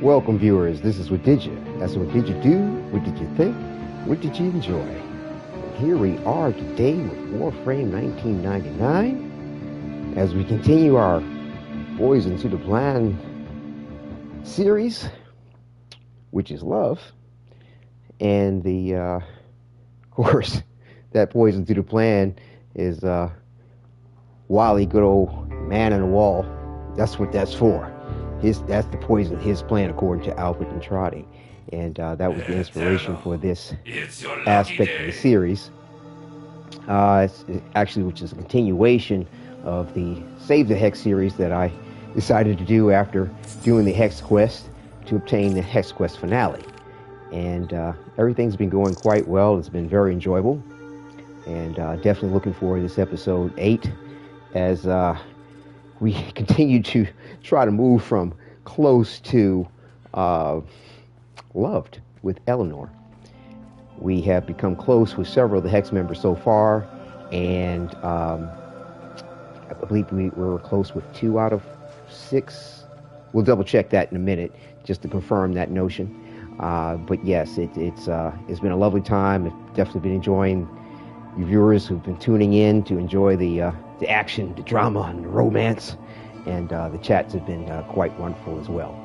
Welcome, viewers. This is Wadidja. That's what did you do? What did you think? What did you enjoy? And here we are today with Warframe 1999 as we continue our Boys Into the Plan series, which is love. And of course, that Poison to the Plan is Wily, good old man on the wall. That's what that's for. That's the poison, his plan, according to Albrecht and Trotty. And that was the inspiration for this aspect of the series. It's actually, which is a continuation of the Save the Hex series that I decided to do after doing the Hex Quest to obtain the Hex Quest finale. And everything's been going quite well. It's been very enjoyable. And definitely looking forward to this episode 8 as we continue to try to move from close to loved with Eleanor. We have become close with several of the Hex members so far, and I believe we were close with 2 out of 6. We'll double check that in a minute just to confirm that notion. But yes, it's been a lovely time. I've definitely been enjoying you viewers who've been tuning in to enjoy the action, the drama, and the romance, and the chats have been quite wonderful as well.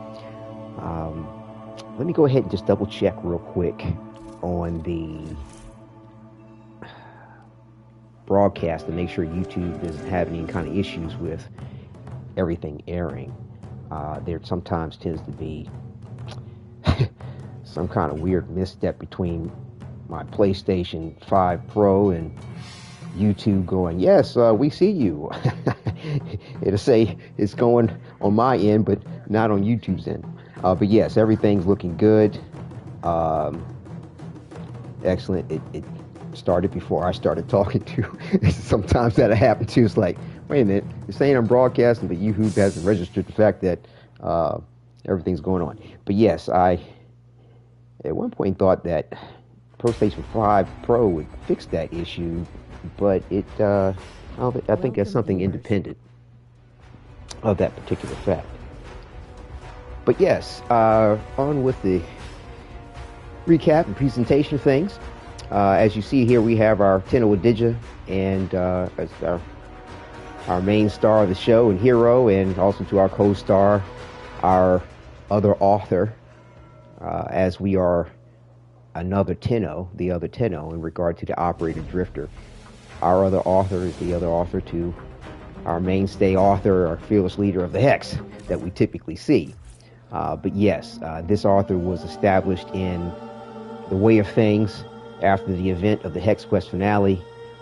Let me go ahead and just double check real quick on the broadcast to make sure YouTube doesn't have any kind of issues with everything airing. There sometimes tends to be some kind of weird misstep between my PlayStation 5 Pro and YouTube going, yes, we see you. It'll say it's going on my end, but not on YouTube's end. But yes, everything's looking good. Excellent. It started before I started talking to. Sometimes that'll happen too. It's like, wait a minute, you're saying I'm broadcasting, but YouTube hasn't registered the fact that everything's going on. But yes, I at one point thought that PlayStation 5 Pro would fix that issue, but I think that's something independent of that particular fact. But yes, on with the recap and presentation of things. As you see here, we have our Tenno Wadidja and as our main star of the show and hero, and also to our co-star, our other author, as we are another Tenno, the other Tenno, in regard to the Operator Drifter. Our other author is the other author to our mainstay author, our fearless leader of the Hex that we typically see. But yes, this author was established in the way of things after the event of the Hex Quest finale,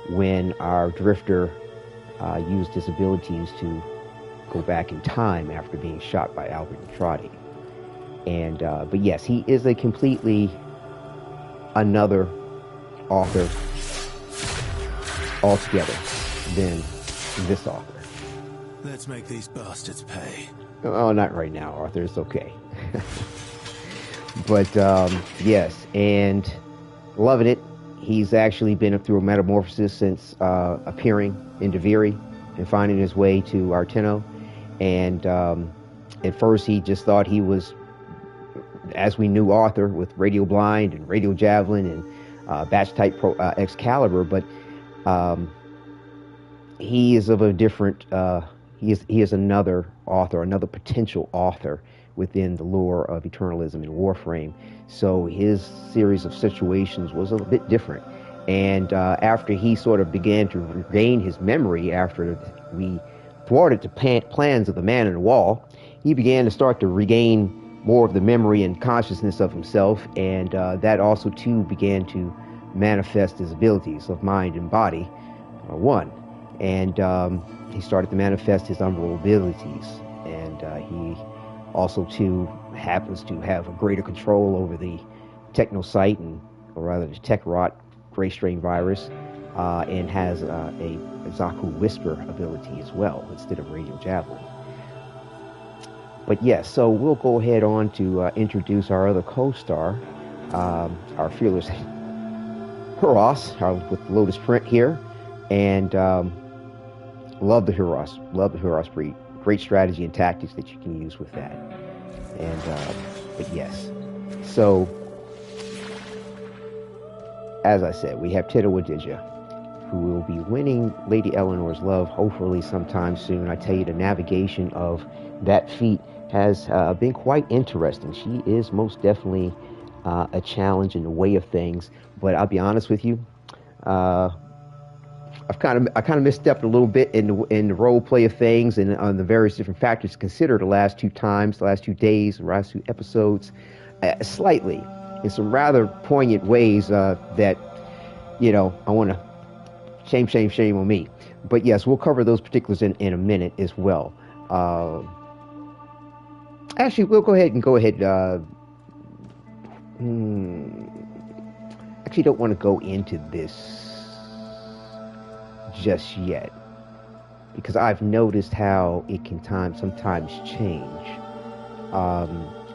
when our Drifter used his abilities to go back in time after being shot by Albrecht and Trotty. And but yes, he is a completely another author altogether than this author. Let's make these bastards pay. Oh, not right now, Arthur. It's okay. But yes, and loving it. He's actually been through a metamorphosis since appearing in Deviri and finding his way to our Tenno. And at first he just thought he was, as we knew Arthur, with Radio Blind and Radio Javelin and Batch Type Excalibur, but he is of a different, he is another author, another potential author within the lore of Eternalism and Warframe. So his series of situations was a bit different. And after he sort of began to regain his memory after we thwarted the plans of the man in the wall, he began to start to regain more of the memory and consciousness of himself, and that also too began to manifest his abilities of mind and body, one. And he started to manifest his umbral abilities, and he also too happens to have a greater control over the Technocyte, or rather the Techrot Gray Strain virus, and has a Zaku Whisper ability as well instead of Radio Javelin. But yes, so we'll go ahead on to introduce our other co-star, our fearless Huros, with Lotus Print here, and love the Huros breed. Great strategy and tactics that you can use with that. And But yes. So, as I said, we have Tenno Wadidja, who will be winning Lady Eleanor's love hopefully sometime soon. I tell you, the navigation of that feat has been quite interesting. She is most definitely a challenge in the way of things, but I'll be honest with you, I kind of misstepped a little bit in the role play of things and on the various different factors to consider the last 2 times, the last 2 days, the last 2 episodes, slightly in some rather poignant ways that, you know, I want to shame on me. But yes, we'll cover those particulars in a minute as well. Actually, we'll go ahead. Actually, don't want to go into this just yet, because I've noticed how it can sometimes change.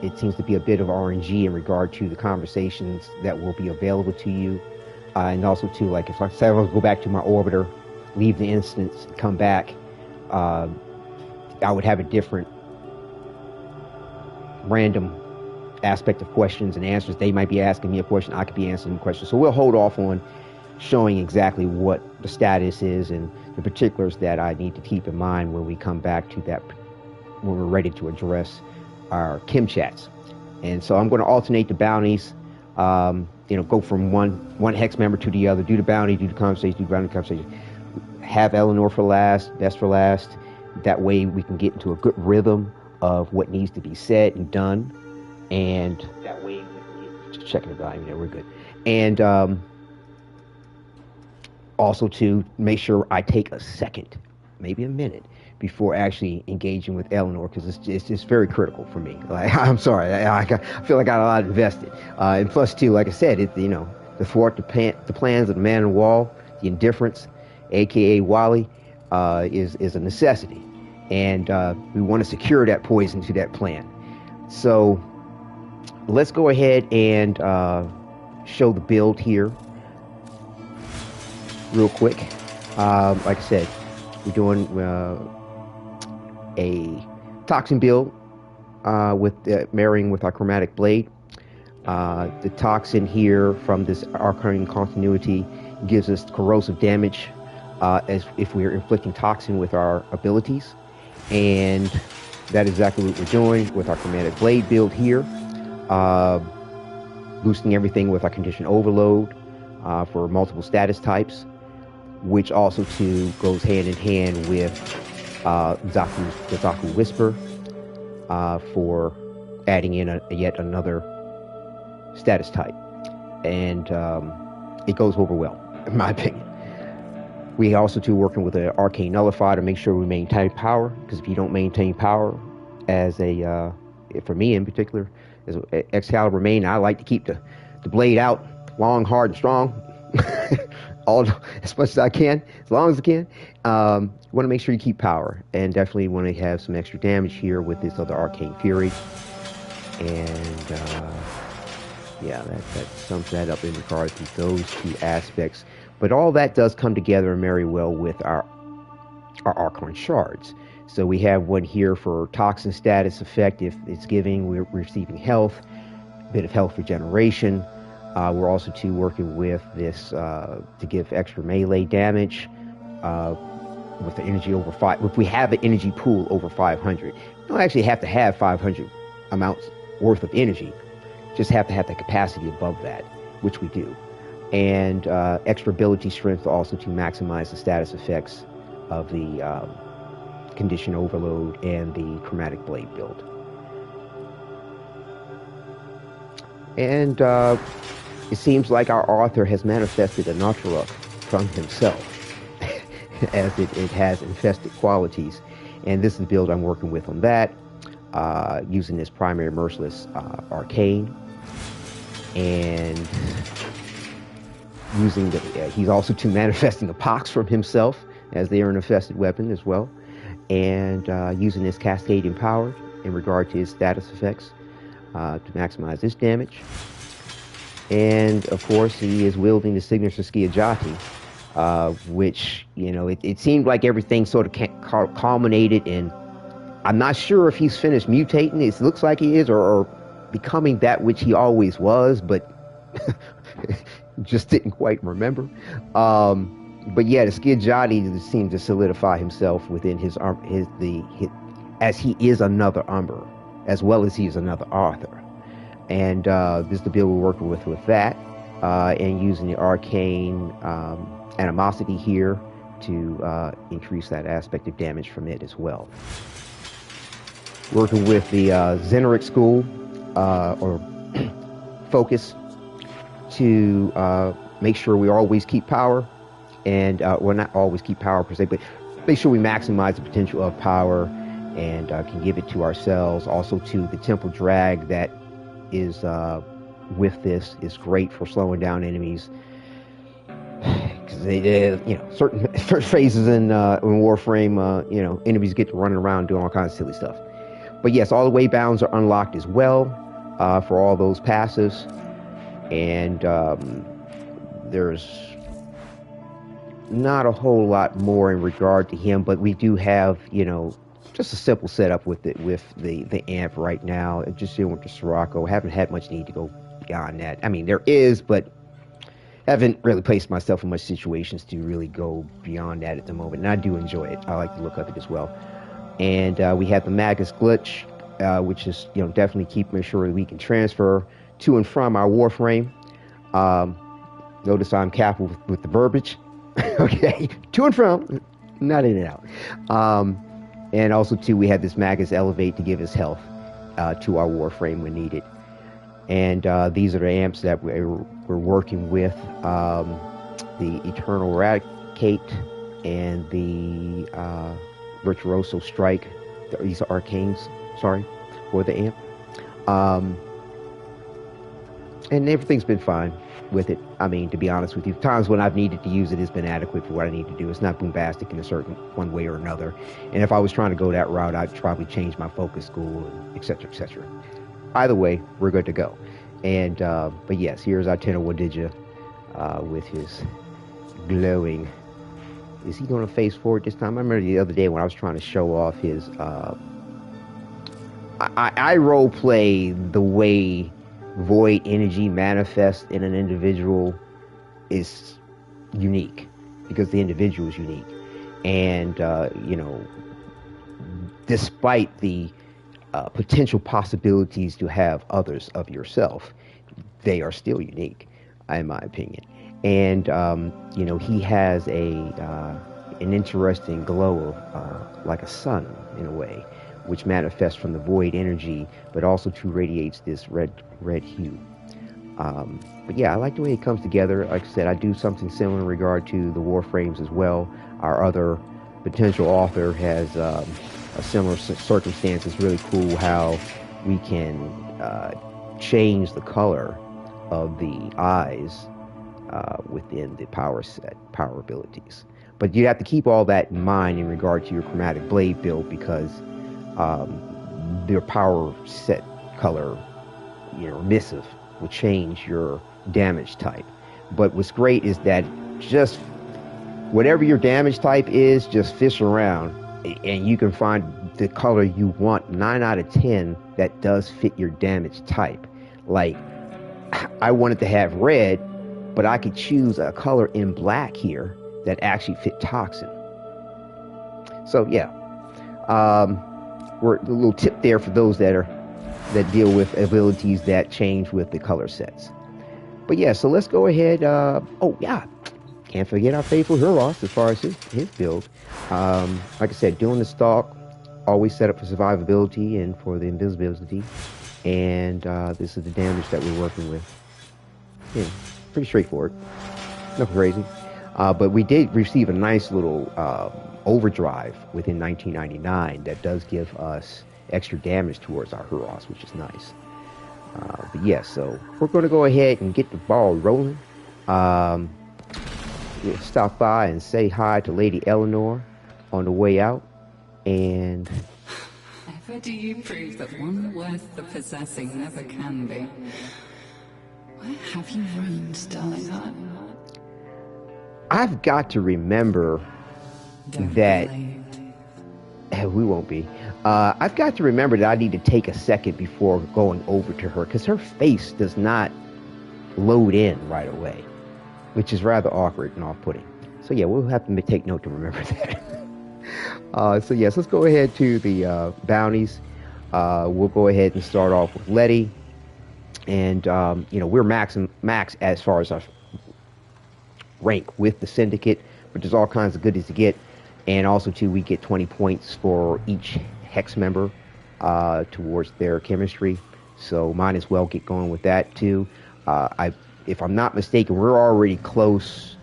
It seems to be a bit of RNG in regard to the conversations that will be available to you. And also, too, like if I say I was go back to my orbiter, leave the instance, come back, I would have a different random aspect of questions and answers. They might be asking me a question, I could be answering a question. So we'll hold off on showing exactly what the status is and the particulars that I need to keep in mind when we come back to that, when we're ready to address our Kim chats. And so I'm going to alternate the bounties. You know, go from one hex member to the other, do the bounty, do the conversation, do the bounty conversation. Have Eleanor for last, best for last. That way we can get into a good rhythm of what needs to be said and done. And that way we can get, checking the volume, yeah, we're good. And also to make sure I take a second, maybe a minute, before actually engaging with Eleanor, because it's just very critical for me. Like, I'm sorry, I feel like I got a lot invested. And plus, too, like I said, you know, to thwart the plans of the man on the wall, the indifference, aka Wally, is a necessity, and we want to secure that poison to that plan. So let's go ahead and show the build here real quick. Like I said, we're doing a toxin build with marrying with our chromatic blade. The toxin here from this arcane continuity gives us corrosive damage as if we're inflicting toxin with our abilities, and that is exactly what we're doing with our chromatic blade build here. Boosting everything with our condition overload for multiple status types, which also too goes hand in hand with the Zaku Whisper for adding in yet another status type, and it goes over well, in my opinion. We also too working with an arcane nullifier to make sure we maintain power, because if you don't maintain power as a for me in particular as Excalibur main, I like to keep the blade out long, hard, and strong. As much as I can, as long as I can. You want to make sure you keep power, and definitely want to have some extra damage here with this other Arcane Fury. And yeah, that sums that up in regards to those 2 aspects. But all that does come together very well with our Archon Shards. So we have one here for toxin status effect. If it's giving, we're receiving health, a bit of health regeneration. We're also too working with this to give extra melee damage with the energy over 5. If we have an energy pool over 500, you don't actually have to have 500 amounts worth of energy. Just have to have the capacity above that, which we do. And extra ability strength also to maximize the status effects of the condition overload and the chromatic blade build. And it seems like our author has manifested an Nautaruk from himself, as it has infested qualities. And this is the build I'm working with on that, using this primary merciless arcane, and using he's also to manifesting a pox from himself, as they are an infested weapon as well, and using this cascade empowered in regard to his status effects to maximize this damage. And of course, he is wielding the signature Skiajati, which, you know, it seemed like everything sort of culminated in, I'm not sure if he's finished mutating. It looks like he is, or becoming that which he always was, but just didn't quite remember. But yeah, the Skid Johnny seemed to solidify himself within his as he is another Umber, as well as he is another Arthur. And this is the build we're working with that, and using the arcane animosity here to increase that aspect of damage from it as well. Working with the Xeneric school or focus to make sure we always keep power, and well, not always keep power per se, but make sure we maximize the potential of power and can give it to ourselves. Also to the Temple Drag that is with this is great for slowing down enemies. Because they, you know, certain phases in Warframe, you know, enemies get to running around doing all kinds of silly stuff. But yes, all the way bounds are unlocked as well for all those passives, and there's not a whole lot more in regard to him, but we do have, you know, just a simple setup with the amp right now. Just dealing with the Sirocco. Haven't had much need to go beyond that. I mean, there is, but haven't really placed myself in much situations to really go beyond that at the moment. And I do enjoy it. I like the look of it as well. And we have the Magus Glitch, which is, you know, definitely keeping sure that we can transfer to and from our Warframe. Notice I'm careful with the verbiage. Okay, to and from, not in and out. And also, too, we have this Magus Elevate to give us health to our Warframe when needed. And these are the amps that we're working with. The Eternal Eradicate and the Virtuoso Strike. These are arcanes, sorry, for the amp. And everything's been fine with it. I mean, to be honest with you, times when I've needed to use it, it's been adequate for what I need to do. It's not bombastic in a certain one way or another. And if I was trying to go that route, I'd probably change my focus school, and et cetera, et cetera. Either way, we're good to go. And but yes, here's our Tenno Wadidja with his glowing. Is he going to face forward this time? I remember the other day when I was trying to show off his. I role play the way void energy manifests in an individual is unique, because the individual is unique, and you know, despite the potential possibilities to have others of yourself, they are still unique, in my opinion. And you know, he has an interesting glow of like a sun in a way, which manifests from the void energy, but also too radiates this red hue. But yeah, I like the way it comes together. Like I said, I do something similar in regard to the Warframes as well. Our other potential author has a similar circumstance. It's really cool how we can change the color of the eyes within the power abilities. But you have to keep all that in mind in regard to your chromatic blade build, because their power set color, you know, emissive, will change your damage type. But what's great is that just whatever your damage type is, just fish around and you can find the color you want 9 out of 10 that does fit your damage type. Like, I wanted to have red, but I could choose a color in black here that actually fit Toxin. So yeah, we're a little tip there for those that deal with abilities that change with the color sets. But yeah, so let's go ahead. Oh yeah, can't forget our faithful Huros as far as his build. Like I said, doing the stalk, always set up for survivability and for the invisibility. And this is the damage that we're working with. Yeah, pretty straightforward. Nothing crazy. But we did receive a nice little overdrive within 1999 that does give us extra damage towards our Huros, which is nice. But yeah, so we're going to go ahead and get the ball rolling. We'll stop by and say hi to Lady Eleanor on the way out. And ever do you prove that one worth the possessing never can be? Where have you roamed, darling heart? I've got to remember that we won't be. I've got to remember that I need to take a second before going over to her because her face does not load in right away, which is rather awkward and off-putting. So yeah, we'll have to take note to remember that. So yes, let's go ahead to the bounties. We'll go ahead and start off with Letty. And, we're max as far as our rank with the Syndicate, but there's all kinds of goodies to get. And also, too, we get 20 points for each Hex member towards their chemistry. So might as well get going with that, too. If I'm not mistaken, we're already close.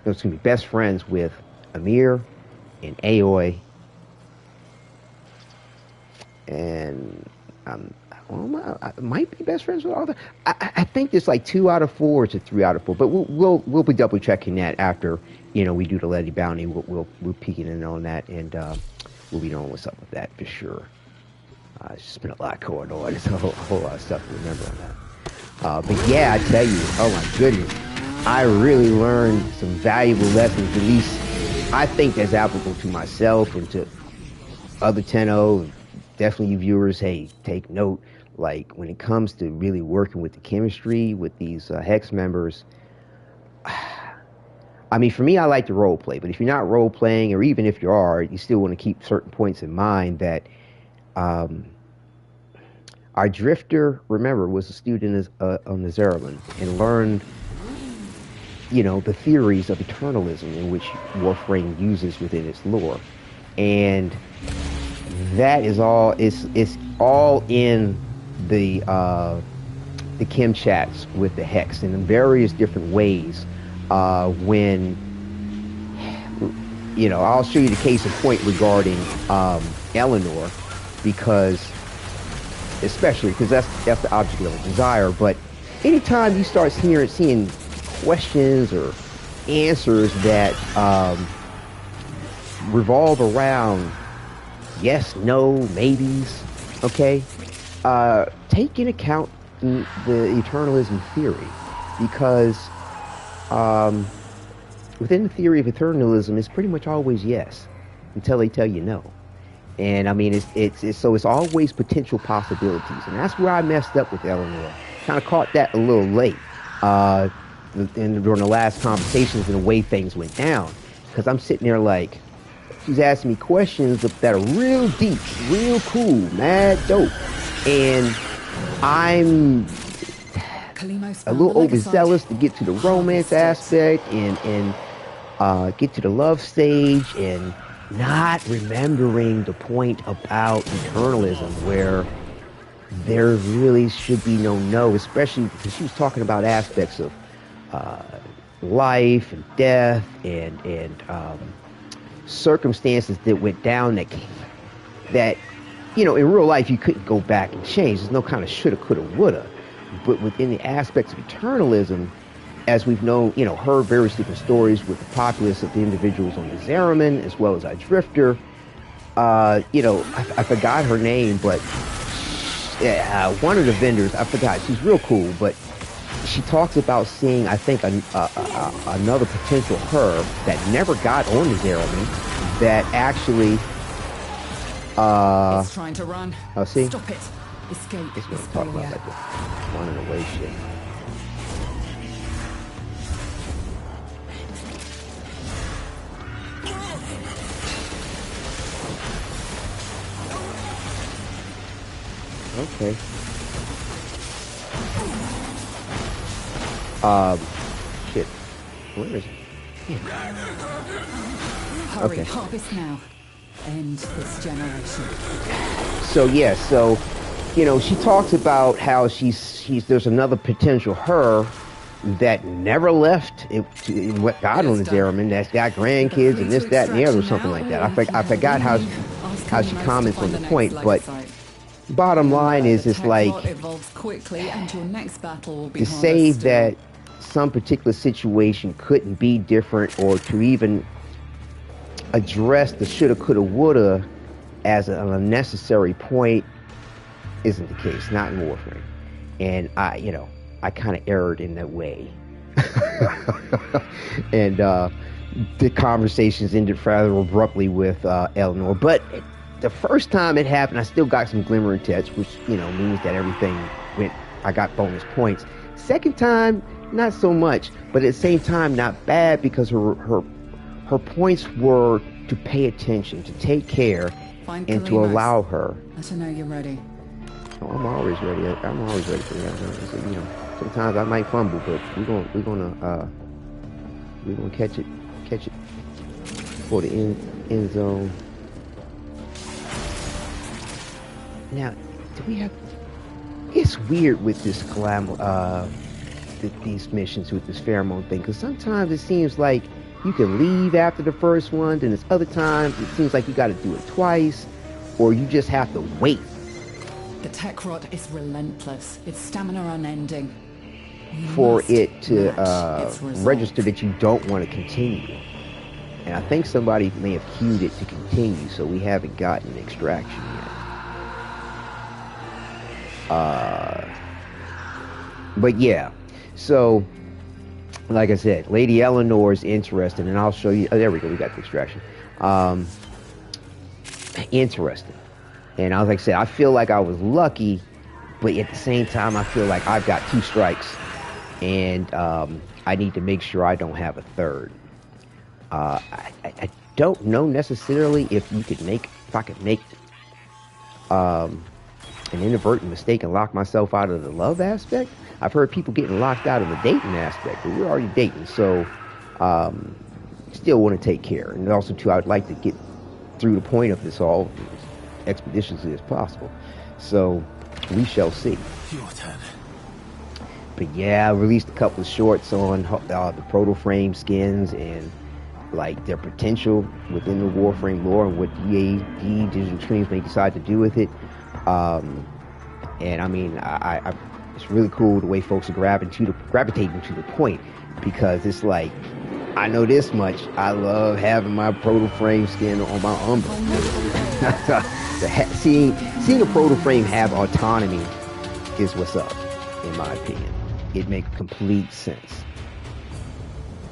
It's going to be best friends with Amir and Aoi. And I might be best friends with all the. I think there's like 2 out of 4 to 3 out of 4, but we'll be double checking that after we do the Letty bounty. We'll peeking in on that, and we'll be knowing what's up with that for sure. It's just been a lot going on. There's a whole lot of stuff to remember on that. But yeah, I tell you, oh my goodness, I really learned some valuable lessons. At least I think that's applicable to myself and to other Tenno. Definitely, you viewers, hey, take note. Like, when it comes to really working with the chemistry with these Hex members, I mean, for me, I like to role play. But if you're not role playing, or even if you are, you still want to keep certain points in mind that our drifter, remember, was a student on the Zeraman and learned, the theories of eternalism in which Warframe uses within its lore. And that is all, it's all in the Kim chats with the Hex and in various different ways. When, I'll show you the case in point regarding Eleanor, especially because that's the object of desire. But anytime you start seeing questions or answers that revolve around yes, no, maybes, okay? Take into account the eternalism theory, because within the theory of eternalism, it's pretty much always yes until they tell you no. And I mean, it's always potential possibilities, and that's where I messed up with Eleanor. Kind of caught that a little late, during the last conversations and the way things went down, because I'm sitting there like, she's asking me questions that are real deep, real cool, mad dope. And I'm a little overzealous to get to the romance aspect and get to the love stage, and not remembering the point about eternalism where there really should be no, especially because she was talking about aspects of life and death and circumstances that went down that in real life you couldn't go back and change. There's no kind of shoulda, coulda, woulda. But within the aspects of eternalism, as we've known, heard various different stories with the populace of the individuals on the Zeraman, as well as our drifter. I forgot her name, but one of the vendors, I forgot. She's real cool, but she talks about seeing, I think, another potential her that never got on the Zeraman that actually. It's trying to run. Oh, see? Stop it. Escape. It's going to talk about like this running away shit. Okay. Shit. Where is it? Yeah. Hurry, okay. Harvest now. End this generation. So yeah, she talks about how there's another potential her that never left what got on the Zeraman, that's got grandkids and this, that, and the other, or something like that. I forgot how she comments on the point, but bottom line is, it's like to say that some particular situation couldn't be different, or to even address the shoulda, coulda, woulda as an unnecessary point isn't the case, not in Warframe. And I kind of erred in that way. And the conversations ended rather abruptly with Eleanor, but the first time it happened, I still got some glimmering touch, which, you know, means that everything went, I got bonus points. Second time, not so much, but at the same time, not bad, because her points were to pay attention, to take care, Find and to Kalimas. allow her. Let her know you're ready. Oh, I'm always ready. I'm always ready for that. So, you know, sometimes I might fumble, but we're gonna catch it for the end zone. Now, do we have? It's weird with this these missions with this pheromone thing, because sometimes it seems like you can leave after the first one, then there's other times it seems like you got to do it twice, or you just have to wait. The tech rod is relentless. Its stamina unending. You For must it to match its result. register that you don't want to continue. And I think somebody may have queued it to continue, so we haven't gotten extraction yet. But yeah, so like I said, Lady Eleanor is interesting, and I'll show you. Oh, there we go. We got the extraction. Interesting. And like I said, I feel like I was lucky, but at the same time, I feel like I've got 2 strikes, and I need to make sure I don't have a third. I don't know necessarily if I could make an inadvertent mistake and lock myself out of the love aspect. I've heard people getting locked out of the dating aspect, but we're already dating, so still want to take care. And also, too, I would like to get through the point of this all as expeditiously as possible. So we shall see. Your turn. But yeah, I released a couple of shorts on the Protoframe skins and like their potential within the Warframe lore and what DA Digital Extremes may decide to do with it. And I mean, I it's really cool the way folks are gravitating to the point, because it's like, I know this much. I love having my Protoframe skin on my Umbra. Seeing a Protoframe have autonomy is what's up, in my opinion. It makes complete sense.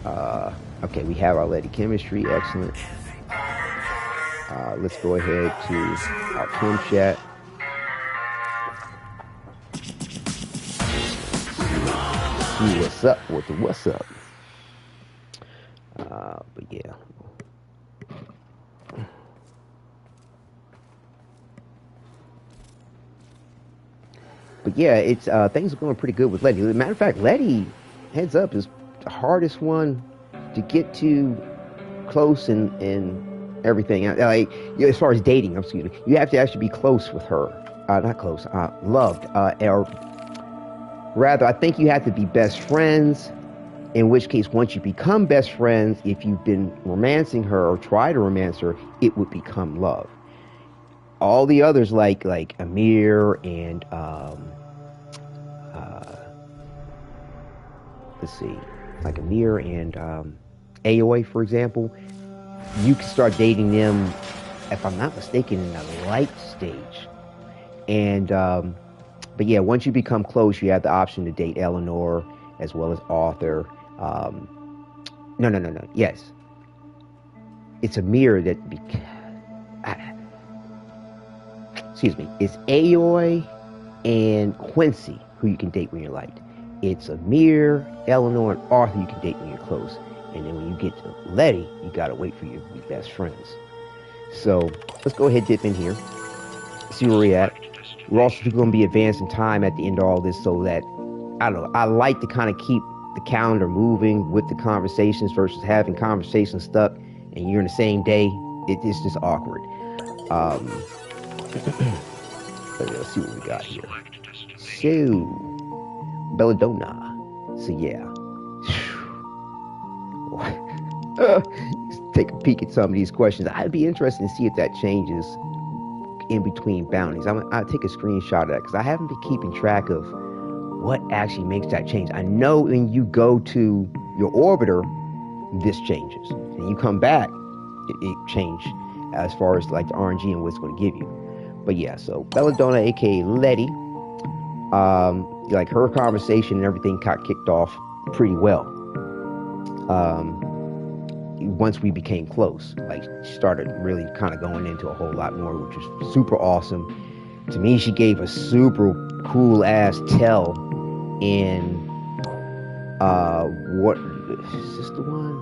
Okay, we have our Lady Chemistry, excellent. Let's go ahead to our Kim chat. See what's up with the what's up. But yeah. But yeah, it's things are going pretty good with Letty. As a matter of fact, Letty, heads up, is the hardest one to get to close and everything. Like, as far as dating, excuse me, you have to actually be close with her. Not close, loved. Or rather, I think you have to be best friends. In which case, once you become best friends, if you've been romancing her or try to romance her, it would become love. All the others, like Amir and let's see, like Amir and Aoi, for example, you can start dating them, if I'm not mistaken, in the light stage. And but yeah, once you become close, you have the option to date Eleanor as well as Arthur. No. Yes, it's Amir that. Excuse me. It's Aoi and Quincy who you can date when you're light. It's Amir, Eleanor, and Arthur you can date when you're close. And then when you get to Letty, you gotta wait for your best friends. So let's go ahead and dip in here. See where we're at. We're also going to be advancing time at the end of all this, so that, I don't know, I like to kind of keep the calendar moving with the conversations versus having conversations stuck and you're in the same day. It's just awkward. Let's see what we got here. So, Belladonna. So yeah. Take a peek at some of these questions. I'd be interested to see if that changes in between bounties. I'll take a screenshot of that, because I haven't been keeping track of what actually makes that change. I know when you go to your orbiter, this changes. And you come back, it changed as far as like the RNG and what it's going to give you. But yeah, so Belladonna, aka Letty, like her conversation and everything got kicked off pretty well. once we became close, like she started really kind of going into a whole lot more, which was super awesome. To me, she gave a super cool ass tell in what is this the one?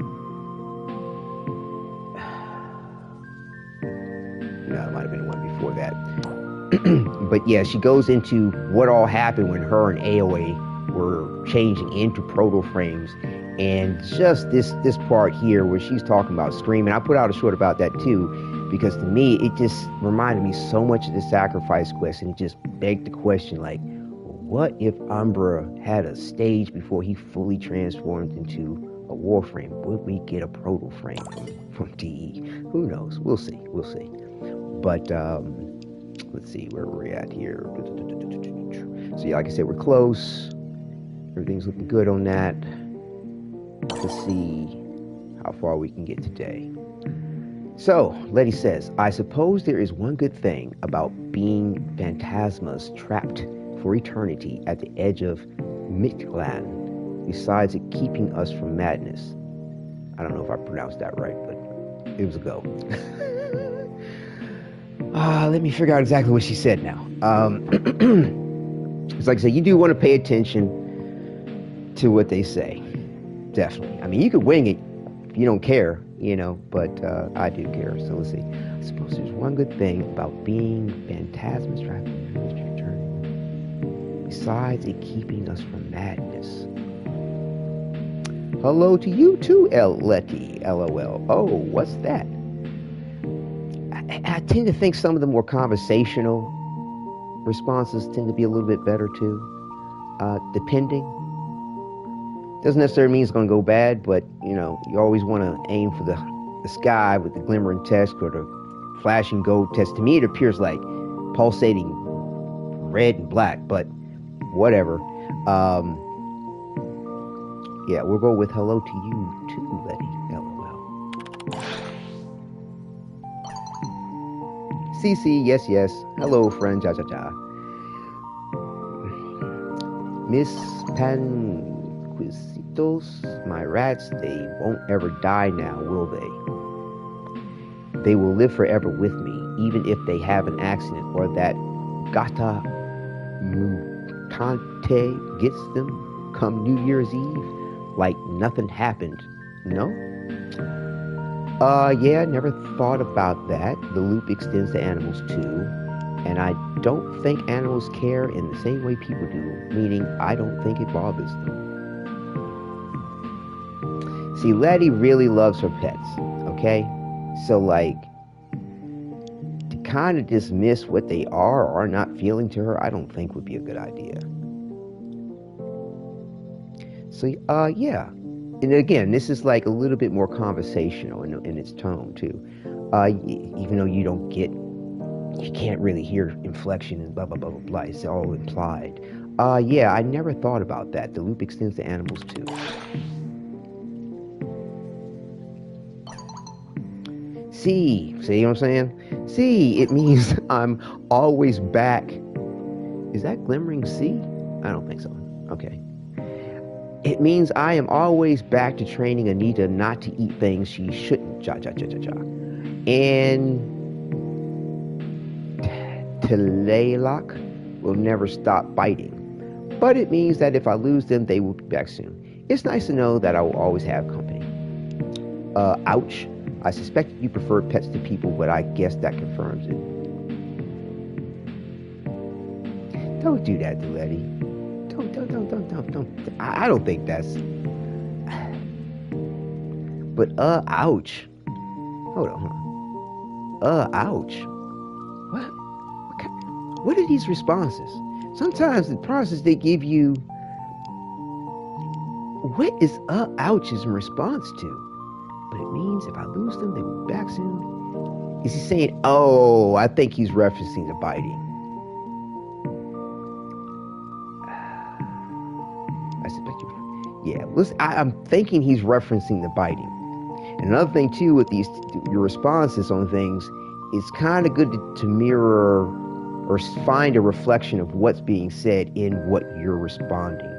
No, it might have been the one before that. But yeah, she goes into what all happened when her and AOA were changing into Protoframes. And just this part here where she's talking about screaming, I put out a short about that too, because to me it just reminded me so much of the Sacrifice quest, and it just begged the question, like, what if Umbra had a stage before he fully transformed into a Warframe? Would we get a Protoframe from DE? Who knows? We'll see. But let's see where we're at here. So yeah, like I said, we're close. Everything's looking good on that. Let's see how far we can get today. So, Letty says, I suppose there is one good thing about being phantasmas trapped for eternity at the edge of Mictlan, besides it keeping us from madness. I don't know if I pronounced that right, but it was a go. Let me figure out exactly what she said now. It's like I said, you do want to pay attention to what they say. Definitely. I mean, you could wing it if you don't care, but I do care. So let's see. I suppose there's one good thing about being phantasmas trapped in the mystery journey, besides it keeping us from madness. Hello to you too, Letty. LOL. Oh, what's that? I tend to think some of the more conversational responses tend to be a little bit better too, depending. Doesn't necessarily mean it's going to go bad, but you always want to aim for the sky with the glimmering test or the flashing gold test. To me, it appears like pulsating red and black, but whatever. Yeah, we'll go with hello to you too, Letty. LOL. CC, yes. Hello, friend. Ja. Miss Panquisitos, my rats, they won't ever die now, will they? They will live forever with me, even if they have an accident or that Gata Mutante gets them come New Year's Eve, like nothing happened. No? Yeah, never thought about that. The loop extends to animals too. And I don't think animals care in the same way people do, meaning I don't think it bothers them. See, Letty really loves her pets, okay? So, like, to kind of dismiss what they are or are not feeling to her, I don't think would be a good idea. So, yeah. And again, this is like a little bit more conversational in its tone, too. Even though you can't really hear inflection and blah, blah, blah, blah, blah. It's all implied. Yeah, I never thought about that. The loop extends to animals, too. See what I'm saying? See, it means I'm always back. Is that glimmering sea? I don't think so. Okay. It means I am always back to training Anita not to eat things she shouldn't. Ja. And Telelock will never stop biting. But it means that if I lose them, they will be back soon. It's nice to know that I will always have company. Ouch. I suspect you prefer pets to people, but I guess that confirms it. Don't do that, Letty. Don't. I don't think that's... But, ouch. Hold on. Ouch. What are these responses? Sometimes the process they give you... What is ouch in response to? But it means if I lose them, they will be back soon. Is he saying, oh, I think he's referencing the biting. I suspect you. Yeah, listen, I'm thinking he's referencing the biting. And another thing, too, with your responses on things, it's kind of good to mirror or find a reflection of what's being said in what you're responding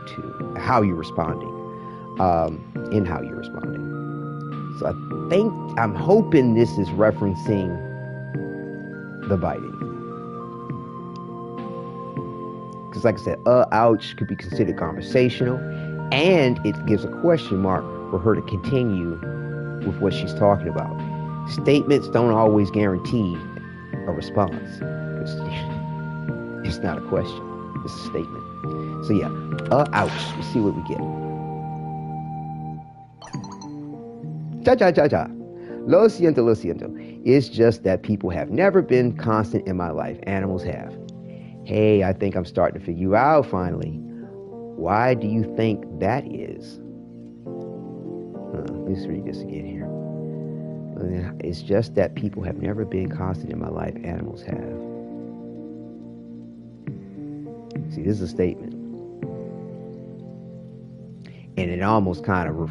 to, how you're responding, in how you're responding. So I'm hoping this is referencing the biting. Because like I said, ouch could be considered conversational, and it gives a question mark for her to continue with what she's talking about. Statements don't always guarantee a response. It's not a question, it's a statement. So yeah, ouch. Let's see what we get. Cha. Lo siento. It's just that people have never been constant in my life. Animals have. Hey, I think I'm starting to figure you out finally. Why do you think that is? Let's read this again here. It's just that people have never been constant in my life. Animals have. See, this is a statement. And it almost kind of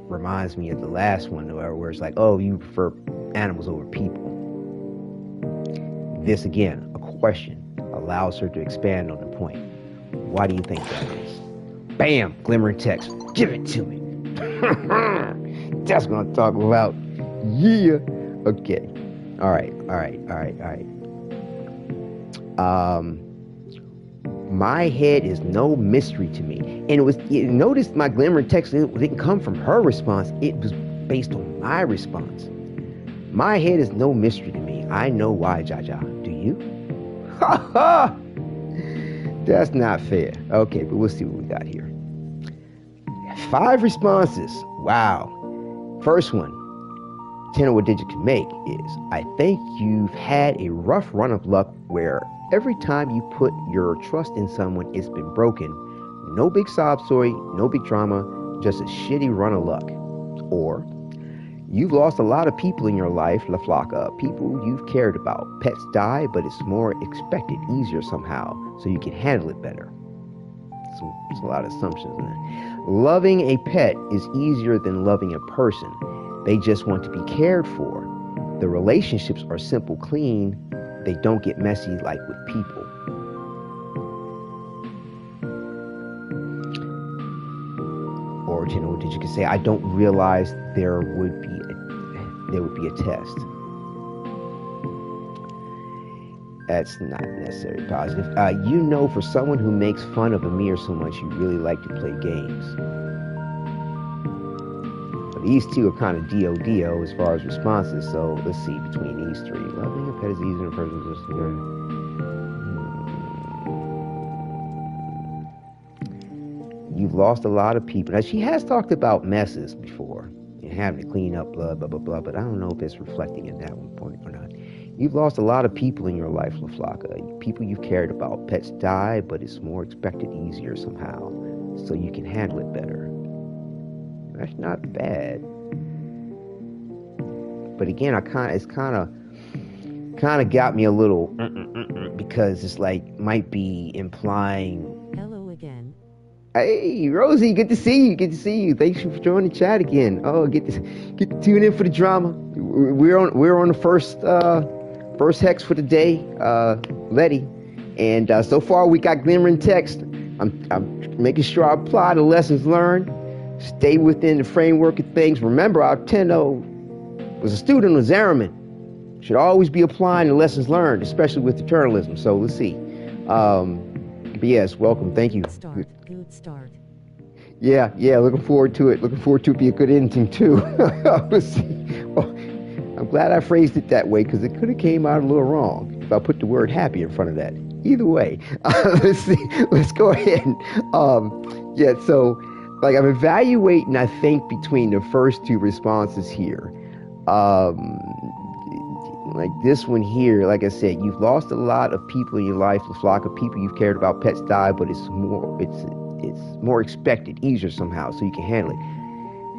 reminds me of the last one where it's like, oh, you prefer animals over people. This, again, a question allows her to expand on the point. Why do you think that is? Bam! Glimmering text. Give it to me. That's what I'm talking about. Yeah. Okay. All right. My head is no mystery to me. And notice my glimmering text, it didn't come from her response. It was based on my response. My head is no mystery to me. I know why, Jaja. Do you? Ha ha! That's not fair. Okay, but we'll see what we got here. 5 responses. Wow. First one, Tenno Wadidja can make is, I think you've had a rough run of luck where every time you put your trust in someone, it's been broken. No big sob story, no big drama, just a shitty run of luck. Or, you've lost a lot of people in your life, La Flaca, people you've cared about. Pets die, but it's more expected, easier somehow, so you can handle it better. It's a lot of assumptions in that. Loving a pet is easier than loving a person. They just want to be cared for. The relationships are simple, clean. They don't get messy like with people. Or Tenno Wadidja could say, I don't realize there would be a test. That's not necessarily positive. You know, for someone who makes fun of Amir so much, you really like to play games. But these two are kind of do as far as responses, so let's see between these 3. Loving a pet is easier than a person just You've lost a lot of people. Now, she has talked about messes before, and having to clean up blood, blah, blah, blah, but I don't know if it's reflecting in that one point or not. You've lost a lot of people in your life, La Flaca. People you've cared about. Pets die, but it's more expected, easier somehow, so you can handle it better. That's not bad. But again, it's kind of got me a little because it's like might be implying. Hello again. Hey, Rosie, good to see you. Thanks for joining the chat again. Oh, get to tune in for the drama. We're on the first hex for the day, Letty, and so far we got glimmering text. I'm making sure I apply the lessons learned, stay within the framework of things. Remember, our Tenno was a student of Zariman. Should always be applying the lessons learned, especially with eternalism. So let's see. But yes, welcome. Thank you. Good start. Yeah. Looking forward to it. Looking forward to it be a good ending too. Let's see. Oh, I'm glad I phrased it that way because it could have came out a little wrong if I put the word happy in front of that. Either way, let's see. Let's go ahead. So like I'm evaluating, I think, between the first 2 responses here. Like this one here, like I said, you've lost a lot of people in your life, a flock of people you've cared about. Pets die, but it's more expected, easier somehow, so you can handle it.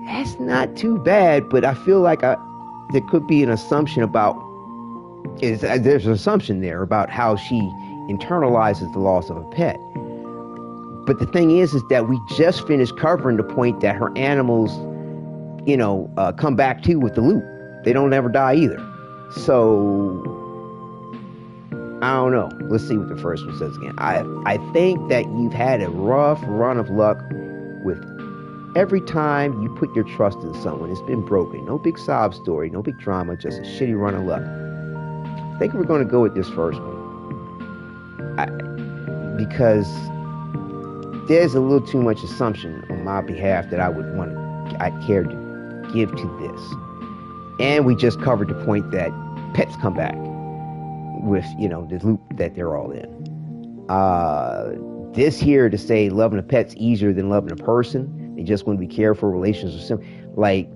That's not too bad, but I feel like there could be an assumption about. There's an assumption there about how she internalizes the loss of a pet. But the thing is that we just finished covering the point that her animals, come back too with the loot. They don't ever die either. So, I don't know. Let's see what the first one says again. I think that you've had a rough run of luck with every time you put your trust in someone, it's been broken. No big sob story, no big drama, just a shitty run of luck. I think we're going to go with this first one. Because there's a little too much assumption on my behalf that I'd care to give to this. And we just covered the point that pets come back with, the loop that they're all in. This here to say loving a pet's easier than loving a person. They just want to be careful, relations are simple. Like,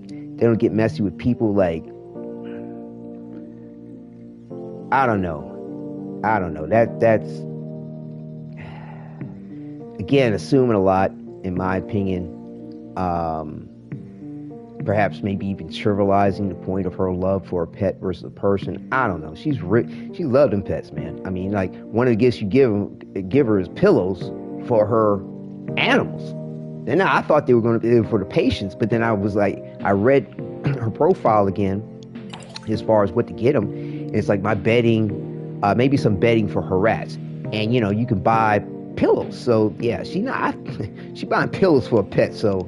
they don't get messy with people. Like, I don't know. That's again assuming a lot, in my opinion. Perhaps maybe even trivializing the point of her love for a pet versus a person. I don't know. She loved them pets, man. I mean, like, one of the gifts you give her is pillows for her animals. And I thought they were going to be for the patients, but then I was like, I read her profile again as far as what to get them. It's like my bedding. Maybe some bedding for her rats, and you can buy pillows. So yeah, she buying pillows for a pet. So,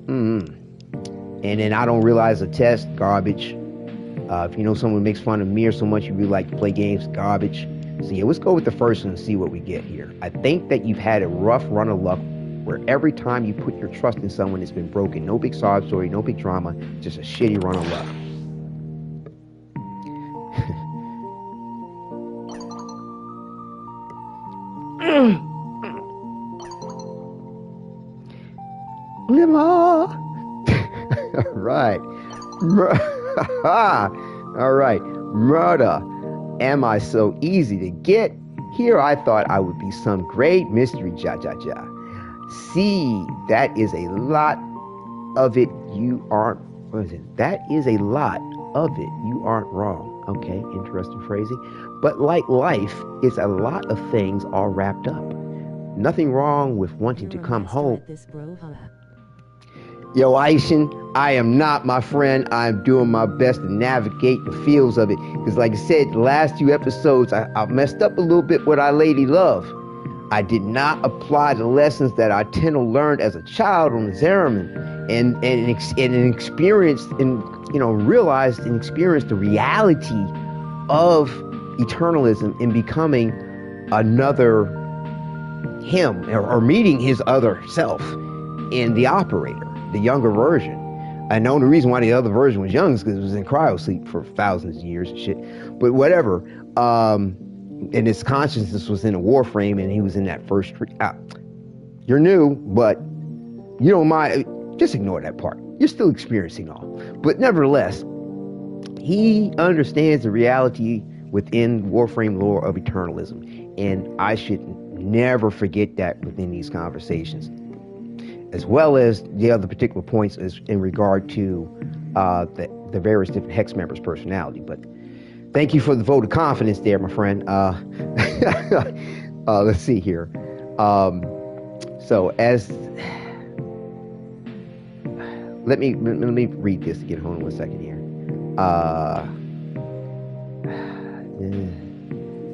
and then I don't realize the test garbage. If you know someone makes fun of me or so much you really like to play games, garbage. So yeah, let's go with the first one and see what we get here. I think that you've had a rough run of luck where every time you put your trust in someone, it's been broken. No big sob story, no big drama, just a shitty run of luck. Lemma. All right. All right. Murder. Am I so easy to get? Here I thought I would be some great mystery. Ja. See, that is a lot of it. You aren't. What is it? That is a lot of it. You aren't wrong. Okay, interesting phrasing. But like life, it's a lot of things all wrapped up. Nothing wrong with wanting to come home. Yo, Aishin, I am not, my friend. I'm doing my best to navigate the fields of it. Because like I said, the last few episodes, I messed up a little bit with Our Lady Love. I did not apply the lessons that I Tenno learned as a child on the Zeraman and experienced and realized and experienced the reality of eternalism in becoming another him or meeting his other self in the operator, the younger version. I know the reason why the other version was young is because it was in cryosleep for thousands of years and shit. But whatever. And his consciousness was in a Warframe, and he was in that first tree. You're new, but you don't mind. Just ignore that part. You're still experiencing all. But nevertheless, he understands the reality within Warframe lore of eternalism. And I should never forget that within these conversations. As well as the other particular points is in regard to the various different Hex members' personality. But thank you for the vote of confidence there, my friend. Let's see here. So as let me read this again. Hold on 1 second here.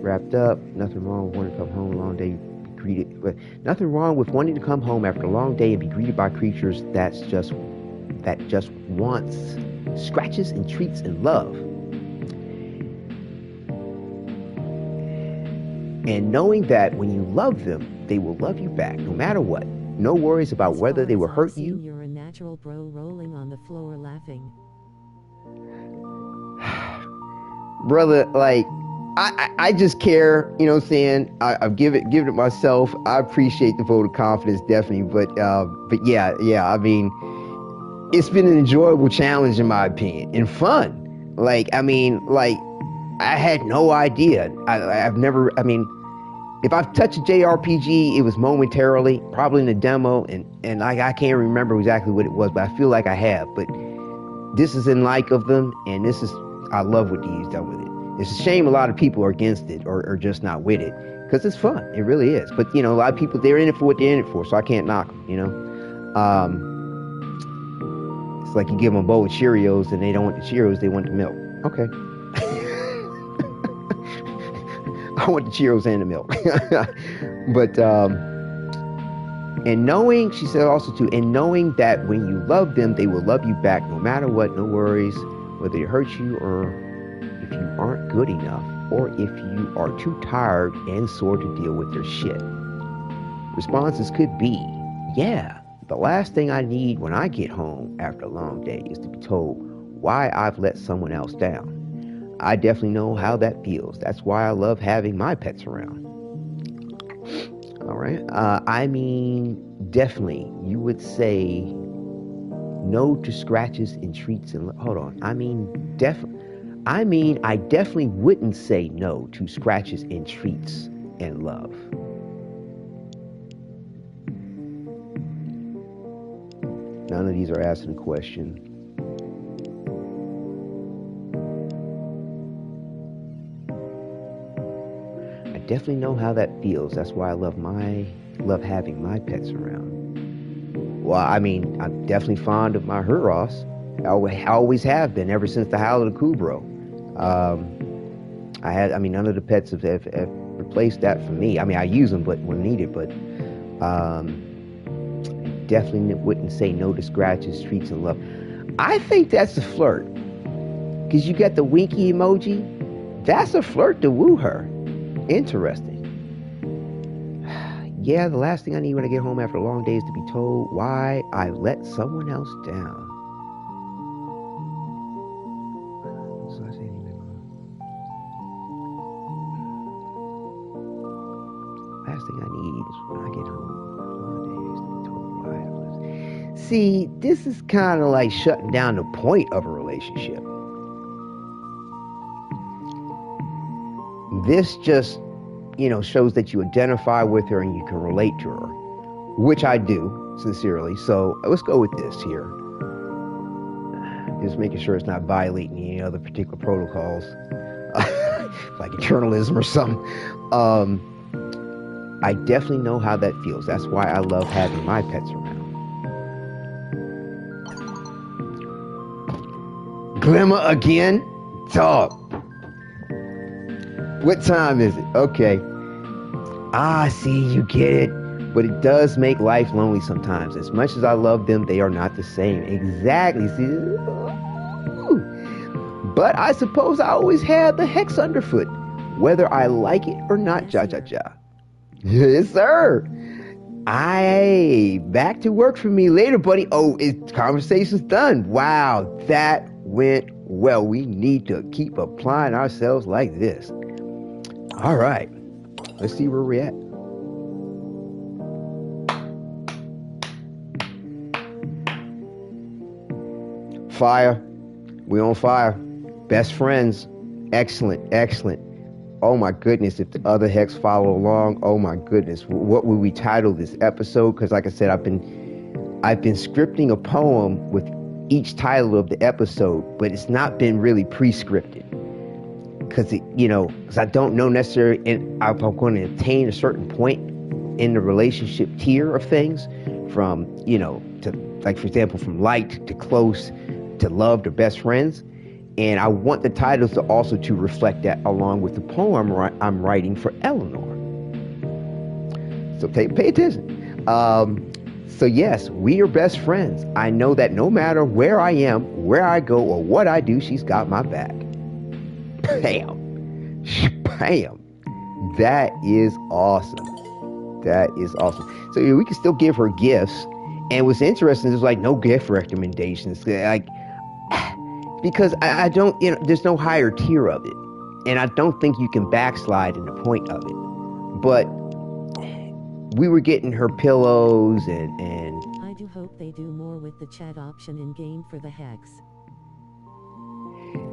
Wrapped up. Nothing wrong with wanting to come home a long day. Be greeted. But nothing wrong with wanting to come home after a long day and be greeted by creatures that just wants scratches and treats and love. And knowing that when you love them, they will love you back, no matter what. No worries about whether they will hurt you. You're a natural bro rolling on the floor laughing. Brother, like, I just care, you know what I'm saying? I've given it myself. I appreciate the vote of confidence, definitely. But yeah, I mean, it's been an enjoyable challenge in my opinion, and fun. I had no idea. If I've touched a JRPG, it was momentarily, probably in the demo, and I can't remember exactly what it was, but I feel like I have. But this is in like of them, and I love what he's done with it. It's a shame a lot of people are against it or just not with it, because it's fun. It really is. But, a lot of people, they're in it for what they're in it for, so I can't knock them, It's like you give them a bowl of Cheerios, and they don't want the Cheerios, they want the milk. Okay. I want the Cheerios and the milk. But And knowing, she said also too, and knowing that when you love them, they will love you back no matter what, no worries, whether it hurts you or if you aren't good enough, or if you are too tired and sore to deal with their shit. Responses could be, yeah, the last thing I need when I get home after a long day is to be told why I've let someone else down. I definitely know how that feels. That's why I love having my pets around. All right. I mean, definitely, you would say no to scratches and treats and hold on. I definitely wouldn't say no to scratches and treats and love. None of these are asking a question. I definitely know how that feels. That's why I love having my pets around. Well, I mean, I'm definitely fond of my Huros. I always have been ever since the Howl of the Kubro. None of the pets have replaced that for me. I mean, I use them, but when needed. But definitely wouldn't say no to scratches, treats, and love. I think that's a flirt, because you got the winky emoji. That's a flirt to woo her. Interesting. Yeah, the last thing I need when I get home after a long day is to be told why I let someone else down. Last thing I need is when I get home after a long day is to be told why I let. See, this is kind of like shutting down the point of a relationship. This just, shows that you identify with her and you can relate to her, which I do, sincerely. So let's go with this here. Just making sure it's not violating any other particular protocols, like eternalism or something. I definitely know how that feels. That's why I love having my pets around. Glimmer again? Dog. What time is it? Okay. See, you get it. But it does make life lonely sometimes. As much as I love them, they are not the same. Exactly. See? But I suppose I always have the hex underfoot, whether I like it or not. Ja. Yes, sir. Back to work for me later, buddy. Oh, conversation's done. Wow, that went well. We need to keep applying ourselves like this. All right, let's see where we're at. Fire. We on fire. Best friends. Excellent. Oh my goodness, if the other hex follow along, oh my goodness, what would we title this episode? Because like I said, I've been scripting a poem with each title of the episode, but it's not been really pre-scripted. Because I don't know necessarily, and I'm going to attain a certain point in the relationship tier of things, from to, like, for example, from light to close to loved or best friends. And I want the titles to also to reflect that, along with the poem I'm writing for Eleanor. So pay attention. So yes, we are best friends. I know that no matter where I am, where I go, or what I do, she's got my back. Bam. That is awesome. So we can still give her gifts. And what's interesting is, like, no gift recommendations. Like, because I don't, there's no higher tier of it. And I don't think you can backslide in the point of it. But we were getting her pillows and I do hope they do more with the chat option in game for the hex.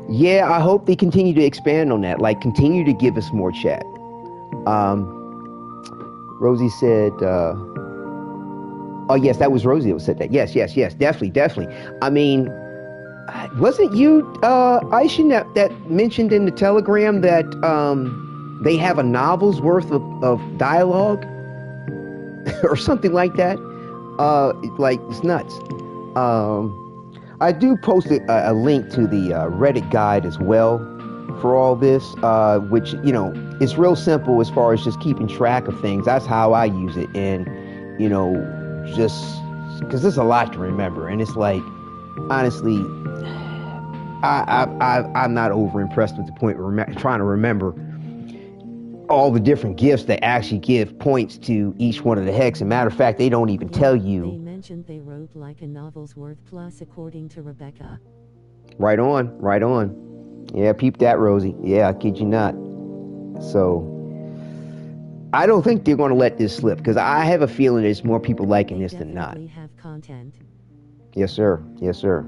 Yeah, I hope they continue to expand on that. Like, continue to give us more chat. Rosie said, oh yes, that was Rosie that said that. Yes, definitely. I mean, wasn't you, Aishin, that mentioned in the telegram that they have a novel's worth of dialogue or something like that? Like, it's nuts. I do post a link to the Reddit guide as well for all this, which, it's real simple as far as just keeping track of things. That's how I use it. And you know, just because there's a lot to remember, and it's like, honestly, I'm not over impressed with the point where trying to remember all the different gifts that actually give points to each one of the hex. As a matter of fact, they don't even tell you. They mentioned they wrote like a novel's worth plus, according to Rebecca. Right on, right on. Yeah, peep that, Rosie. Yeah, I kid you not. So, I don't think they're going to let this slip, because I have a feeling there's more people liking this than not. They have content. Yes, sir. Yes, sir.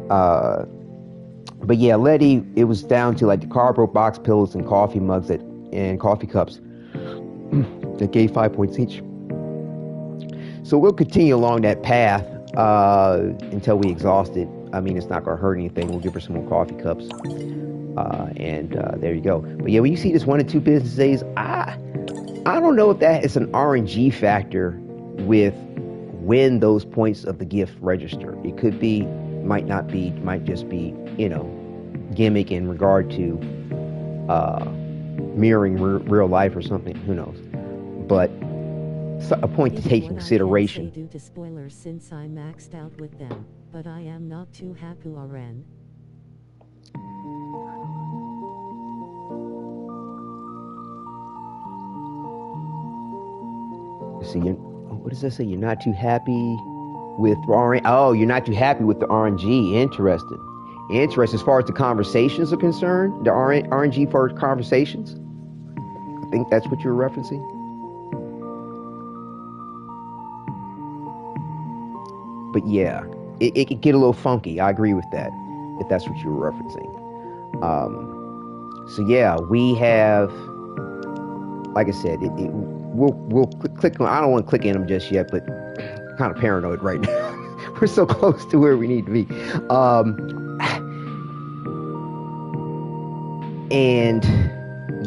But yeah, Letty, it was down to like the cardboard box pillows and coffee mugs and coffee cups that gave 5 points each. So we'll continue along that path until we exhaust it. I mean, it's not going to hurt anything. We'll give her some more coffee cups. And there you go. But yeah, when you see this 1 and 2 business days, I don't know if that is an RNG factor with when those points of the gift register. It could be, might not be, might just be, you know, gimmick in regard to mirroring real life or something. Who knows? But a point to take in consideration. Due to spoilers, since I maxed out with them, but I am not too happy, RN. See, what does that say? You're not too happy with RNG? Oh, you're not too happy with the RNG. Interesting. Interesting. As far as the conversations are concerned, the RNG for conversations. I think that's what you're referencing. But yeah, it could get a little funky. I agree with that, if that's what you were referencing. So yeah, we have, like I said, we'll click on. I don't want to click in them just yet, but I'm kind of paranoid right now. We're so close to where we need to be. And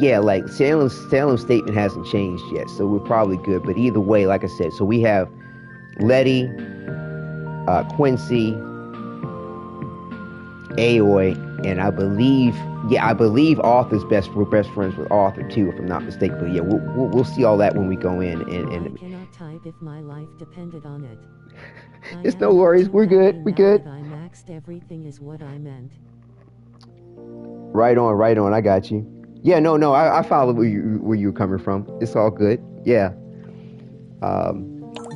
yeah, like Salem's statement hasn't changed yet, so we're probably good. But either way, like I said, so we have Letty, Quincy, Aoi, and I believe Arthur's we're best friends with Arthur too, if I'm not mistaken. But yeah, we'll see all that when we go in. And I cannot type if my life depended on it. It's no worries. We're good. We're good. I maxed everything is what I meant. Right on. I got you. Yeah, no. I follow where you were coming from. It's all good. Yeah.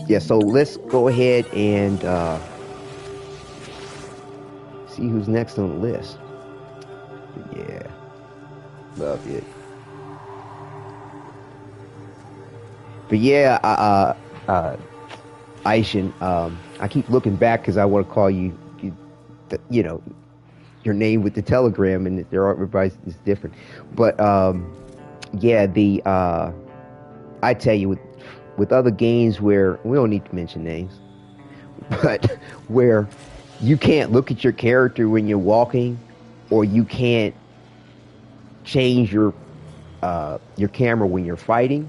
Yeah. So let's go ahead and see who's next on the list. Yeah. Love it. But yeah, Aishin, I keep looking back because I want to call you know, your name with the telegram, and everybody is different. But yeah, I tell you, with other games where we don't need to mention names, but where you can't look at your character when you're walking, or you can't change your camera when you're fighting.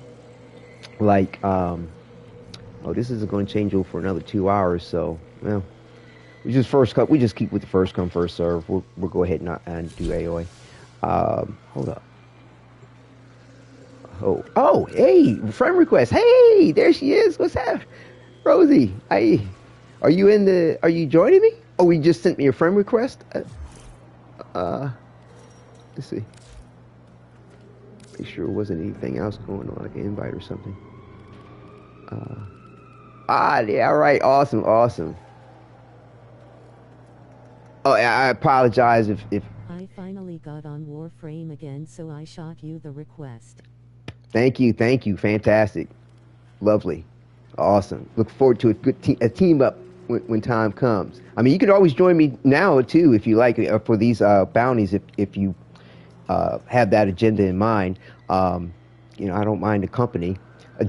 Like, oh, this isn't going to change over for another 2 hours, so well, we just keep with the first come first serve. We'll go ahead and do AOA. Hold up. Oh, hey, friend request. Hey, there she is. What's up, Rosie? Are you joining me? Oh, we just sent me a friend request. Let's see. Make sure it wasn't anything else going on, like an invite or something. Yeah, all right, awesome. Oh, I apologize if I finally got on Warframe again, so I shot you the request. Thank you, fantastic, lovely, awesome. Look forward to a team up when time comes. I mean, you could always join me now too if you like for these bounties if you have that agenda in mind. You know, I don't mind the company.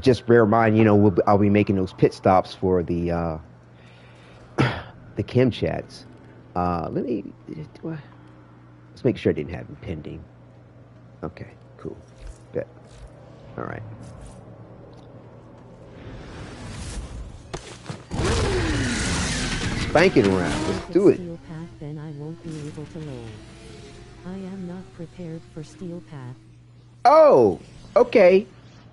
Just bear in mind, you know, I'll be making those pit stops for the Kim chats. Let's make sure I didn't have them pending. Okay, cool. Bet. All right. Spank it around. Let's do it. Steel path, then I won't be able to roll. I am not prepared for steel path. Oh, okay.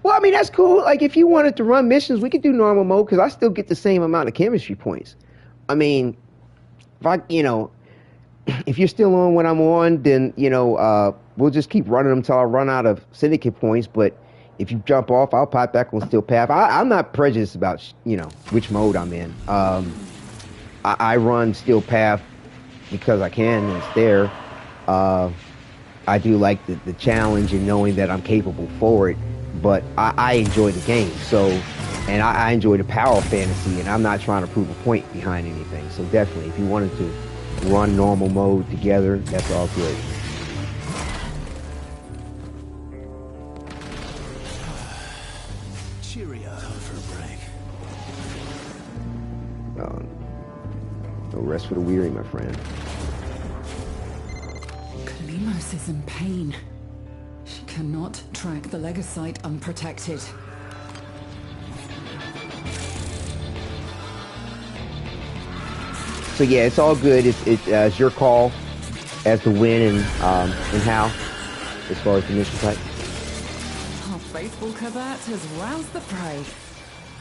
Well, I mean, that's cool. Like, if you wanted to run missions, we could do normal mode because I still get the same amount of chemistry points. I mean, if if you're still on when I'm on, then, we'll just keep running them until I run out of syndicate points. But if you jump off, I'll pop back on Steel Path. I'm not prejudiced about, which mode I'm in. I run Steel Path because I can and it's there. I do like the challenge and knowing that I'm capable for it. But I enjoy the game, and I enjoy the power of fantasy, and I'm not trying to prove a point behind anything. So definitely, if you wanted to run normal mode together, that's all good. Cheerio. Time for a break. No rest for the weary, my friend. Kalimos is in pain. She cannot track the Legasite unprotected. So yeah, it's all good. It's your call as to when and how, as far as the mission type. Our faithful Kabat has roused the prey.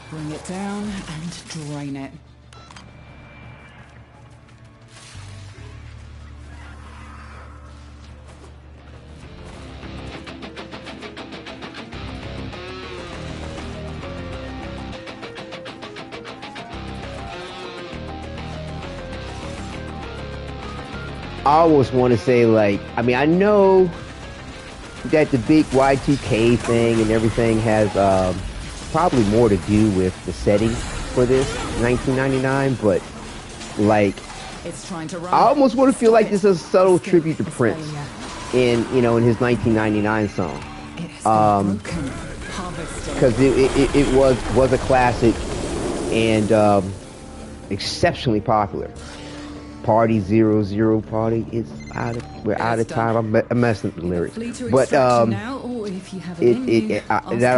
Bring it down and drain it. I almost want to say, like, I mean, I know that the big Y2K thing and everything has probably more to do with the setting for this 1999, but like, It's trying to run. I almost want to feel like this is a subtle tribute to Prince in in his 1999 song, because it was a classic and exceptionally popular. Party 00 party. We're out of time. I'm messing up the lyrics, but that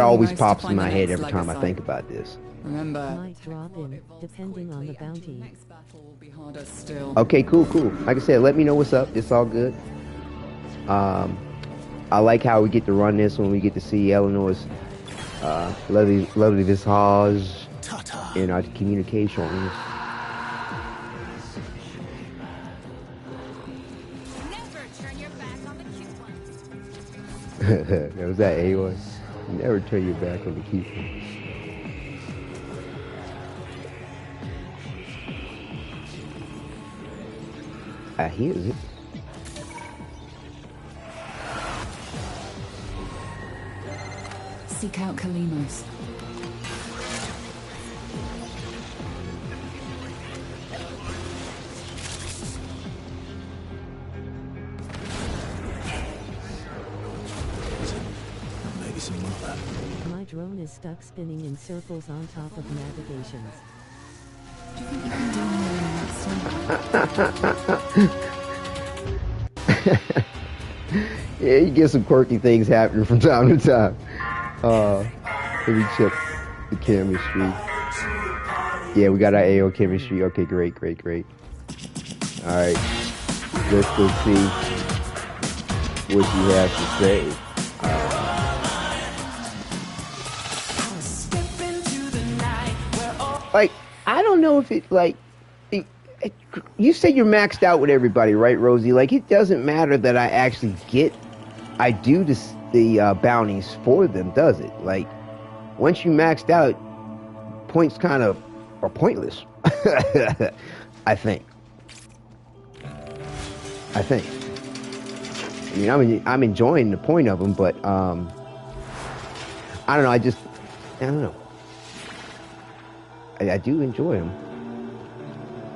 always pops in my head every time I think about this. Remember, Might drop in, depending on the bounty. Okay, cool. Like I said, let me know what's up. It's all good. I like how we get to run this when we get to see Eleanor's lovely visage in our communications. That was that A1. Never turn your back on the keeper. I hear it. Seek out Kalimos. My drone is stuck spinning in circles on top of navigations. Do you think you can do more next time? Yeah, you get some quirky things happening from time to time. Let me check the chemistry. Yeah, we got our AO chemistry. Okay, great. Alright. Let's go see what she has to say. Like, I don't know if it, like, you say you're maxed out with everybody, right, Rosie? Like, it doesn't matter that I do the bounties for them, does it? Like, once you maxed out, points kind of are pointless. I think. I mean, I'm enjoying the point of them, but I don't know. I don't know. I do enjoy them,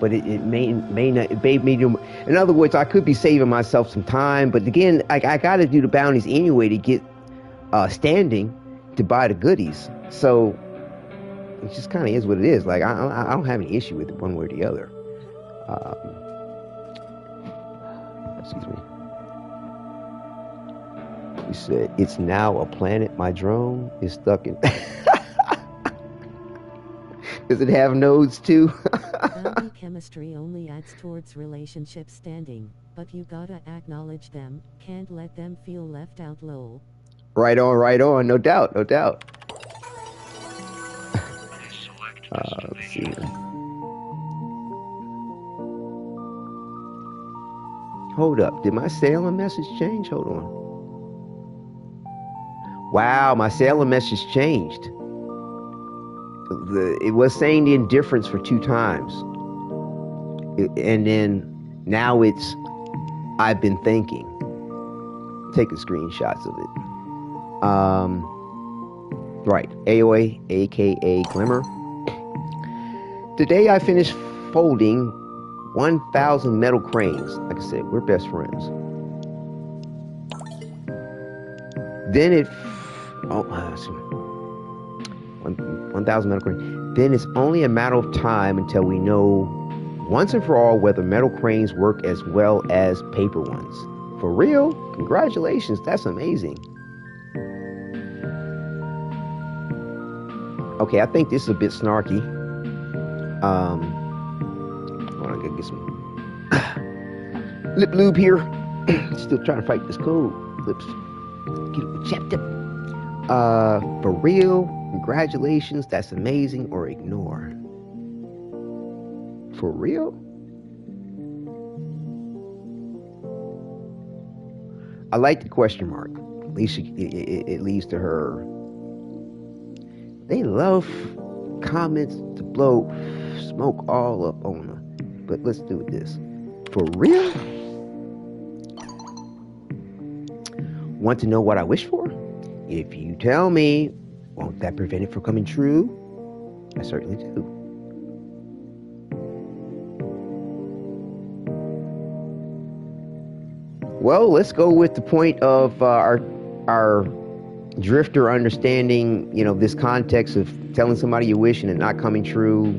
but it may not. It made me do. In other words, I could be saving myself some time, but again, I got to do the bounties anyway to get standing to buy the goodies. So it just kind of is what it is. Like, I don't have any issue with it one way or the other. Excuse me. He said, "It's now a planet. My drone is stuck in." Does it have nodes too? Bounty chemistry only adds towards relationship standing, but you gotta acknowledge them, can't let them feel left out, lol. Right on, no doubt. Let's see here. Hold up. Did my Salem message change? Hold on. Wow, my Salem message changed. It was saying the indifference for 2 times. And then now it's I've been thinking. Taking screenshots of it. Right. AOA, aka Glimmer. Today I finished folding 1,000 metal cranes. Like I said, we're best friends. Then it... 1,000 metal cranes. Then it's only a matter of time until we know once and for all whether metal cranes work as well as paper ones. For real? Congratulations, that's amazing. Okay, I think this is a bit snarky. Hold on, I gotta get some lip lube here. Still trying to fight this cold. Lips get chapped up. For real? Congratulations, that's amazing, or ignore. For real? I like the question mark. At least it leads to her. They love comments to blow smoke all up on her. But let's do this. For real? Want to know what I wish for? If you tell me, won't that prevent it from coming true? I certainly do. Well, let's go with the point of our drifter understanding, you know, this context of telling somebody you wish and it not coming true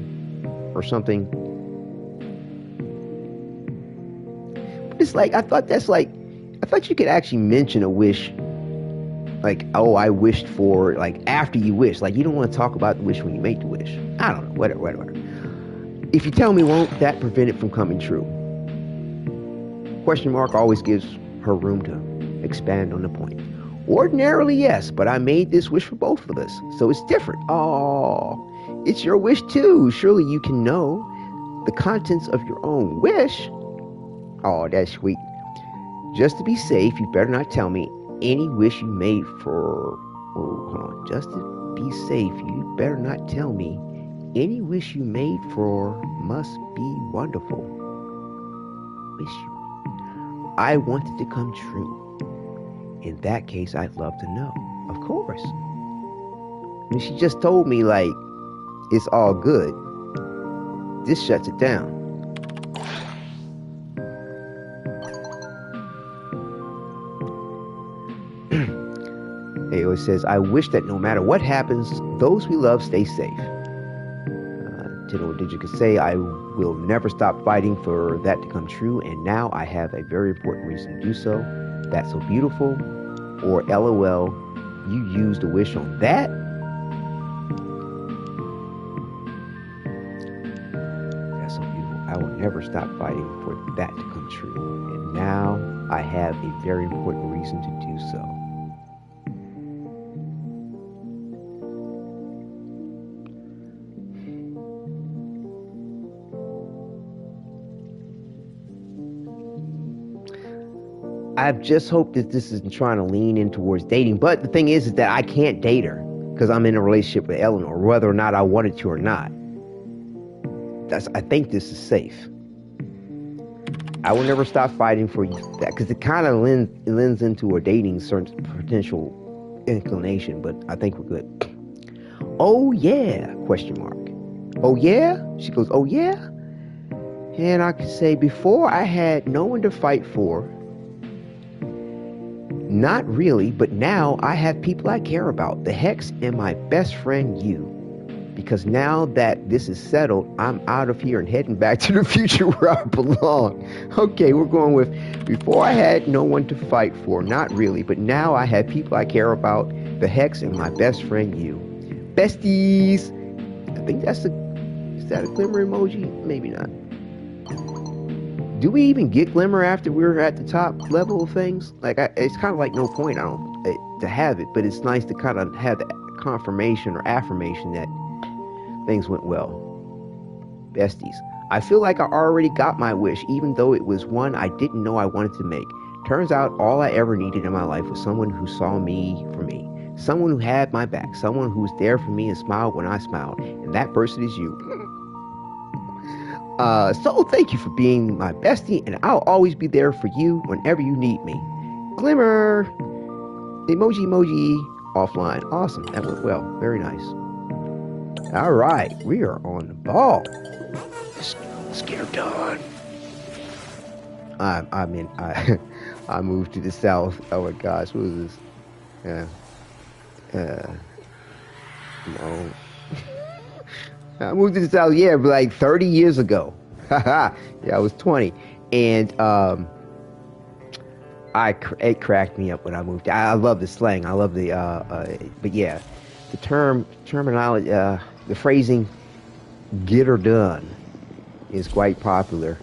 or something. But it's like, I thought you could actually mention a wish. Like, oh, I wished for, like, after you wish. Like, you don't want to talk about the wish when you make the wish. I don't know, whatever. If you tell me, won't that prevent it from coming true? Question mark always gives her room to expand on the point. Ordinarily, yes, but I made this wish for both of us, so it's different. Oh, it's your wish too. Surely you can know the contents of your own wish. Oh, that's sweet. Just to be safe, you better not tell me any wish you made for... Oh, hold on. Just to be safe, you better not tell me any wish you made for must be wonderful. Wish you... I want it to come true. In that case, I'd love to know. Of course. I mean, she just told me, like, it's all good. This shuts it down. It says, I wish that no matter what happens, those we love stay safe. Wadidja could say, I will never stop fighting for that to come true, and now I have a very important reason to do so. That's so beautiful. Or LOL, you used a wish on that? That's so beautiful. I will never stop fighting for that to come true, and now I have a very important reason to do so. I've just hoped that this isn't trying to lean in towards dating. But the thing is that I can't date her because I'm in a relationship with Eleanor, whether or not I wanted to or not. I think this is safe. I will never stop fighting for that because it kind of lends into a dating certain potential inclination. But I think we're good. Oh yeah? Question mark. Oh yeah? She goes, oh yeah? And I could say, before I had no one to fight for. Not really, but now I have people I care about, the Hex and my best friend you. Because now that this is settled, I'm out of here and heading back to the future where I belong. Okay, we're going with, before I had no one to fight for, not really, but now I have people I care about, the Hex and my best friend you. Besties! I think is that a glimmer emoji? Maybe not. Do we even get glimmer after we're at the top level of things? Like, it's kind of like no point to have it, but it's nice to kind of have the confirmation or affirmation that Things went well. Besties. I feel like I already got my wish, even though it was one I didn't know I wanted to make. Turns out all I ever needed in my life was someone who saw me for me. Someone who had my back. Someone who was there for me and smiled when I smiled. And that person is you. So thank you for being my bestie, and I'll always be there for you whenever you need me. Glimmer! Emoji offline. Awesome. That went well. Very nice. Alright, we are on the ball. Scared done. I moved to the south. Oh my gosh, what is this? No. I moved to the south, yeah, but like 30 years ago. Haha. Yeah, I was 20. And it cracked me up when I moved. I love the slang. I love the but yeah, the terminology, the phrasing "get her done" is quite popular.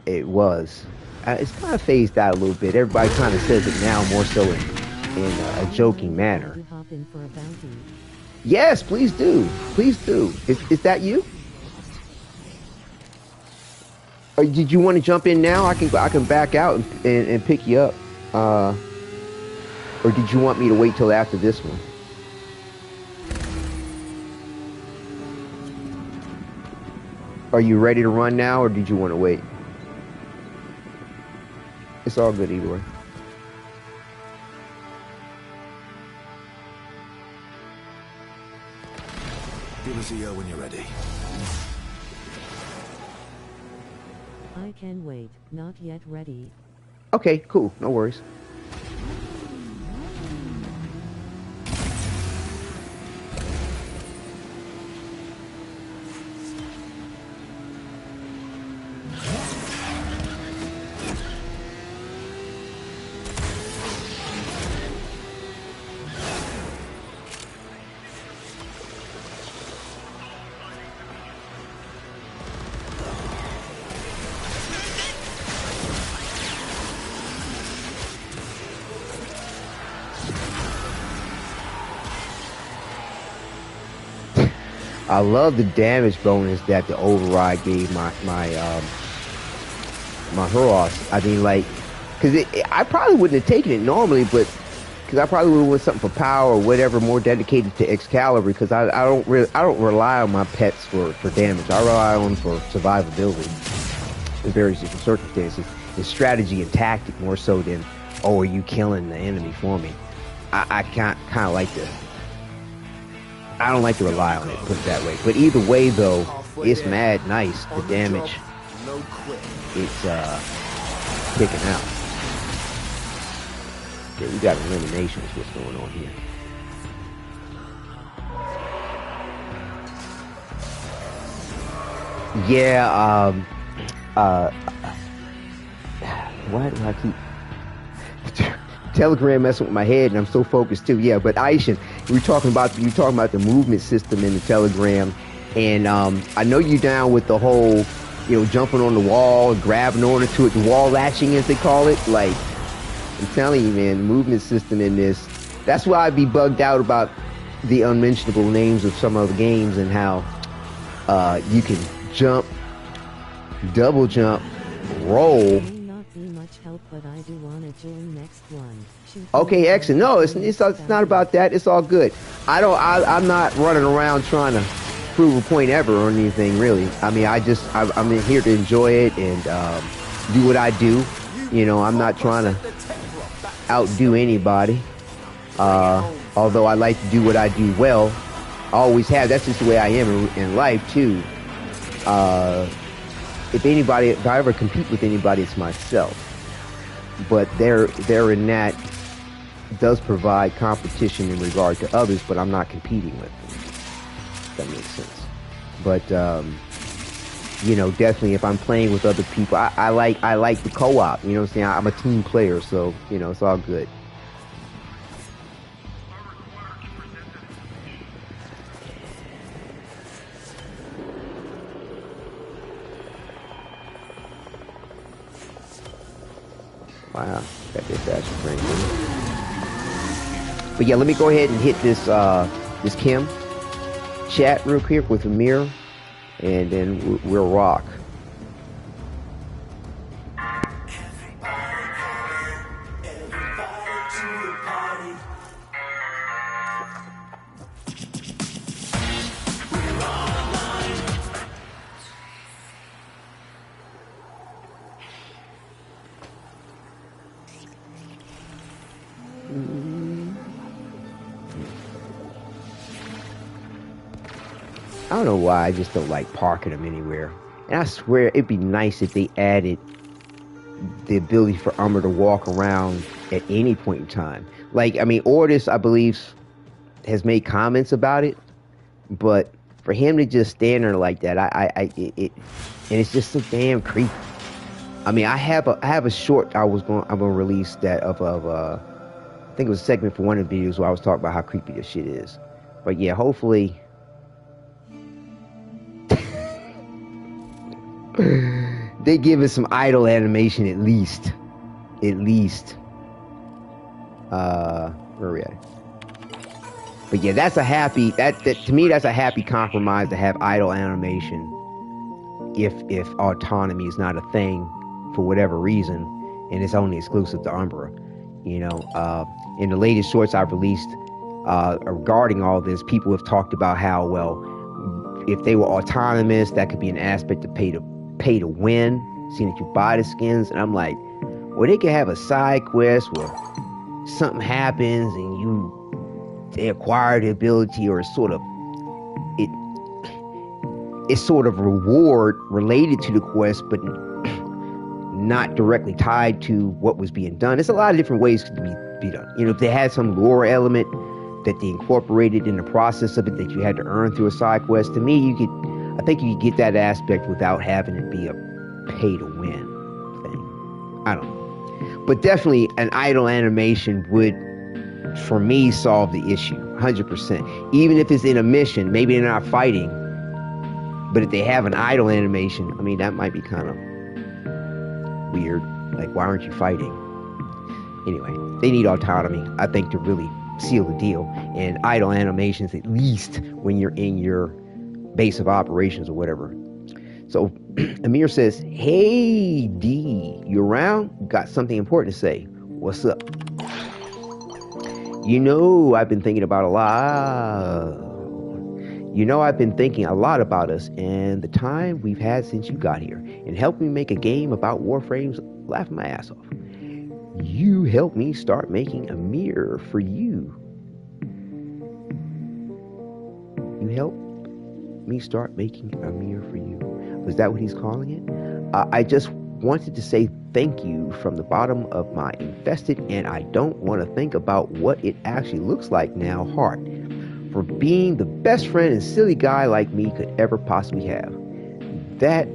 It was. It's kind of phased out a little bit. Everybody kind of says it now, more so in a joking manner. You hop in for a bounty. Yes, please do. Please do. Is that you? Or did you want to jump in now? I can back out and pick you up. Or did you want me to wait till after this one? Are you ready to run now, or did you want to wait? It's all good either way. Give us a yell when you're ready. I can wait. Not yet ready. Okay, cool. No worries. I love the damage bonus that the override gave my Huros. I mean, like, because I probably wouldn't have taken it normally, but because I probably would have went something for power or whatever, more dedicated to Excalibur. Because I don't rely on my pets for damage. I rely on them for survivability in various different circumstances. It's strategy and tactic more so than, oh, are you killing the enemy for me? I kind of like to. I don't like to rely on it, put it that way. But either way, though, it's mad nice. The damage, it's kicking out. Yeah, we got eliminations. What's going on here? Yeah. Why do I keep? Telegram messing with my head, and I'm so focused too. Yeah, but Aishan, you were talking about the movement system in the Telegram, and I know you down with the whole, jumping on the wall, grabbing onto it, the wall latching as they call it. Like, I'm telling you, man, the movement system in this. That's why I'd be bugged out about the unmentionable names of some of the games and how you can jump, double jump, roll. Help, but I do want to join next one. Okay, excellent. No, it's not about that. It's all good. I'm not running around trying to prove a point ever or anything, really. I mean, I'm here to enjoy it and do what I do. I'm not trying to outdo anybody. Although I like to do what I do well. I always have. That's just the way I am in life too. If I ever compete with anybody, it's myself. But there in that does provide competition in regard to others, but I'm not competing with them. If that makes sense. But definitely if I'm playing with other people, I like the co-op. You know what I'm saying? I'm a team player, so it's all good. Wow, got this action frame. But yeah, let me go ahead and hit this Kim. chat real quick with Amir, and then we'll rock. I don't know why, I just don't like parking them anywhere. And I swear it'd be nice if they added the ability for Umber to walk around at any point in time. Like, I mean, Ordis, I believe, has made comments about it, but for him to just stand there like that, and it's just so damn creepy. I mean, I have a short I'm gonna release that of I think it was a segment for one of the videos where I was talking about how creepy this shit is. But yeah, hopefully. They give us some idle animation at least. Where are we at? But yeah, that's a happy, that to me, that's a happy compromise to have idle animation if autonomy is not a thing for whatever reason, and it's only exclusive to Umbra. You know, in the latest shorts I've released regarding all this, people have talked about how, well, if they were autonomous, that could be an aspect to pay to win, seeing that you buy the skins. And I'm like, well, they could have a side quest where something happens and they acquire the ability, or it's sort of reward related to the quest, but not directly tied to what was being done. There's a lot of different ways to be done. You know, if they had some lore element that they incorporated in the process of it that you had to earn through a side quest, to me, I think you could get that aspect without having it be a pay-to-win thing. I don't know. But definitely an idle animation would, for me, solve the issue, 100%. Even if it's in a mission, maybe they're not fighting, but if they have an idle animation, I mean, that might be kind of weird. Like, why aren't you fighting? Anyway, they need autonomy, I think, to really seal the deal. And idle animations, at least when you're in your base of operations or whatever. So Amir says, hey D, you around? Got something important to say. What's up? You know, I've been thinking about a lot. You know, I've been thinking a lot about us and the time we've had since you got here, and helped me make a game about Warframes, laughing my ass off. You helped me start making a mirror for you. You helped me start making a mirror for you. Was that what he's calling it? I just wanted to say thank you from the bottom of my infested, and I don't want to think about what it actually looks like now, heart, for being the best friend and silly guy like me could ever possibly have. That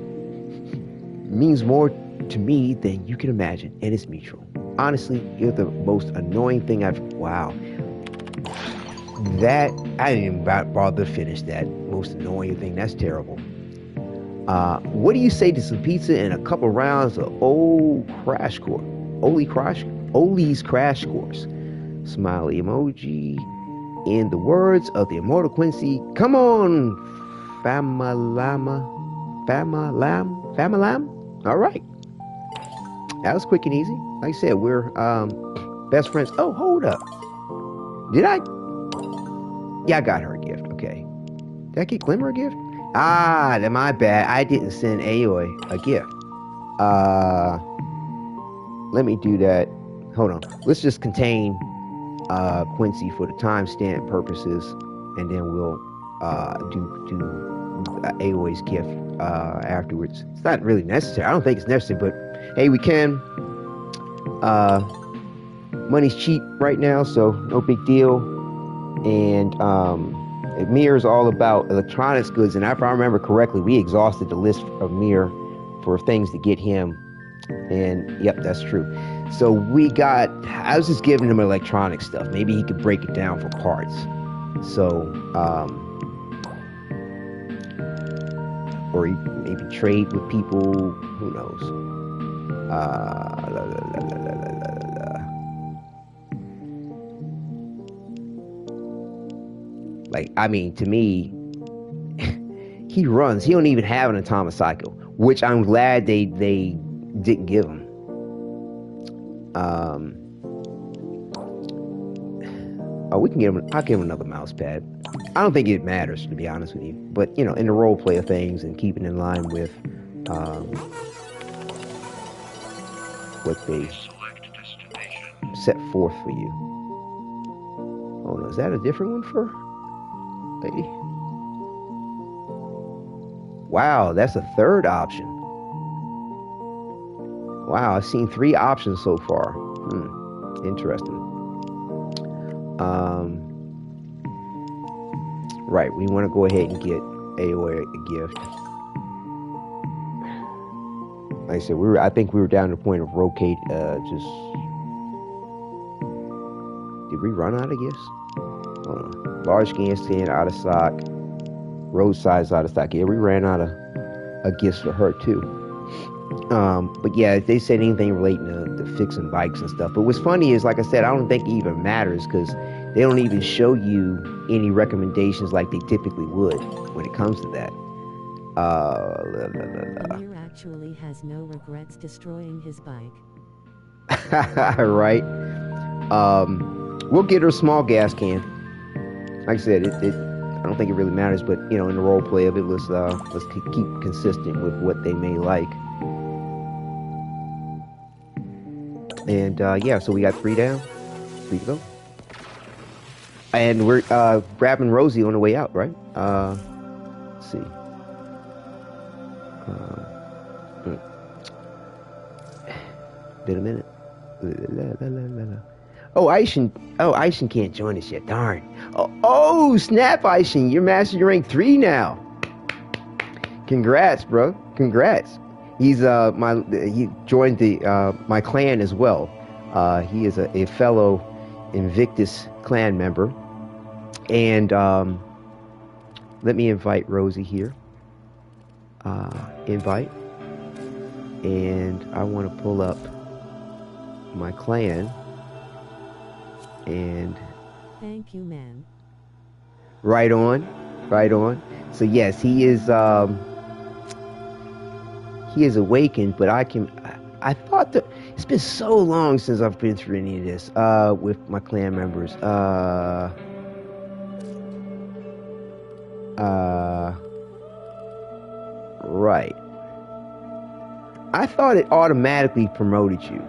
means more to me than you can imagine, and it's mutual. Honestly, you're the most annoying thing wow. That, I didn't even bother to finish that. Most annoying thing, that's terrible. What do you say to some pizza and a couple rounds of Ole's Crash Course? Smiley emoji. In the words of the immortal Quincy, come on, Famalam. All right. That was quick and easy. Like I said, we're best friends. Oh, hold up. Did I? Yeah, I got her a gift. Okay. Did I get Glimmer a gift? Ah, then my bad. I didn't send Aoi a gift. Let me do that. Hold on. Let's just contain Quincy for the timestamp purposes, and then we'll do Aoi's gift afterwards. It's not really necessary. I don't think it's necessary, but hey, we can. Money's cheap right now, so no big deal. And Mir is all about electronics goods, and if I remember correctly, we exhausted the list of Mir for things to get him. And yep, that's true. So I was just giving him electronic stuff. Maybe he could break it down for parts. So, or he maybe trade with people, who knows. Like, I mean, to me, he runs. He don't even have an atomic cycle, which I'm glad they didn't give him. Oh, we can give him. I'll give him another mouse pad. I don't think it matters, to be honest with you. But you know, in the role play of things and keeping in line with what they set forth for you. Oh no, is that a different one for lady? Wow, that's a third option. Wow, I've seen 3 options so far. Interesting. Right, we want to go ahead and get AOA a gift. Like I said, I think we were down to the point of rotate. Just did we run out of gifts? Large scan stand out of stock. Roadside out of stock. Yeah, we ran out of gifts for her too. But yeah, if they said anything relating to fixing bikes and stuff. But what's funny is, like I said, I don't think it even matters because they don't even show you any recommendations like they typically would when it comes to that. Amir actually has no regrets destroying his bike. Right. We'll get her a small gas can. Like I said, I don't think it really matters, but you know, in the role play of it, let's keep consistent with what they may like. And yeah, so we got 3 down, 3 to go. And we're grabbing Rosie on the way out, right? Let's see. Been a minute. Oh, Aishin can't join us yet. Darn. Oh, snap, Aishin. You're master your rank 3 now. Congrats, bro. Congrats. He's he joined my clan as well. He is a fellow Invictus clan member. And let me invite Rosie here. Invite. And I want to pull up my clan. And thank you, man. Right on. So yes, he is awakened, but I thought that it's been so long since I've been through any of this with my clan members. Right. I thought it automatically promoted you.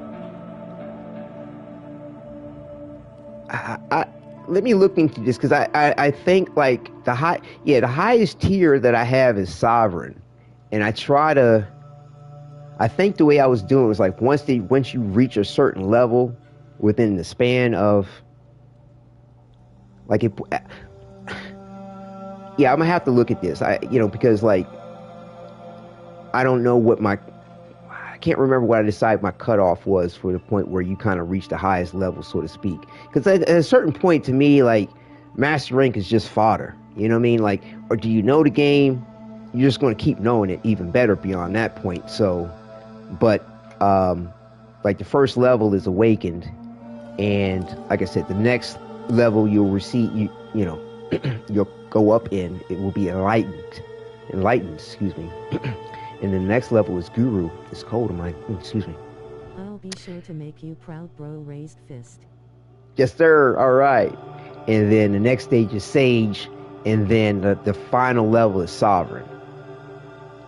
Let me look into this because I think like the highest tier that I have is Sovereign, and I think the way I was doing was like once you reach a certain level within the span of like it. Yeah, I'm gonna have to look at this. Because like I don't know what I can't remember what I decided my cutoff was for the point where you kind of reach the highest level, so to speak. Because at a certain point, to me, like master rank is just fodder. You know what I mean? Like, or do you know the game? You're just going to keep knowing it even better beyond that point. So, but like the first level is awakened, and like I said, the next level you'll receive, you know, you'll go up in. It will be enlightened. Excuse me. And the next level is Guru. It's cold in my... excuse me. I'll be sure to make you proud, bro. Raised fist. Yes, sir. All right. And then the next stage is Sage. And then the final level is Sovereign.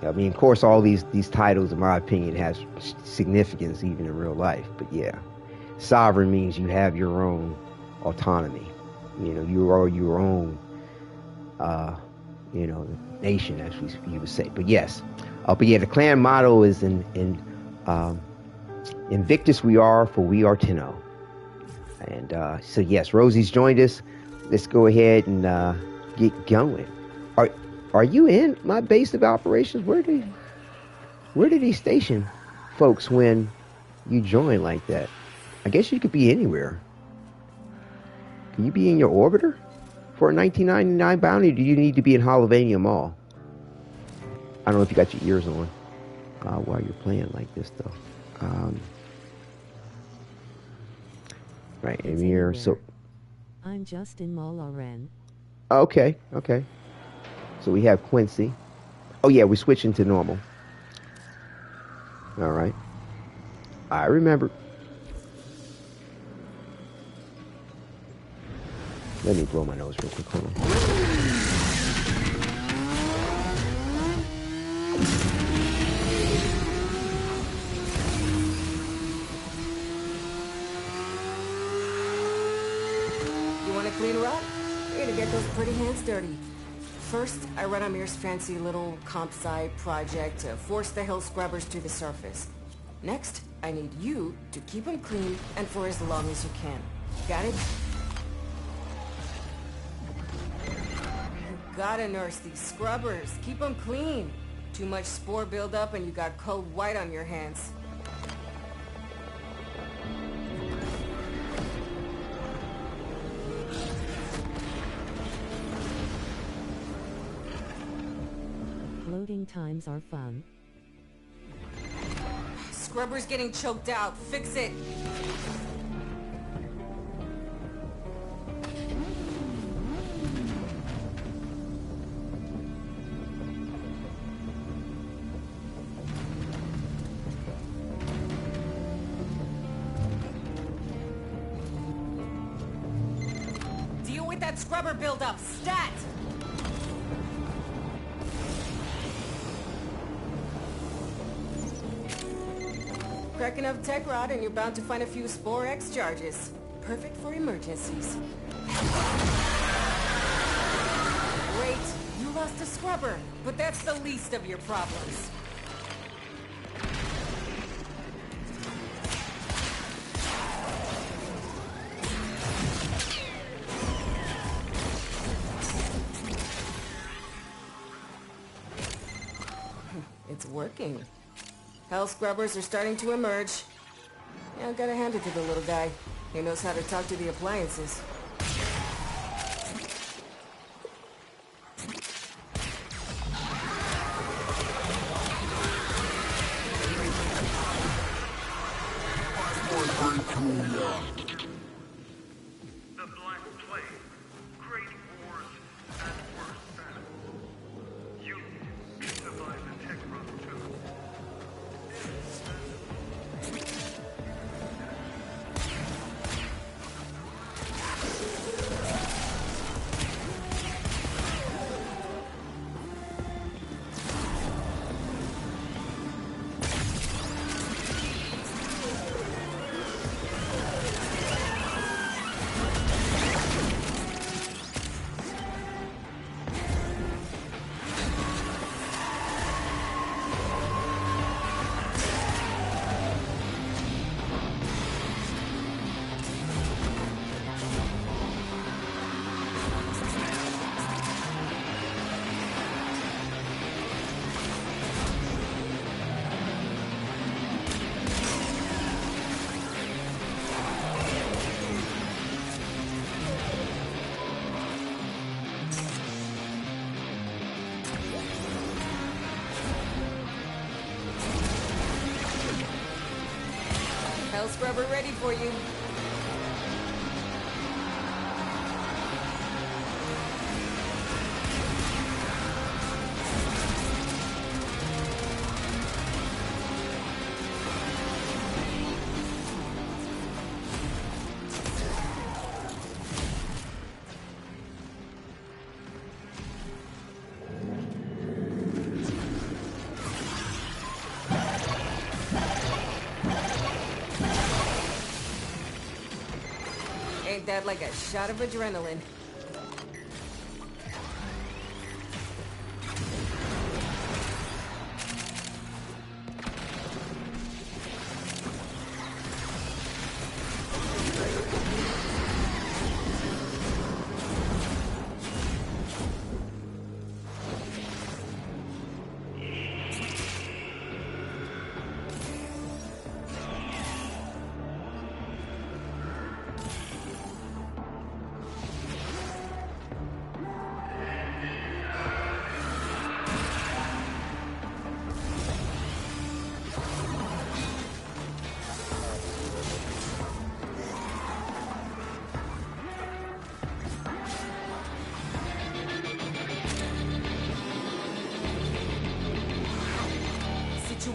I mean, of course, all these titles, in my opinion, has significance even in real life. But yeah, Sovereign means you have your own autonomy. You know, you are your own, nation, as you would say. But yes. But yeah, the clan motto is in Invictus we are, for we are Tenno. And so yes, Rosie's joined us. Let's go ahead and get going. Are you in my base of operations? Where did he station folks when you join like that? I guess you could be anywhere. Can you be in your orbiter for a 1999 bounty? Or do you need to be in Holovania Mall? I don't know if you got your ears on while you're playing like this, though. Right, Amir. So I'm just in Mall Oren. Okay. So we have Quincy. Oh yeah, we switching to normal. All right. I remember. Let me blow my nose real quick. Hold on. You want to clean her up? You're gonna get those pretty hands dirty. First, I run Amir's fancy little comp sci project to force the hill scrubbers to the surface. Next, I need you to keep them clean and for as long as you can. Got it? You gotta nurse these scrubbers. Keep them clean. Too much spore buildup and you got cold white on your hands. Loading times are fun. Scrubber's getting choked out. Fix it. Deal with that scrubber buildup. Stat! Crack enough tech rod and you're bound to find a few Spore X charges. Perfect for emergencies. Great, you lost a scrubber, but that's the least of your problems. It's working. Hell scrubbers are starting to emerge. Yeah, I gotta hand it to the little guy. He knows how to talk to the appliances. The Black Plague, great wars and worse battles. You can survive the tech run too. Hell scrubber ready for you. Ain't that like a shot of adrenaline?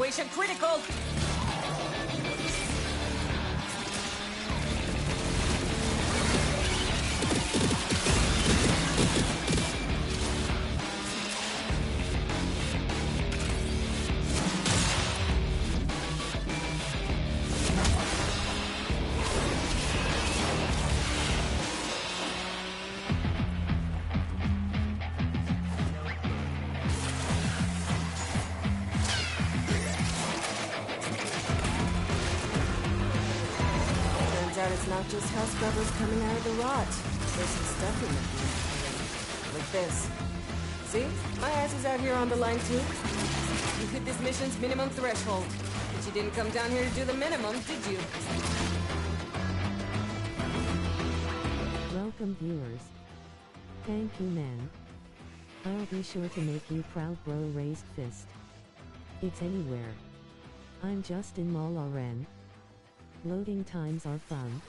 Situation critical! It's not just house scrubbers coming out of the rot. There's some stuff in there. Like this. See? My ass is out here on the line too. You hit this mission's minimum threshold. But you didn't come down here to do the minimum, did you? Welcome viewers. Thank you, man. I'll be sure to make you proud, bro. Raised fist. It's anywhere. I'm just in Malaren. Loading times are fun.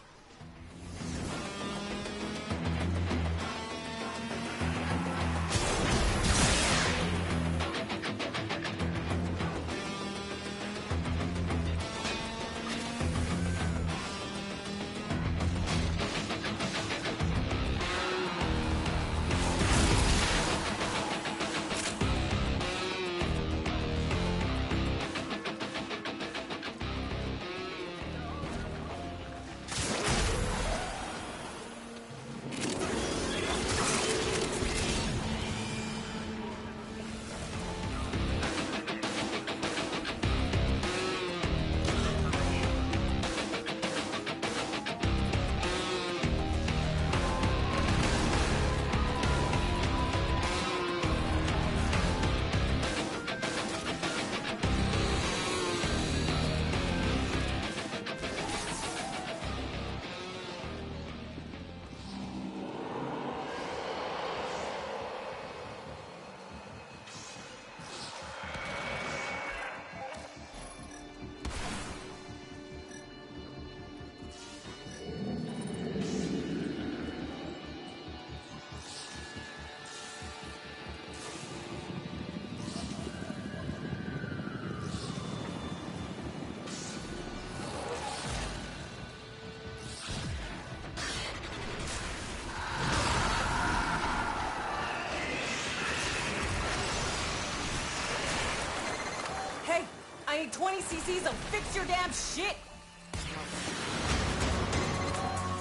I need 20 cc's of fix your damn shit!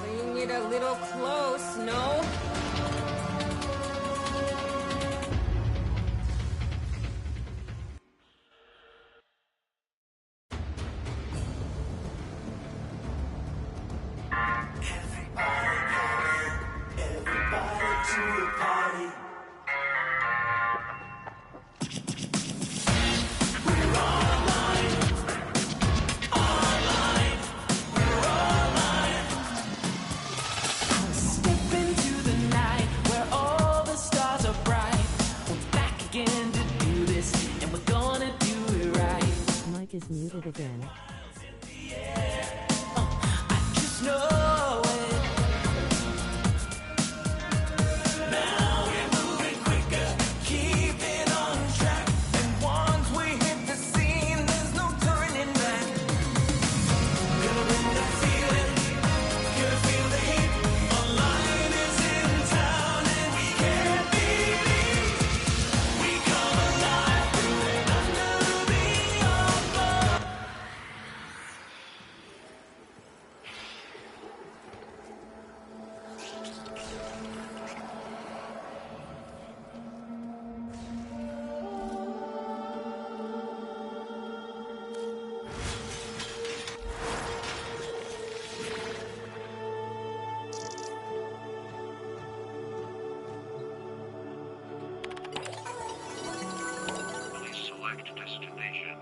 Bringing it a little close, no? Is muted again. I just know it. Now we're moving quicker, keeping on track. And once we hit the scene, there's no turning back. Gonna win that feeling, gonna feel the heat. Our line is in town and we can't believe we come alive under the umbrella. Please select destination.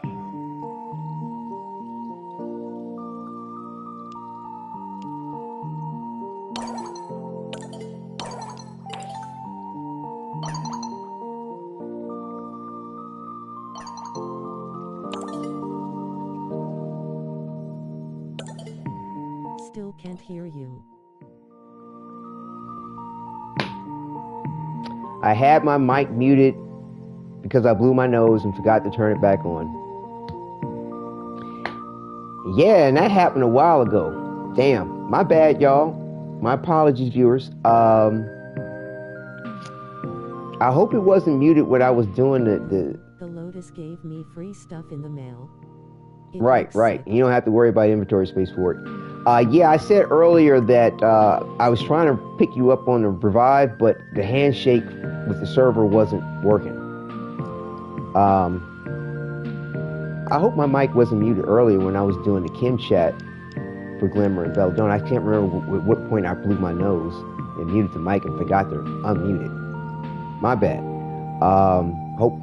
Still can't hear you. I had my mic muted because I blew my nose and forgot to turn it back on. Yeah, and that happened a while ago. Damn, my bad, y'all. My apologies, viewers. I hope it wasn't muted when I was doing The Lotus gave me free stuff in the mail. It Right. looks sick. You don't have to worry about inventory space for it. Yeah, I said earlier that I was trying to pick you up on the revive, but the handshake with the server wasn't working. I hope my mic wasn't muted earlier when I was doing the Kim chat for Glimmer and Belladonna. I can't remember at what point I blew my nose and muted the mic and forgot to unmute it. My bad. Hope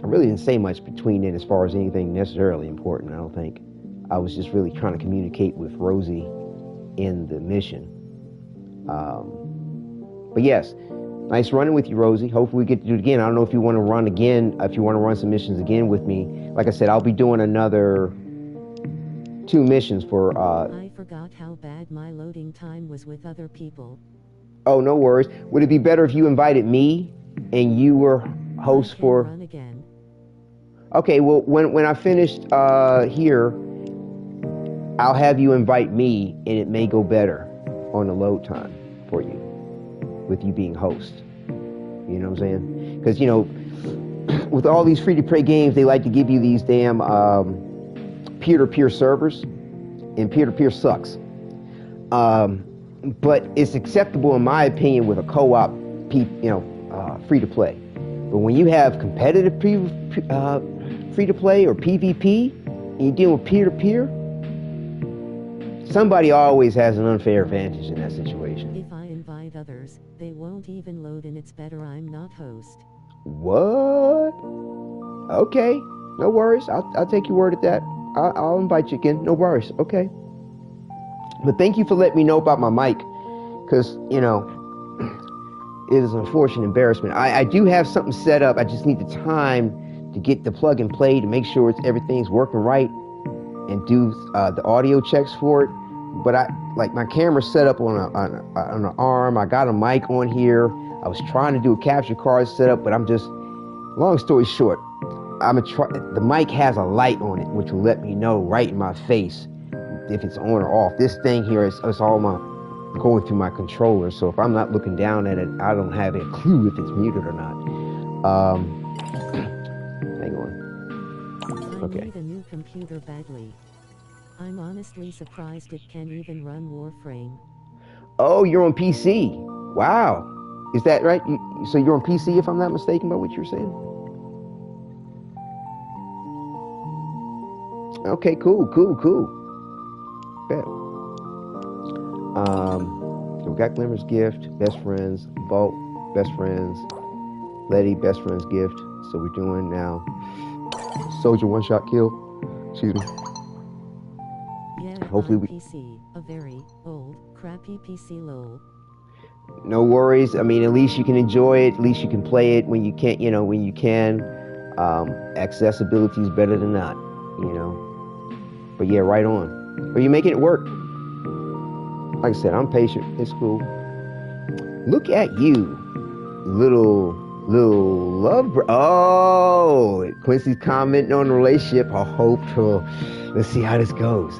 I really didn't say much between then as far as anything necessarily important, I don't think. I was just really trying to communicate with Rosie in the mission. But yes, nice running with you, Rosie. Hopefully we get to do it again. I don't know if you want to run again, if you want to run some missions again with me. Like I said, I'll be doing another 2 missions for... I forgot how bad my loading time was with other people. Oh, no worries. Would it be better if you invited me and you were host I can for... run again. Okay, well, when I finished here, I'll have you invite me, and it may go better on the load time for you, with you being host. You know what I'm saying? Because, you know, with all these free-to-play games, they like to give you these damn peer-to-peer servers, and peer-to-peer sucks. But it's acceptable, in my opinion, with a co-op, free-to-play. But when you have competitive free-to-play or PvP, and you're dealing with peer-to-peer, somebody always has an unfair advantage in that situation. If I invite others, they won't even load, and it's better I'm not host. What? Okay, no worries. I'll take your word at that. I'll invite you again. No worries. Okay. But thank you for letting me know about my mic, because, you know, it is an unfortunate embarrassment. I do have something set up. I just need the time to get the plug and play to make sure everything's working right and do the audio checks for it. But my camera's set up on an arm. I got a mic on here. I was trying to do a capture card setup, but I'm just, long story short, the mic has a light on it, which will let me know right in my face if it's on or off. This thing here is all going through my controller, so if I'm not looking down at it, I don't have a clue if it's muted or not. Hang on. Okay. I need a new computer badly. I'm honestly surprised it can even run Warframe. Oh, you're on PC. Wow. Is that right? So you're on PC, if I'm not mistaken by what you're saying? Okay, cool. Bet. So we got Glimmer's gift, best friends, Vault, best friends, Letty, best friends gift. So we're doing now Soldier one-shot kill. Excuse me. Yeah, Hopefully we... PC, a very old, crappy PC lol. No worries. I mean, at least you can enjoy it. At least you can play it when you can't, when you can. Accessibility is better than not, But yeah, right on. Are you making it work? Like I said, I'm patient. It's cool. Look at you, little love. Oh, Quincy's commenting on the relationship. I hope to. Let's see how this goes.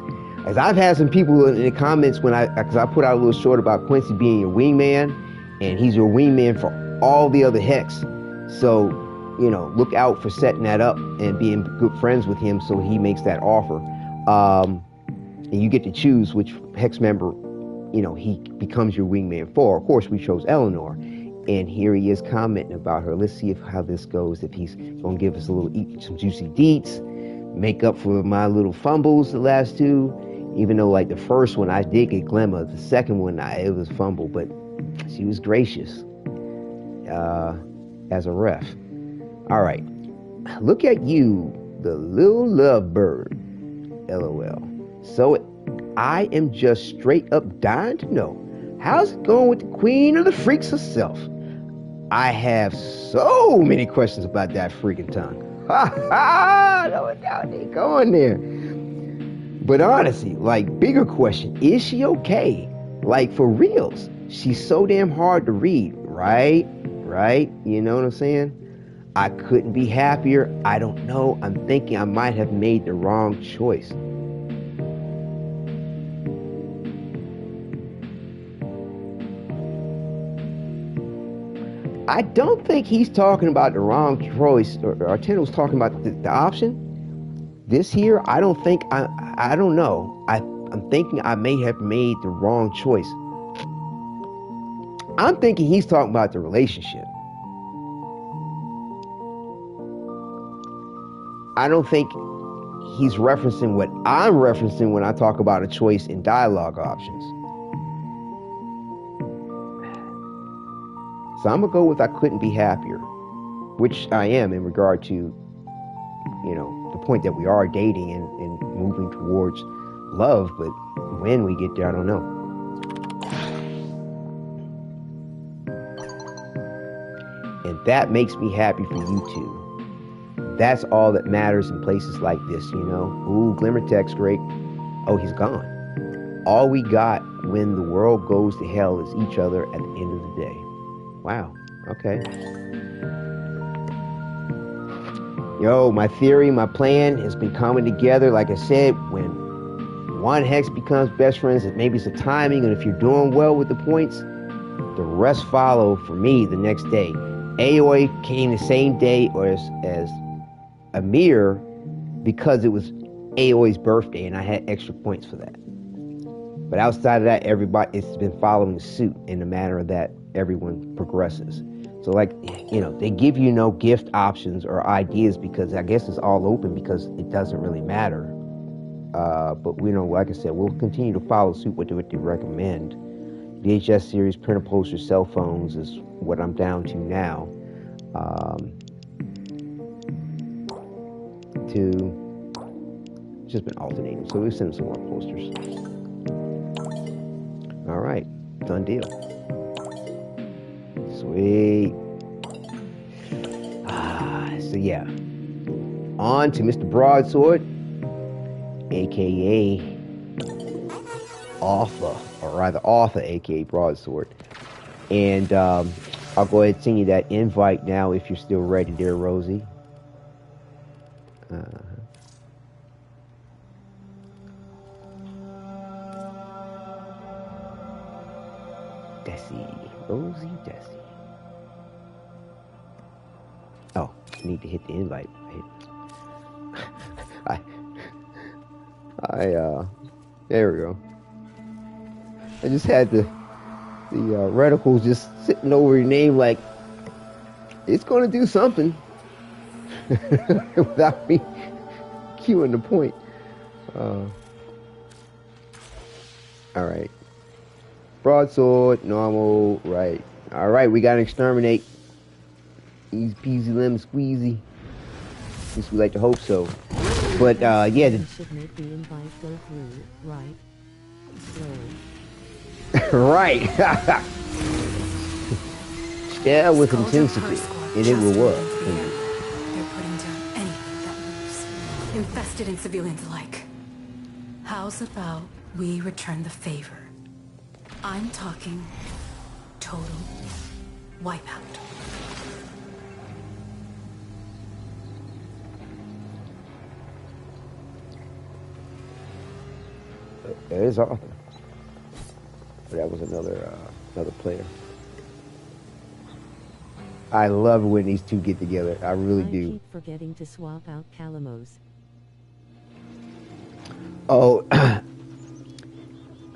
As I've had some people in the comments because I put out a little short about Quincy being your wingman, and he's your wingman for all the other hex. So, look out for setting that up and being good friends with him so he makes that offer. And you get to choose which hex member, he becomes your wingman for. Of course, we chose Eleanor. And here he is commenting about her. Let's see how this goes, if he's going to give us some juicy deets, make up for my little fumbles the last 2. Even though, like, the first one, I did get Glemma. The second one, it was fumble, but she was gracious as a ref. All right. Look at you, the little lovebird. LOL. So I am just straight up dying to know, how's it going with the queen of the freaks herself? I have so many questions about that freaking tongue. Ha ha! No doubt they going there. But honestly, bigger question, is she okay? For reals. She's so damn hard to read, right? You know what I'm saying? I couldn't be happier. I don't know. I'm thinking I might have made the wrong choice. I don't think he's talking about the wrong choice, or Tenno's talking about the option. This here, I don't think, I don't know. I'm thinking I may have made the wrong choice. I'm thinking he's talking about the relationship. I don't think he's referencing what I'm referencing when I talk about a choice in dialogue options. So I'm gonna go with I couldn't be happier, which I am in regard to, you know, the point that we are dating and moving towards love, but when we get there, I don't know. And that makes me happy for you two. That's all that matters in places like this, you know. Ooh, Glimmer text, great. Oh, he's gone. All we got when the world goes to hell is each other at the end of the day. Wow, okay. Yo, my theory, my plan has been coming together. Like I said, when one hex becomes best friends, maybe it's the timing, and if you're doing well with the points, the rest follow for me the next day. Aoi came the same day as Amir because it was Aoi's birthday and I had extra points for that. But outside of that, everybody, it's been following suit in the manner that everyone progresses. So like, you know, they give you no gift options or ideas because I guess it's all open because it doesn't really matter. But you know, like I said, we'll continue to follow suit with what they recommend. VHS series, printer posters, cell phones is what I'm down to now. Just been alternating, so we'll send some more posters. All right, done deal. Sweet. So yeah, on to Mr. Broadsword, aka Arthur, or rather Arthur, aka Broadsword. And I'll go ahead and send you that invite now if you're still ready there, Rosie. Rosie Desi. Oh, need to hit the invite. There we go. I just had the reticles just sitting over your name like it's gonna do something without me cueing the point. All right. Broadsword, normal, right. All right, we gotta exterminate. Easy peasy lemon squeezy. At least we like to hope so. But yeah, should make the invite go through, right? right. Yeah, with intensity, and it will work. They're putting down anything that moves, infested in civilians alike. How's about we return the favor? I'm talking total wipeout. There's Arthur. That was another player. I love when these two get together. I really do. I keep forgetting to swap out Calamos. Oh,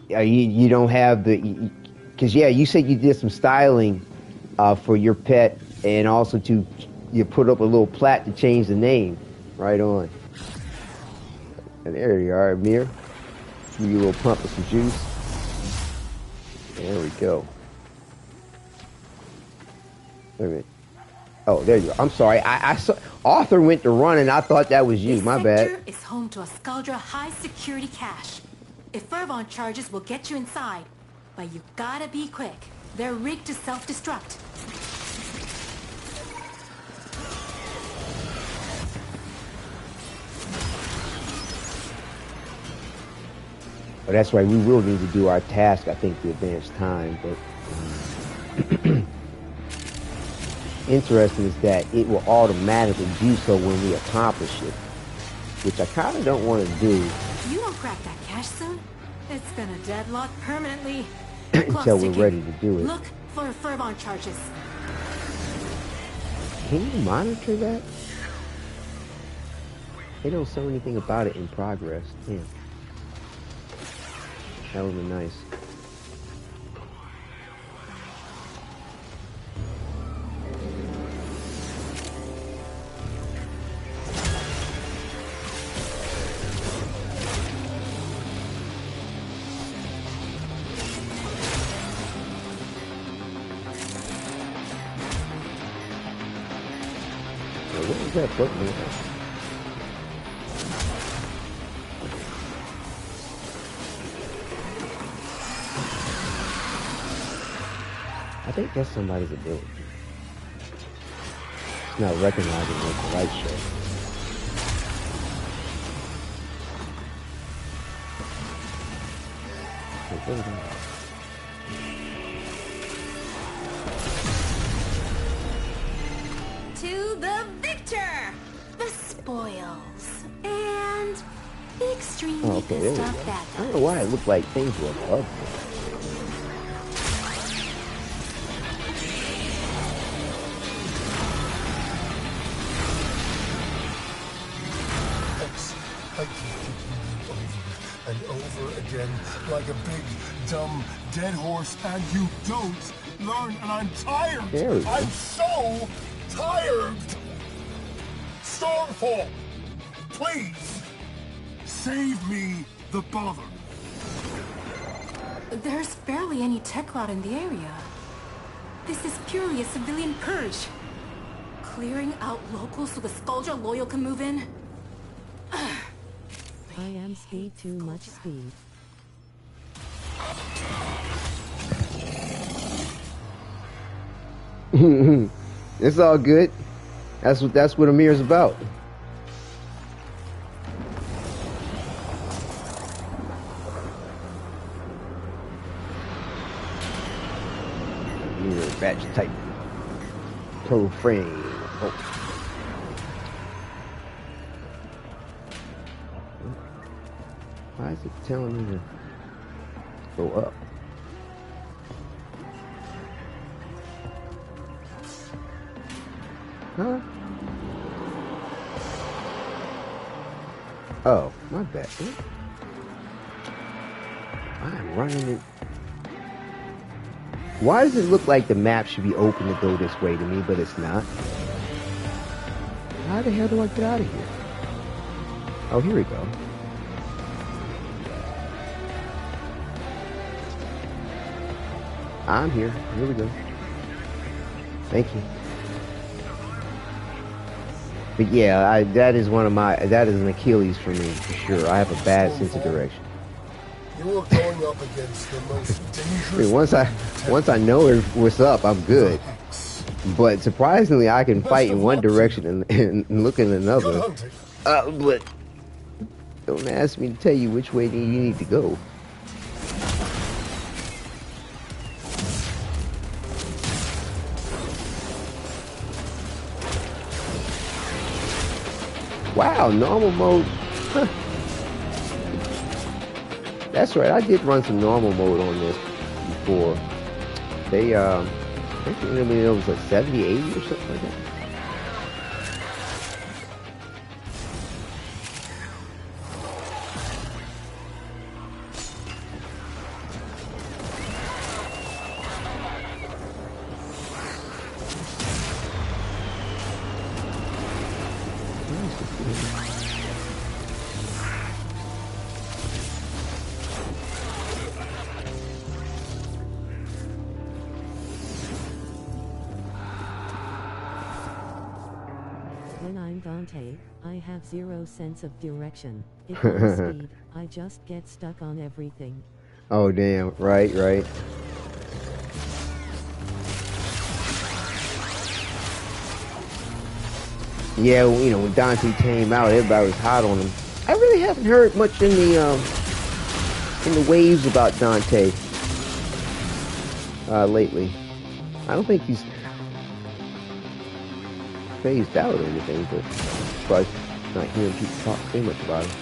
you don't have the, because yeah, you said you did some styling for your pet, and also you put up a little plat to change the name. Right on. And there you are, Amir. Give you a little pump of some juice. There we go. Wait a minute. Oh, there you go. I'm sorry. I saw Arthur went to run, and I thought that was you. This My sector bad. is home to a Scaldra high-security cache. If fervent charges will get you inside, but you gotta be quick. They're rigged to self-destruct. But that's right. We will need to do our task, I think, to advance time. But interesting is that it will automatically do so when we accomplish it, which I kind of don't want to do. You don't crack that cache soon, it's gonna deadlock permanently. Until we're ready to do it. Look for fervent charges. Can you monitor that? They don't show anything about it in progress. Damn. That would be nice. What was that button? I think that's somebody's ability. It's not recognizing it with the light show. To the victor! The spoils. And the extremely Oh, okay, there we pissed go. off bad I don't know why it looked like things were above me. I keep you over and over again like a big, dumb, dead horse, and you don't learn, and I'm tired. There we go. I'm so tired. Stormfall, please save me the bother. There's barely any tech cloud in the area. This is purely a civilian purge. Clearing out locals so the Skuldra loyal can move in? I am speed, too much speed. It's all good. That's what Amir's about. Amir batch type. Protoframe. Oh. Why is it telling me to go up? Huh? Oh, my bad. I'm running it. Why does it look like the map should be open to go this way to me, but it's not? How the hell do I get out of here? Oh, here we go. I'm here. Here we go. Thank you. But yeah, that is an Achilles for me, for sure. I have a bad sense of direction. You are going up against the most dangerous. Once I know what's up, I'm good. But surprisingly, I can fight in one direction and look in another. But don't ask me to tell you which way you need to go. Wow, normal mode. Huh. That's right, I did run some normal mode on this before. I think it was like 70, 80 or something like that. When I'm Dante, I have zero sense of direction. If I'm speed, I just get stuck on everything. Oh damn, right. Yeah, you know, when Dante came out, everybody was hot on him. I really haven't heard much in the waves about Dante lately. I don't think he's phased out or anything, but I'm surprised not hearing people talk too much about him.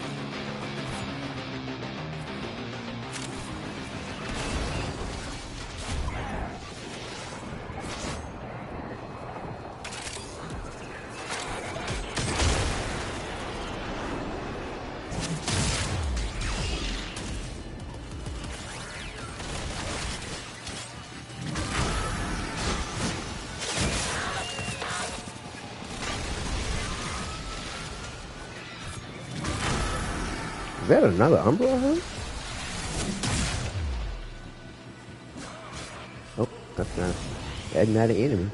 Is that another Umbra I heard? Oh, that's not an enemy.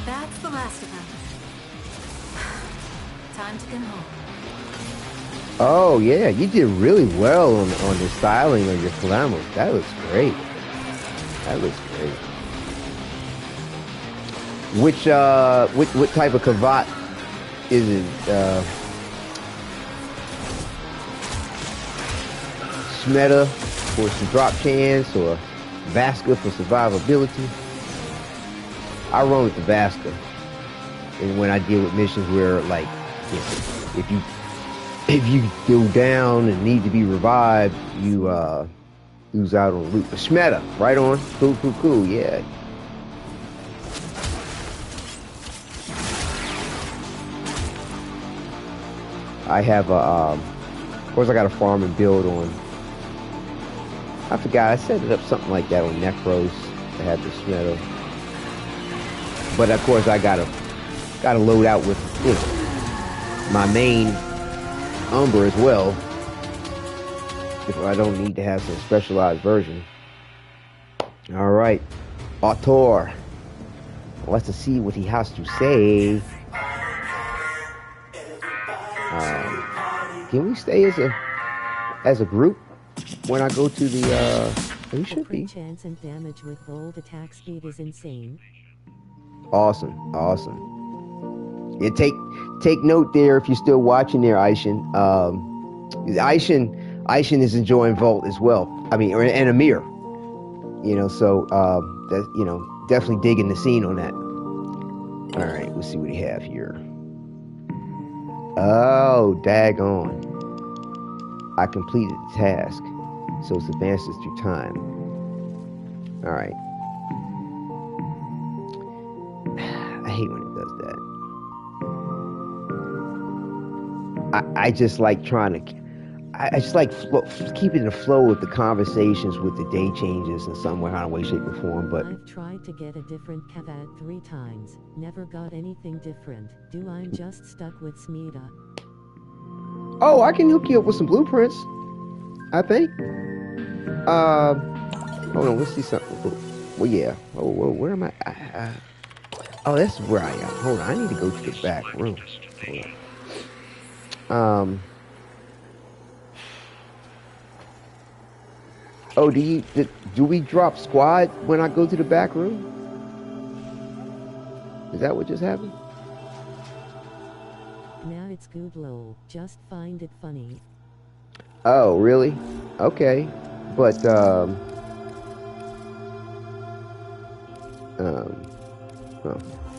That's the last of them. Time to come home. Oh yeah, you did really well on the styling of your Kalamos. That looks great. That looks great. What type of Kavat is it? Smeta for some drop chance, or Vasca for survivability? I run with the Vasca, and when I deal with missions where, like, if you go down and need to be revived, you lose out on loot. Smeta, right on. Cool, yeah. I have of course I got a farm and build on. I forgot, I set it up something like that on Necros. I had the Smeta. But of course I gotta load out with, you know, my main Umbra as well, if I don't need to have some specialized version. All right, Autor. Let's see what he has to say. Can we stay as a group when I go to the? We should be. Chance and damage with bold attack speed is insane. Awesome. Yeah, take note there if you're still watching there, Aishin. Aishin is enjoying Volt as well. I mean, and Amir. You know, so that, you know, definitely digging the scene on that. All right, let's see what we have here. Oh, daggone! I completed the task, so it advances through time. All right. I hate when it does that. I just like trying to. I just like keeping the flow of the conversations with the day changes in some way, way, shape, or form. But I've tried to get a different Kavat 3 times, never got anything different. I'm just stuck with Smeta. oh, I can hook you up with some blueprints, I think. Hold on, let's see something. Well, yeah. Oh, where am I? Oh, that's where I am. Hold on, I need to go to the back room. Hold on. Oh, do we drop squad when I go to the back room? Is that what just happened? Now it's good lol, just find it funny. Oh, really? Okay. But, oh,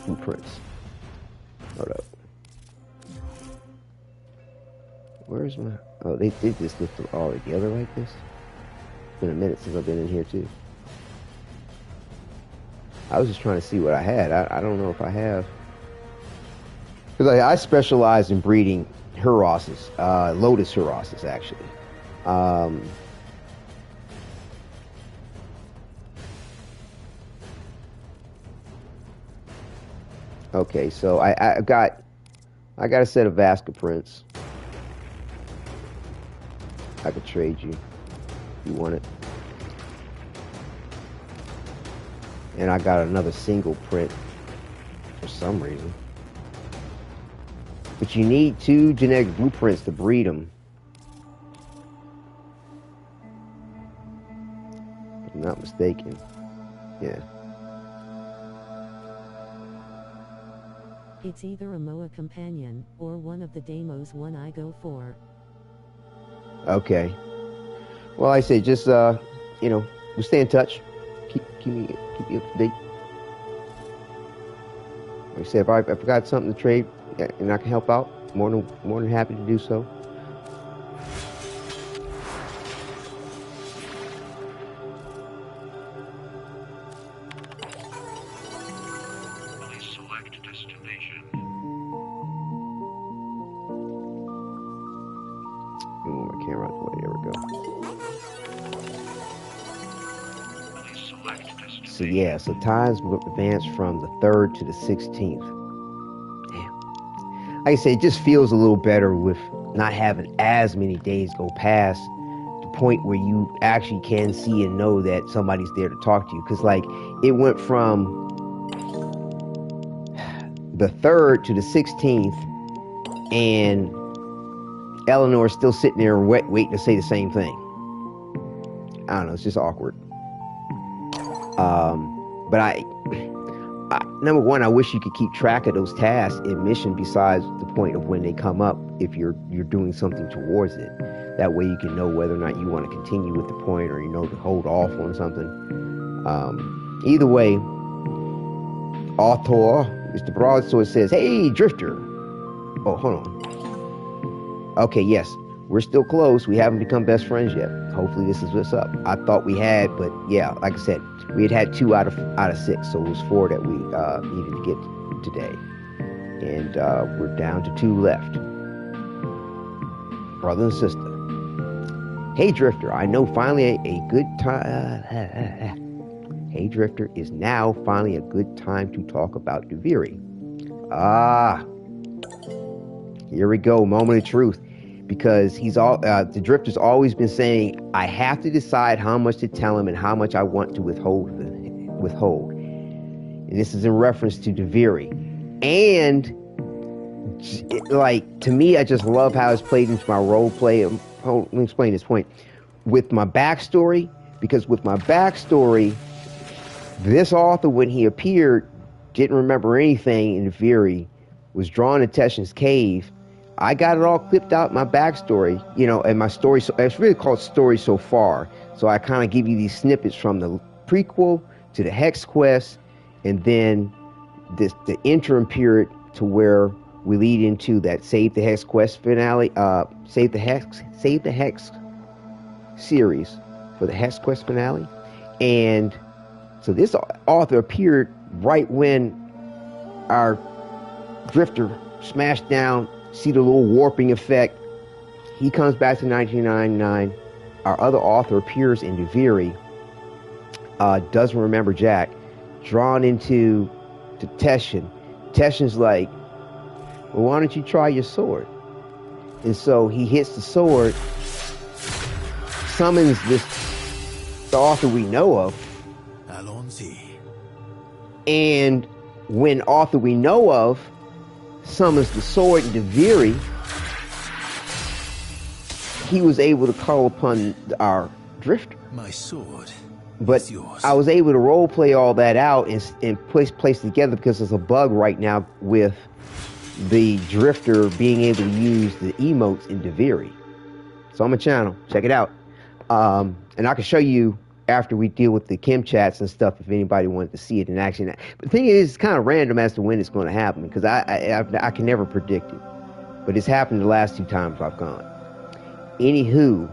blueprints. Hold up. Where's my, oh, they did this with them all together like this? It's been a minute since I've been in here too. I was just trying to see what I had. I don't know if I have. Because I specialize in breeding Hurosses, Lotus Hurosses actually. Okay, so I got a set of Vasca prints. I could trade you if you want it. And I got another single print for some reason. But you need 2 genetic blueprints to breed them. not mistaken. Yeah. It's either a MOA companion, or one of the Deimos one I go for. Okay. Well, I say just we'll stay in touch. Keep me up to date. Like I said, if I forgot something to trade and I can help out, more than happy to do so. Please select destination. Move my camera out the way. There we go. Please select destination. So yeah, so times will advance from the 3rd to the 16th. Damn. Like I said, it just feels a little better with not having as many days go past the point where you actually can see and know that somebody's there to talk to you. Because like it went from the 3rd to the 16th, and Eleanor's still sitting there waiting to say the same thing. I don't know, it's just awkward. But I number one, I wish you could keep track of those tasks in mission besides the point of when they come up if you're doing something towards it. That way you can know whether or not you want to continue with the point or to hold off on something. Either way, author, Mr. Broadsword says, "Hey, Drifter." Oh, hold on. Okay, yes, we're still close. We haven't become best friends yet. Hopefully this is what's up. I thought we had, but yeah, like I said, we had 2 out of 6, so it was 4 that we needed to get today. And we're down to 2 left. Brother and sister. Hey, Drifter, I know finally a good time. Hey, Drifter, is now finally a good time to talk about Duviri. Here we go, moment of truth. Because the Drifter's always been saying, I have to decide how much to tell him and how much I want to withhold. And this is in reference to Duviri. And, like, to me, I just love how it's played into my role play. Let me explain this point. With my backstory, because with my backstory, this author, when he appeared, didn't remember anything in Duviri, was drawn to Teshin's cave. I got it all clipped out in my backstory, and my story. So it's really called Story So Far. So I kind of give you these snippets from the prequel to the Hex Quest, and then the interim period to where we lead into that Save the Hex Quest finale, Save the Hex series for the Hex Quest finale. And so this author appeared right when our Drifter smashed down. See the little warping effect. He comes back to 1999. Our other author appears in Duviri. Doesn't remember Jack. Drawn into Teshin. Teshin's like, well, why don't you try your sword? And so he hits the sword, summons the author we know of. Allons-y. And when author we know of summons the sword in Duviri, he was able to call upon our Drifter. My sword But is yours. I was able to role play all that out and place together because there's a bug right now with the Drifter being able to use the emotes in Duviri. It's on my channel. Check it out. And I can show you after we deal with the Kim chats and stuff if anybody wanted to see it in action. But the thing is, it's kind of random as to when it's going to happen because I can never predict it. But it's happened the last 2 times I've gone. Anywho,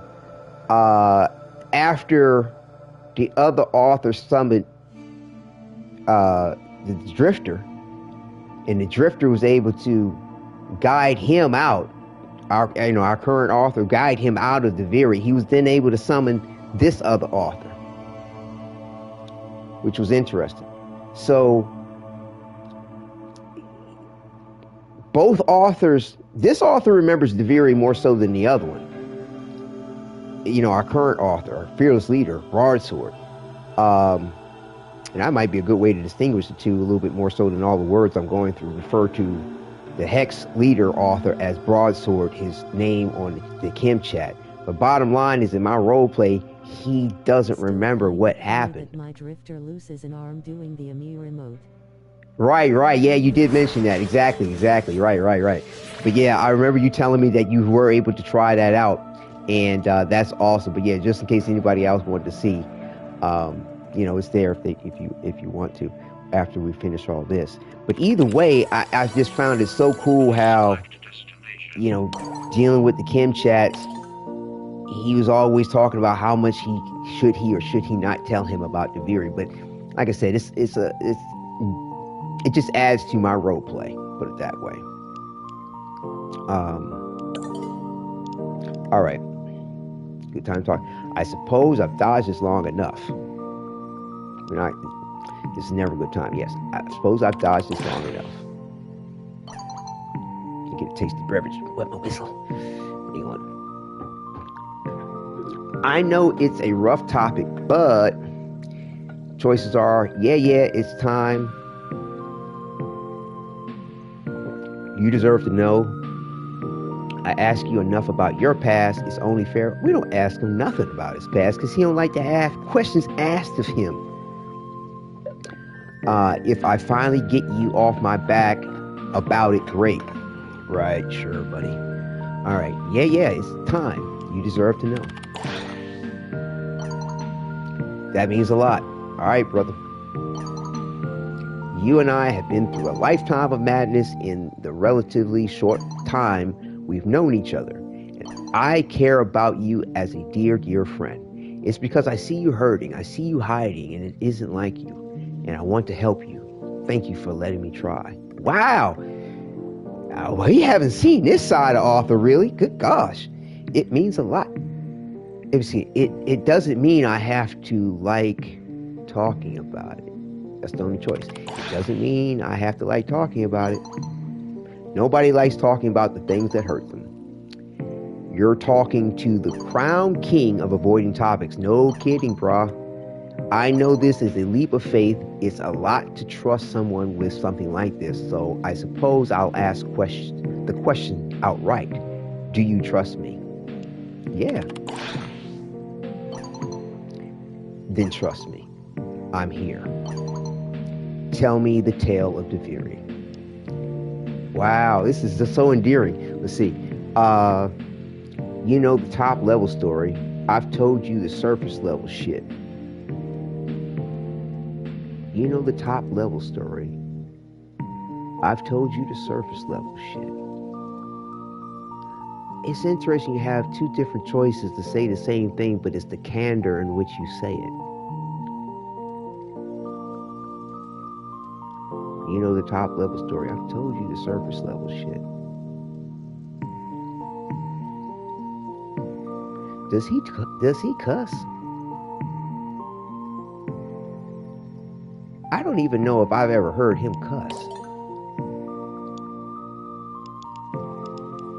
after the other author summoned the Drifter, and the Drifter was able to guide him out, our current author guide him out of Duviri, he was then able to summon this other author, which was interesting. So both authors, this author remembers Duviri more so than the other one. Our current author, our fearless leader, Broadsword. And that might be a good way to distinguish the two a little bit more so than all the words I'm going through. Refer to the Hex leader author as Broadsword, his name on the Kim chat. But bottom line is, in my role play, he doesn't remember what happened. That my drifter loses an arm doing the Ami remote. Right. Yeah, you did mention that. Exactly. Right. But yeah, I remember you telling me that you were able to try that out, and that's awesome. But yeah, just in case anybody else wanted to see, it's there if you want to after we finish all this. But either way, I just found it so cool how, dealing with the Kim chats, he was always talking about how much should he not tell him about Deviri. But like I said, it just adds to my role play, put it that way. All right. Good time to talk. I suppose I've dodged this long enough. This is never a good time. Yes, I suppose I've dodged this long enough. Get a tasty beverage. Wet my whistle. Hang on. I know it's a rough topic, but choices are, it's time. You deserve to know. I ask you enough about your past. It's only fair. We don't ask him nothing about his past because he don't like to have questions asked of him. If I finally get you off my back about it, great. Right, sure, buddy. All right, it's time. You deserve to know. That means a lot. All right, brother. You and I have been through a lifetime of madness in the relatively short time we've known each other. And I care about you as a dear, dear friend. It's because I see you hurting, I see you hiding, and it isn't like you. And I want to help you. Thank you for letting me try. Wow! We haven't seen this side of Arthur, really. Good gosh. It means a lot. It doesn't mean I have to like talking about it. That's the only choice. It doesn't mean I have to like talking about it. Nobody likes talking about the things that hurt them. You're talking to the crown king of avoiding topics. No kidding, brah. I know this is a leap of faith. It's a lot to trust someone with something like this, so I suppose I'll ask the question outright. Do you trust me? Yeah. Then trust me. I'm here. Tell me the tale of Deviri. Wow, this is just so endearing. Let's see. You know the top level story. I've told you the surface level shit. You know the top level story. I've told you the surface level shit. It's interesting you have two different choices to say the same thing, but it's the candor in which you say it. You know the top level story. I've told you the surface level shit. Does he cuss? I don't even know if I've ever heard him cuss.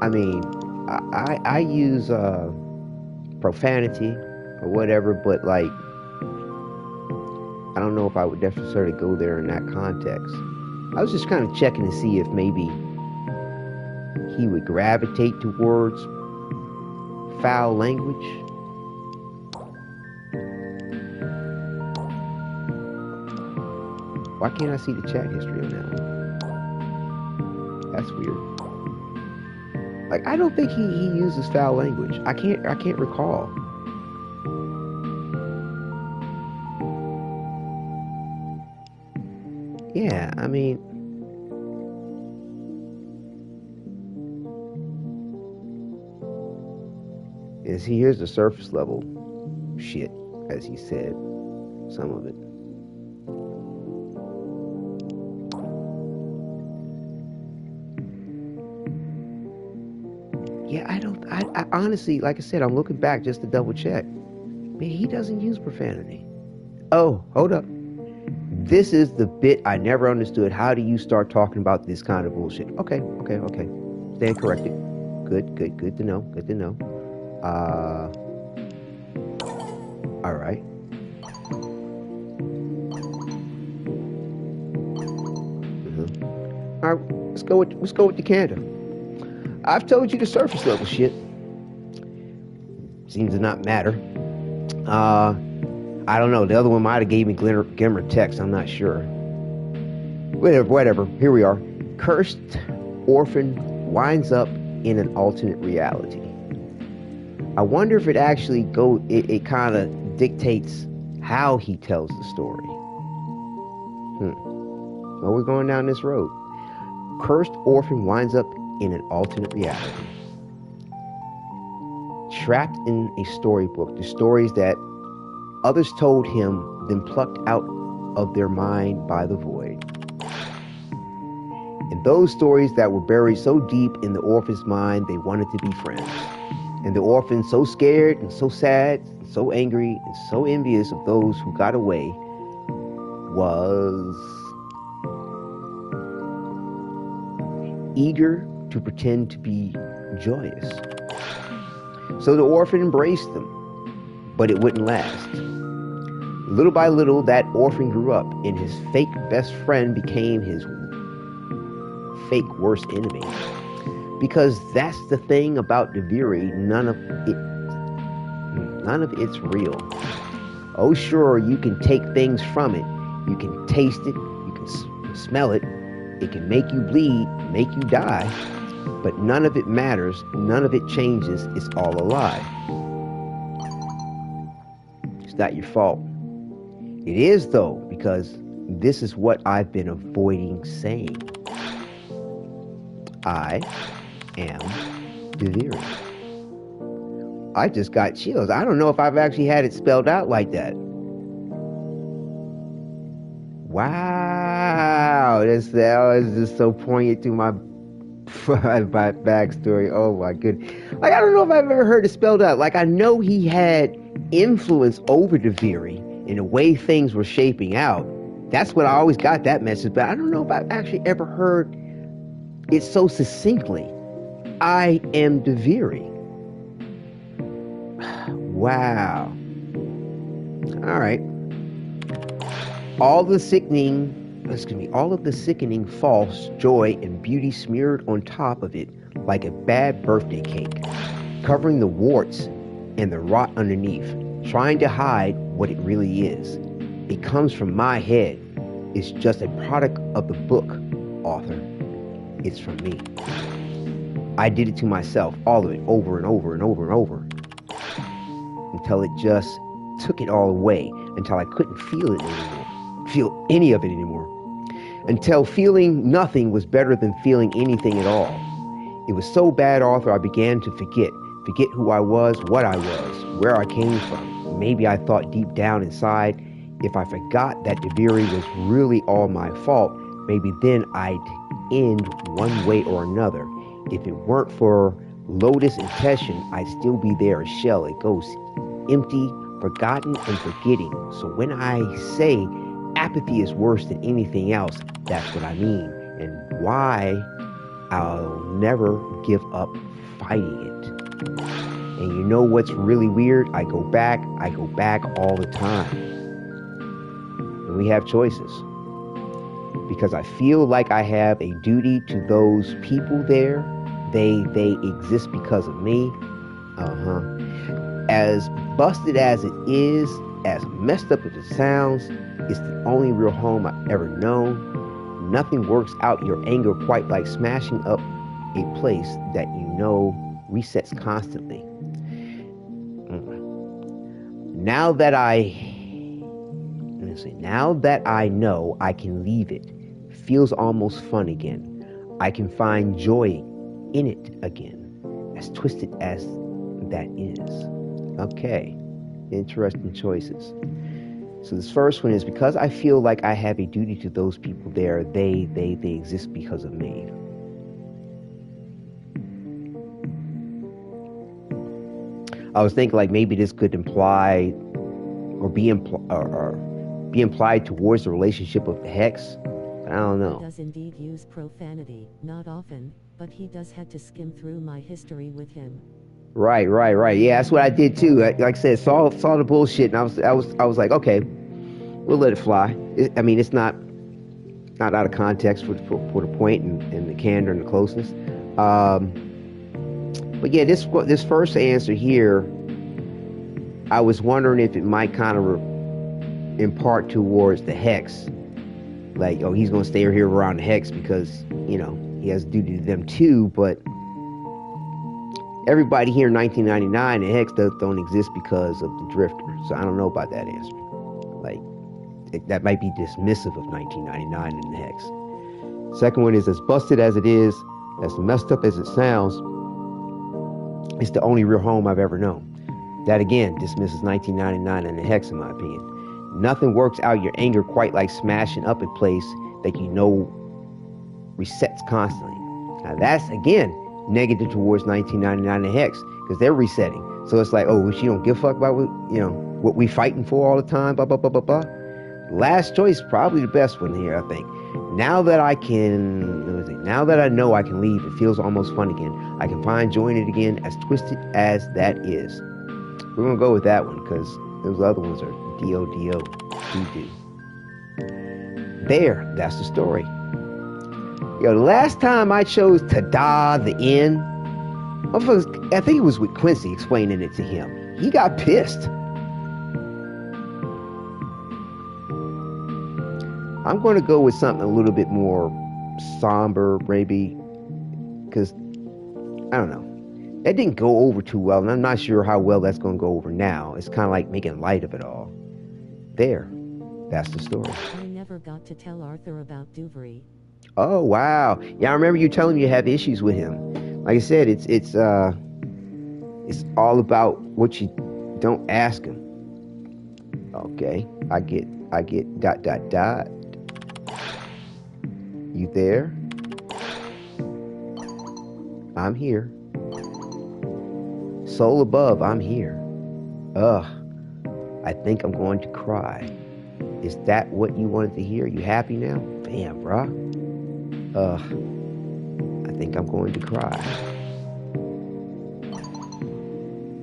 I mean, I use profanity or whatever, but like, I don't know if I would necessarily go there in that context. I was just kind of checking to see if maybe he would gravitate towards foul language. Why can't I see the chat history on that one? That's weird. Like, I don't think he uses foul language. I can't recall. Yeah, I mean, here's the surface level shit, as he said, some of it. Yeah, I honestly, like I said, I'm looking back just to double check. Man, he doesn't use profanity. Oh, hold up. This is the bit I never understood. How do you start talking about this kind of bullshit? Okay. Stand corrected. Good to know. Good to know. All right. All right, let's go with the candor. I've told you the surface level shit. Seems to not matter. I don't know. The other one might have gave me Glimmer text. I'm not sure. Whatever. Here we are. Cursed orphan winds up in an alternate reality. I wonder if it actually it kind of dictates how he tells the story. Well, we're going down this road. Cursed orphan winds up in an alternate reality. Trapped in a storybook, the stories that others told him, then plucked out of their mind by the void. And those stories that were buried so deep in the orphan's mind, they wanted to be friends. And the orphan, so scared and so sad, and so angry and so envious of those who got away, was eager to pretend to be joyous. So the orphan embraced them, but it wouldn't last. Little by little, that orphan grew up, and his fake best friend became his fake worst enemy. Because that's the thing about Deviri, none of it's real. Oh sure, you can take things from it. You can taste it, you can smell it. It can make you bleed, make you die. But none of it matters, none of it changes, it's all a lie. It's not your fault. It is though, because this is what I've been avoiding saying. I am Deviri. I just got chills. I don't know if I've actually had it spelled out like that. Wow, that was just so poignant to my backstory. Oh my goodness. Like, I don't know if I've ever heard it spelled out. Like, I know he had influence over Deviri in the way things were shaping out. That's what I always got that message, but I don't know if I've actually ever heard it so succinctly. I am Deviri. Wow. All right. All of the sickening false joy and beauty smeared on top of it like a bad birthday cake, covering the warts and the rot underneath, trying to hide what it really is. It comes from my head. It's just a product of the book, author. It's from me. I did it to myself, all of it, over and over and over and over, until it just took it all away, until I couldn't feel it anymore, feel any of it anymore, until feeling nothing was better than feeling anything at all. It was so bad, author, I began to forget who I was, what I was, where I came from. Maybe I thought deep down inside, if I forgot that Deviri was really all my fault, maybe then I'd end one way or another. If it weren't for Lotus and Teshin, I'd still be there, a shell, a ghost, empty, forgotten, and forgetting. So when I say apathy is worse than anything else, that's what I mean, and why I'll never give up fighting it. And you know what's really weird? I go back all the time. And we have choices. Because I feel like I have a duty to those people there. They exist because of me. As busted as it is, as messed up as it sounds, it's the only real home I've ever known. Nothing works out your anger quite like smashing up a place that you know resets constantly. Now that I know I can leave it, feels almost fun again. I can find joy in it again, as twisted as that is. Okay, interesting choices. So this first one is, because I feel like I have a duty to those people there, they exist because of me. I was thinking like maybe this could imply or be implied towards the relationship of the Hex. I don't know. He does indeed use profanity, not often, but he does had to skim through my history with him. Right. Yeah, that's what I did too. Like I said, saw the bullshit, and I was like, okay, we'll let it fly. It's not out of context for the point and the candor and the closeness. But yeah, this first answer here, I was wondering if it might kind of impart towards the Hex. Like, oh, he's going to stay here around the Hex because, you know, he has duty to them too, but everybody here in 1999, the Hex don't exist because of the Drifter. So I don't know about that answer. Like, that might be dismissive of 1999 and the Hex. Second one is, as busted as it is, as messed up as it sounds, it's the only real home I've ever known. That again dismisses 1999 and the Hex, in my opinion. Nothing works out your anger quite like smashing up a place that you know resets constantly. Now that's again negative towards 1999 and the Hex, because they're resetting. So it's like, oh, she don't give a fuck about what, you know, what we fighting for all the time, blah blah blah blah blah. Last choice, probably the best one here, I think. Now that I know I can leave, it feels almost fun again. I can find joy in it again, as twisted as that is. We're gonna go with that one because those other ones are D-O-D-O, doo-doo. There, that's the story. Yo, the last time I chose Tada the End, I think it was with Quincy explaining it to him. He got pissed. I'm going to go with something a little bit more somber, maybe, because, I don't know. That didn't go over too well, and I'm not sure how well that's going to go over now. It's kind of like making light of it all. There. That's the story. I never got to tell Arthur about Duvary. Oh, wow. Yeah, I remember you telling me you have issues with him. Like I said, it's all about what you don't ask him. Okay. I get ... You there? I'm here. Soul above, I'm here. Ugh. I think I'm going to cry. Is that what you wanted to hear? You happy now? Damn, bruh. Ugh. I think I'm going to cry.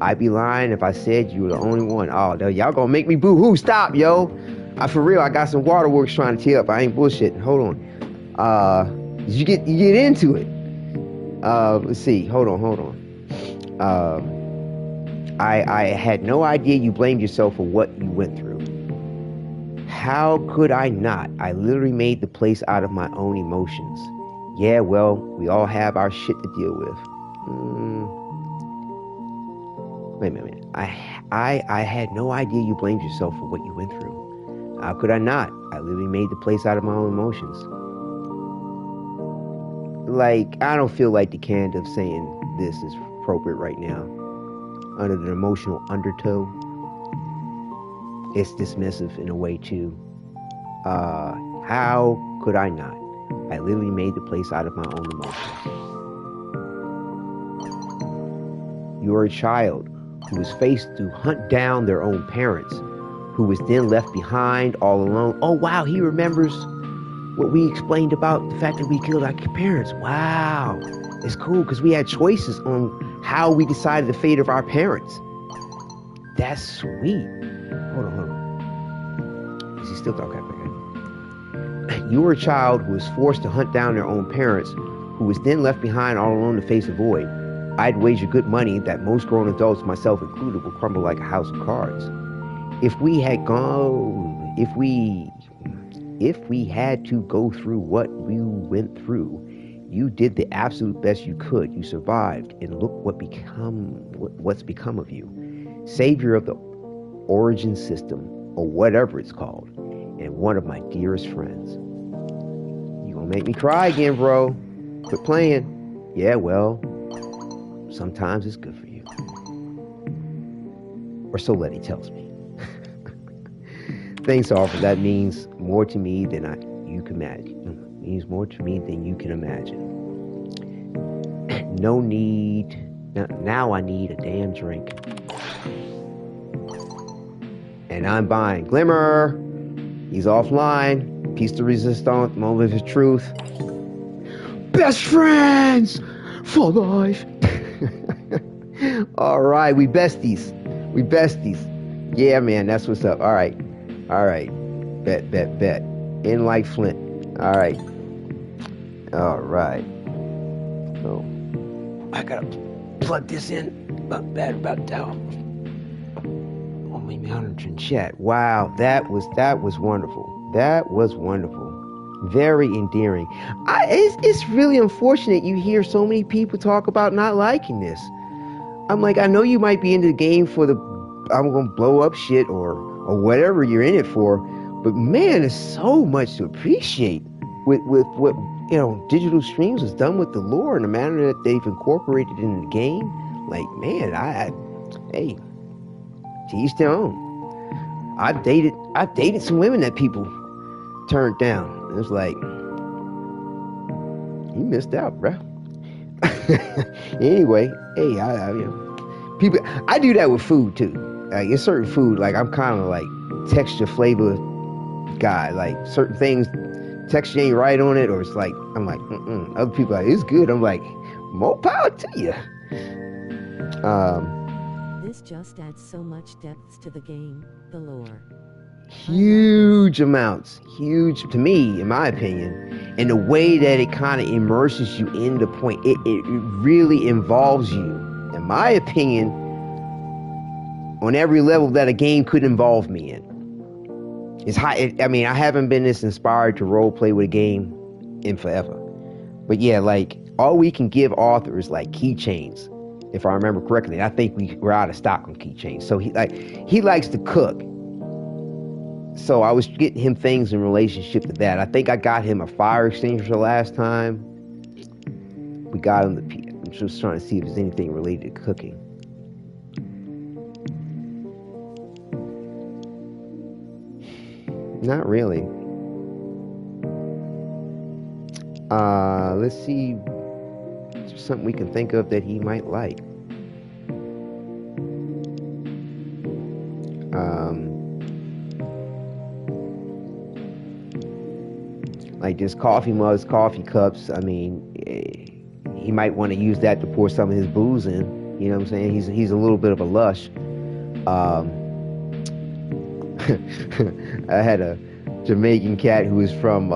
I'd be lying if I said you were the only one. Oh, y'all gonna make me boo-hoo. Stop, yo. For real, I got some waterworks trying to tee up. I ain't bullshitting. Hold on. You get into it. Let's see. Hold on. I had no idea you blamed yourself for what you went through. How could I not? I literally made the place out of my own emotions. Yeah, well, we all have our shit to deal with. Wait a minute. I had no idea you blamed yourself for what you went through. How could I not? I literally made the place out of my own emotions. Like, I don't feel like the candor of saying this is appropriate right now. Under the emotional undertow, it's dismissive in a way too. How could I not? I literally made the place out of my own emotions. You are a child who was faced to hunt down their own parents, who was then left behind all alone. Oh wow, he remembers what we explained about the fact that we killed our parents. Wow, it's cool because we had choices on how we decided the fate of our parents. That's sweet. Hold on. Is he still talking? You were a child who was forced to hunt down their own parents, who was then left behind all alone to face a void. I'd wager good money that most grown adults, myself included, will crumble like a house of cards. If we had to go through what we went through, you did the absolute best you could. You survived, and look what's become of you. Savior of the origin system, or whatever it's called, and one of my dearest friends. You gonna make me cry again, bro. Quit playing. Yeah, well, sometimes it's good for you. Or so Letty tells me. Thanks, Arthur. That means more to me than you can imagine. It means more to me than you can imagine. No need. Now I need a damn drink. And I'm buying Glimmer. He's offline. Piece de resistance. Moment of truth. Best friends for life. All right, we besties. Yeah, man, that's what's up. All right. Bet. In like Flint. All right. Oh, I gotta plug this in. About down. family monitoring chat. Wow, that was wonderful. That was wonderful. Very endearing. It's really unfortunate you hear so many people talk about not liking this. I'm like, I know you might be into the game for the I'm gonna blow up shit or whatever you're in it for, but man, there's so much to appreciate with what digital streams has done with the lore and the manner that they've incorporated in the game. Like, man, hey, to each their own. I've dated some women that people turned down. It was like, you missed out, bruh. Anyway, hey, people, I do that with food too. Like, it's certain food, like I'm kind of like texture flavor guy. Like certain things, texture ain't right on it, or it's like I'm like, other people are like, it's good. I'm like, more power to you. This just adds so much depth to the game, the lore. Huge amounts, huge to me, in my opinion, and the way that it kind of immerses you in the point, it really involves you, in my opinion, on every level that a game could involve me in. It's high. I mean, I haven't been this inspired to role play with a game in forever, but yeah, like all we can give Arthur is like keychains, if I remember correctly. I think we're out of stock on keychains, so he likes to cook. So I was getting him things in relationship to that. I think I got him a fire extinguisher last time. We got him I'm just trying to see if there's anything related to cooking. Not really. Let's see. Is there something we can think of that he might like? Like this coffee mugs, coffee cups. I mean, he might want to use that to pour some of his booze in. You know what I'm saying? He's a little bit of a lush. I had a Jamaican cat who was from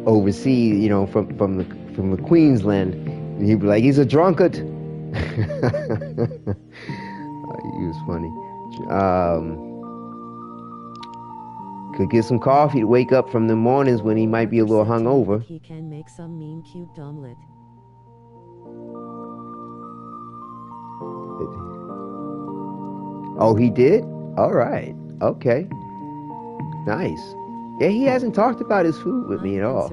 overseas, you know, from the Queensland, and he'd be like, he's a drunkard. He was funny. Could get some coffee to wake up from the mornings when he might be a little hungover. He can make some mean cubed omelet. Oh, he did? All right. Okay. Nice. Yeah, he hasn't talked about his food with me at all.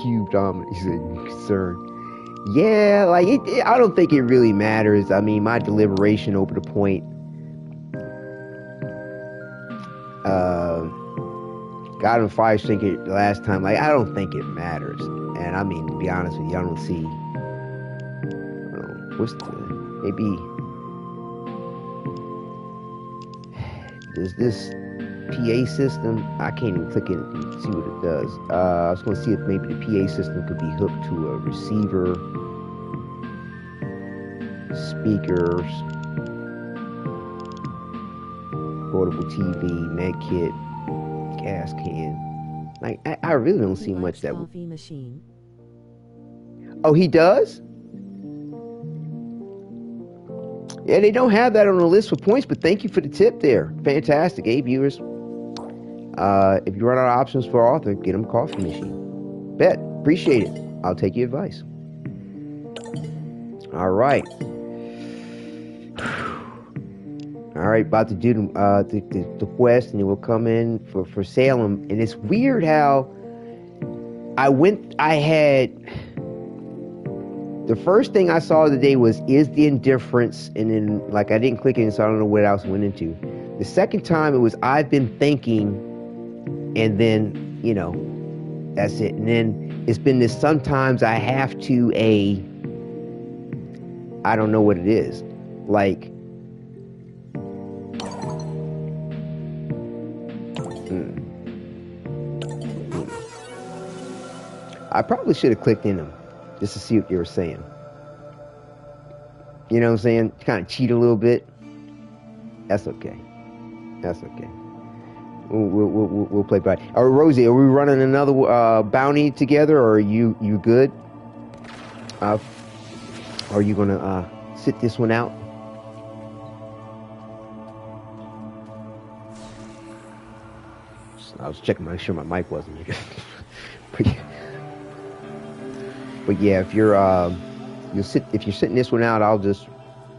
Cubed omelet, he said, concerned. Yeah, like, I don't think it really matters. I mean, my deliberation over the point, got him fire extinguisher last time. Like, I don't think it matters. And I mean, to be honest with you, I don't see, maybe, does this PA system, I can't even click it and see what it does. I was going to see if maybe the PA system could be hooked to a receiver, speakers, portable TV, med kit, gas can. Like, I really don't see much that would. Coffee machine. Oh, he does? Yeah, they don't have that on the list for points, but thank you for the tip there. Fantastic, viewers. If you run out of options for Arthur, get him a coffee machine. Bet. Appreciate it. I'll take your advice. All right. All right, about to do the quest, and it will come in for Salem. And it's weird how the first thing I saw today was, is the indifference, and then, like, I didn't click it, so I don't know what else I went into. The second time it was, I've been thinking, and then, you know, that's it. And then it's been this, sometimes I have to, I don't know what it is. Like, I probably should have clicked in them just to see what they were saying. You know what I'm saying? Kind of cheat a little bit. That's okay. That's okay. We'll play by. Rosie, are we running another bounty together, or are you good? Are you gonna sit this one out? I was checking, make sure my mic wasn't muted. but yeah, if you're if you're sitting this one out, I'll just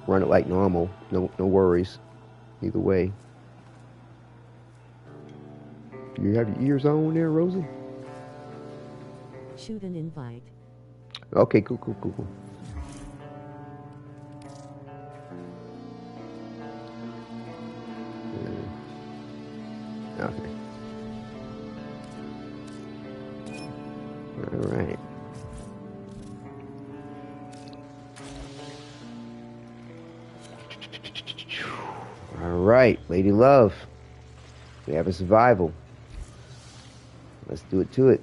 run it like normal. No worries. Either way. You have your ears on there, Rosie? Shoot an invite. Okay, cool. Okay. All right. All right, Lady Love. We have a survival. Let's do it to it.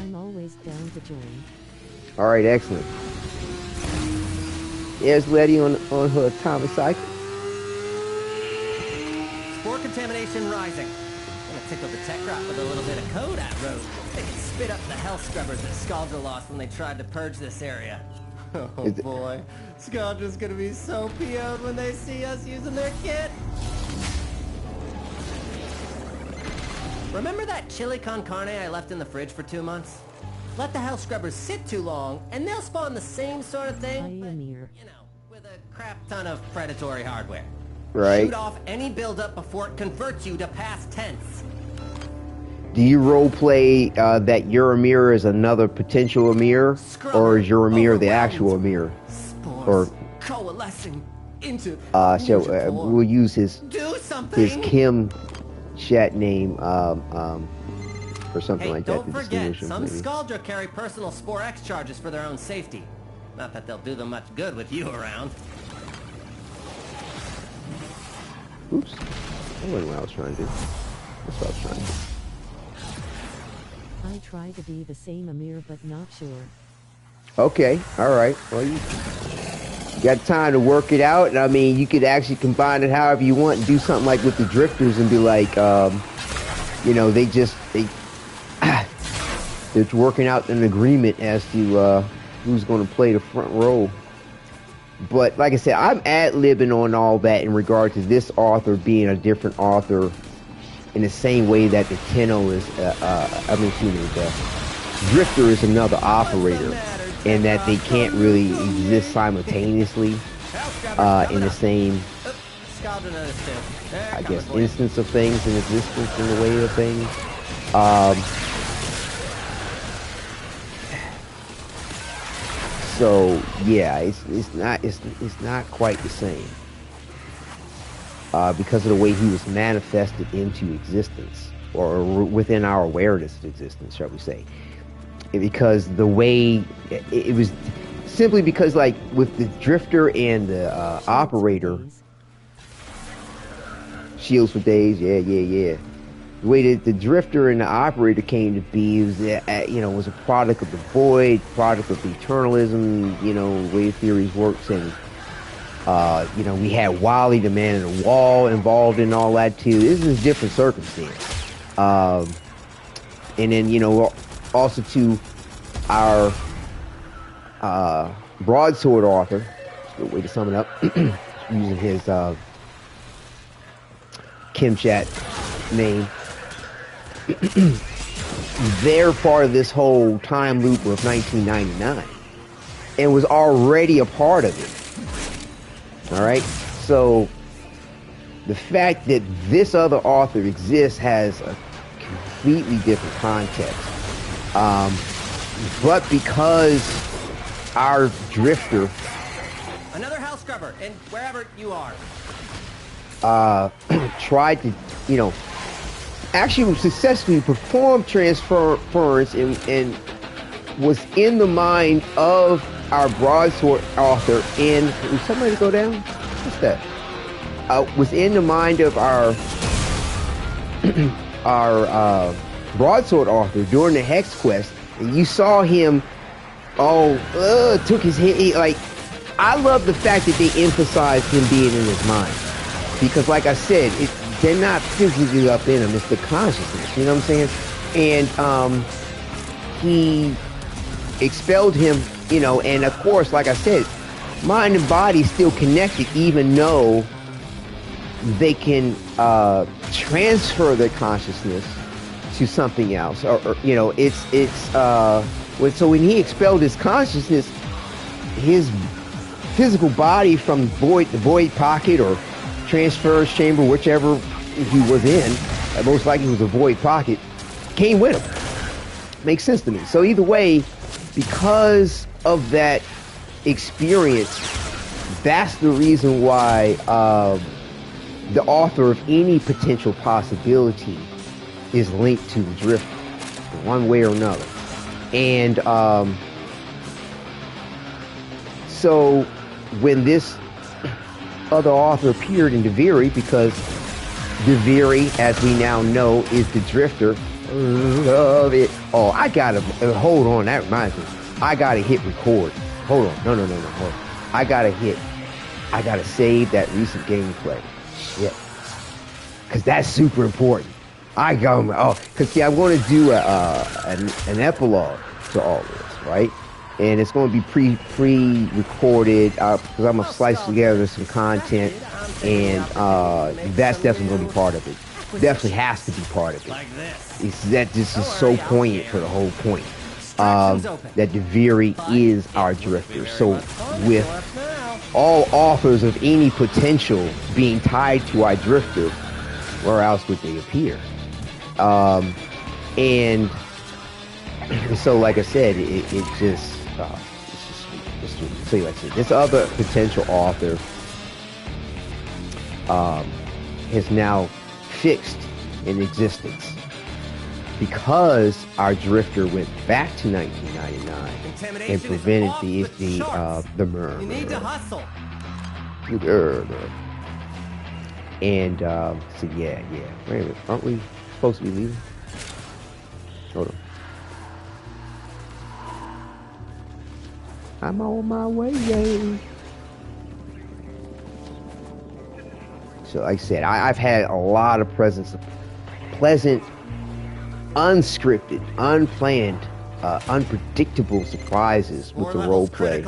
I'm always down to join. All right, excellent. There's Letty on her atomic cycle. Spore contamination rising. I'm gonna tickle the tech rot with a little bit of code I wrote. They can spit up the health scrubbers that Scaldra lost when they tried to purge this area. Oh boy, Scaldra's gonna be so PO'd when they see us using their kit. Remember that chili con carne I left in the fridge for 2 months? Let the health scrubbers sit too long, and they'll spawn the same sort of thing, but, you know, with a crap ton of predatory hardware. Right. Shoot off any buildup before it converts you to past tense. Do you roleplay that your Amir is another potential Amir, or is your Amir the actual Amir? Or coalescing into we'll use his Kim chat name or something like that. Don't forget, some Scaldra carry personal Spore X charges for their own safety. Not that they'll do them much good with you around. Oops. That wasn't what I was trying to do. That's what I was trying to do. I try to be the same Amir, but not sure. Okay, alright. Well, you got time to work it out. And I mean, you could actually combine it however you want and do something like with the drifters and be like, you know, they're working out an agreement as to who's going to play the front role. But like I said, I'm ad-libbing on all that in regard to this author being a different author in the same way that the Tenno is, the Drifter is another operator, and that they can't really exist simultaneously in the same, I guess, instance of things, in existence in the way of things. So yeah, it's not quite the same because of the way he was manifested into existence, or within our awareness of existence, shall we say? Because the way it was simply because, like with the Drifter and the Operator, Shields for Days, yeah. The way that the Drifter and the Operator came to be was, was a product of the Void, product of eternalism, the way theories works, and we had Wally, the Man in the Wall, involved in all that too. This is a different circumstance. And then, also to our broadsword author, that's a good way to sum it up, using his Kim chat name. They're part of this whole time loop of 1999 and was already a part of it. All right, so the fact that this other author exists has a completely different context, but because our Drifter, another house scrubber, and wherever you are, tried to, actually successfully performed transference and was in the mind of our broadsword author. And did somebody go down? What's that? Was in the mind of our broadsword author during the Hex quest, and you saw him. Took his head. I love the fact that they emphasized him being in his mind, because, like I said, they're not physically up in him, it's the consciousness, you know what I'm saying? And he expelled him, you know, and of course, like I said, mind and body still connected, even though they can transfer their consciousness to something else, or you know, so when he expelled his consciousness, his physical body from the void pocket or transfer chamber, whichever he was in, most likely it was a void pocket, came with him. Makes sense to me. So either way, because of that experience, that's the reason why the author of any potential possibility is linked to the Drifter, one way or another. And so when this other author appeared in Deviri, because Deviri, as we now know, is the Drifter. Love it. Oh, I gotta hold on. That reminds me. I gotta hit record. Hold on. No. Hold on. I gotta save that recent gameplay. Shit. Cause that's super important. Cause see, I want to do an epilogue to all this, right? And it's going to be pre-recorded because I'm gonna slice together some content, and that's definitely going to be part of it. Definitely has to be part of it. This is so poignant for the whole point. That Deviri is our Drifter. So with all authors of any potential being tied to our Drifter, where else would they appear? And so, like I said, it's just sweet. So like I said, this other potential author has now fixed in existence because our Drifter went back to 1999 and prevented the murder. You need to hustle. And so yeah. Wait a minute, aren't we supposed to be leaving? Hold on. I'm on my way, yay. So like I said, I've had a lot of pleasant, unscripted, unplanned, unpredictable surprises with the role play.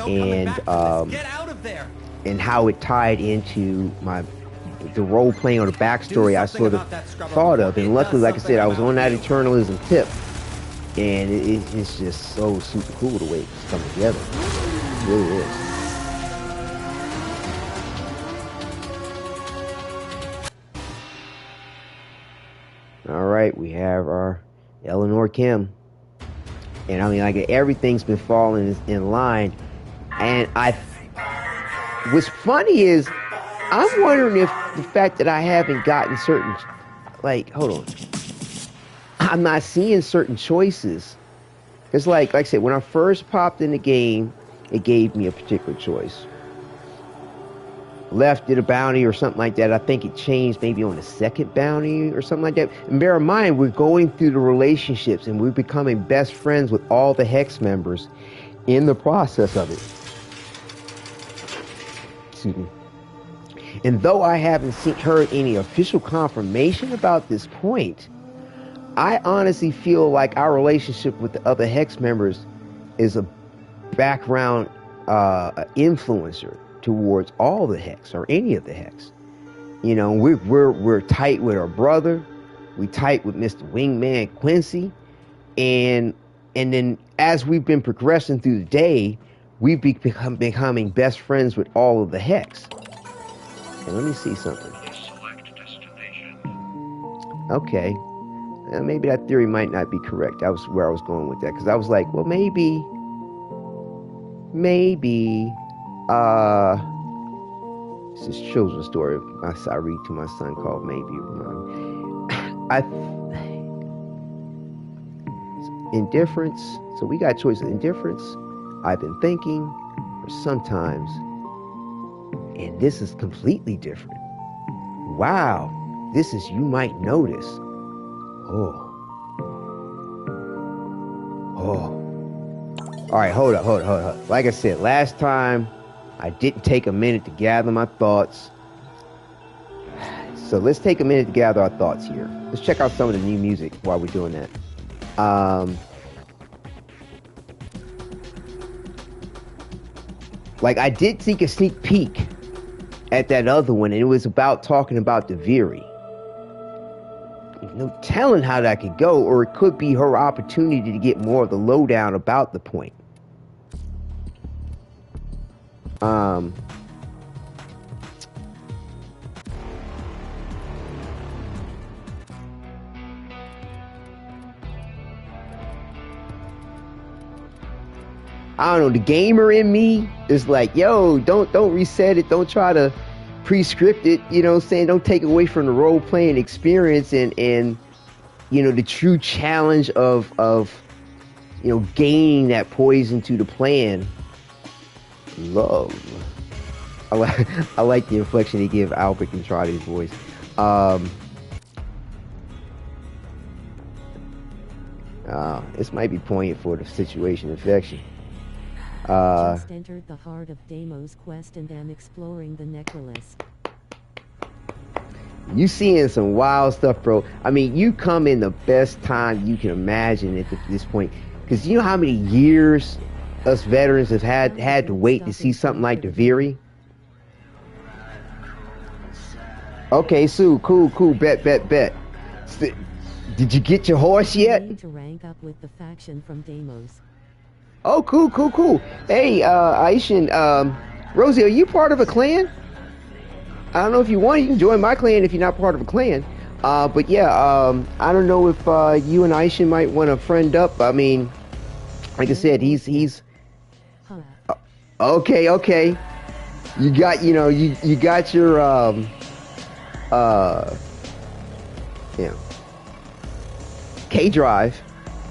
And Get out of there. And how it tied into the role playing or the backstory I sort of thought of. And luckily, like I said, I was on that Eternalism tip, and it's just so super cool the way it's come together. It really is. All right, we have our Eleanor Kim, and I mean, like, everything's been falling in line. And what's funny is, I'm wondering if the fact that I haven't gotten certain, hold on, I'm not seeing certain choices. It's like I said, when I first popped in the game, it gave me a particular choice. Left did a bounty or something like that. I think it changed maybe on the second bounty or something like that. And bear in mind, we're going through the relationships and we're becoming best friends with all the Hex members in the process of it. Excuse me. And though I haven't heard any official confirmation about this point, I honestly feel like our relationship with the other Hex members is a background influencer towards all the Hex or any of the Hex. You know, we're tight with our brother, we tight with Mr. Wingman Quincy, and then as we've been progressing through the day, we've becoming best friends with all of the Hex. And let me see something. Okay. Maybe that theory might not be correct. That was where I was going with that. Because I was like, well, maybe, it's this children's story I read to my son called Maybe. Indifference. So we got choices. Indifference. I've been thinking, or sometimes. And this is completely different. Wow. This is, you might notice. Oh. All right, hold up. Like I said, last time I didn't take a minute to gather my thoughts. So let's take a minute to gather our thoughts here. Let's check out some of the new music while we're doing that. Like, I did take a sneak peek at that other one, and it was about talking about the Viri. No telling how that could go, or it could be her opportunity to get more of the lowdown about the point. I don't know, the gamer in me is like, yo, don't reset it, don't try to pre-script it, you know what I'm saying? Don't take away from the role-playing experience and you know, the true challenge of you know, gaining that poison to the plan. Love. I like the inflection they give Albrecht and Trody's voice. This might be poignant for the situation infection. Just entered the heart of Deimos' quest and am exploring the necrolis. You seeing some wild stuff, bro. I mean, you come in the best time you can imagine at this point. Because you know how many years us veterans have had to wait to see something like the Viri? Okay, Sue, cool, bet. Did you get your horse yet? Need to rank up with the faction from Deimos. Oh, cool. Hey, Aishin, Rosie, are you part of a clan? I don't know if you want, you can join my clan if you're not part of a clan. But yeah, I don't know if you and Aishin might want to friend up. I mean, like I said, he's okay. You got, you know, you got your you know, K drive,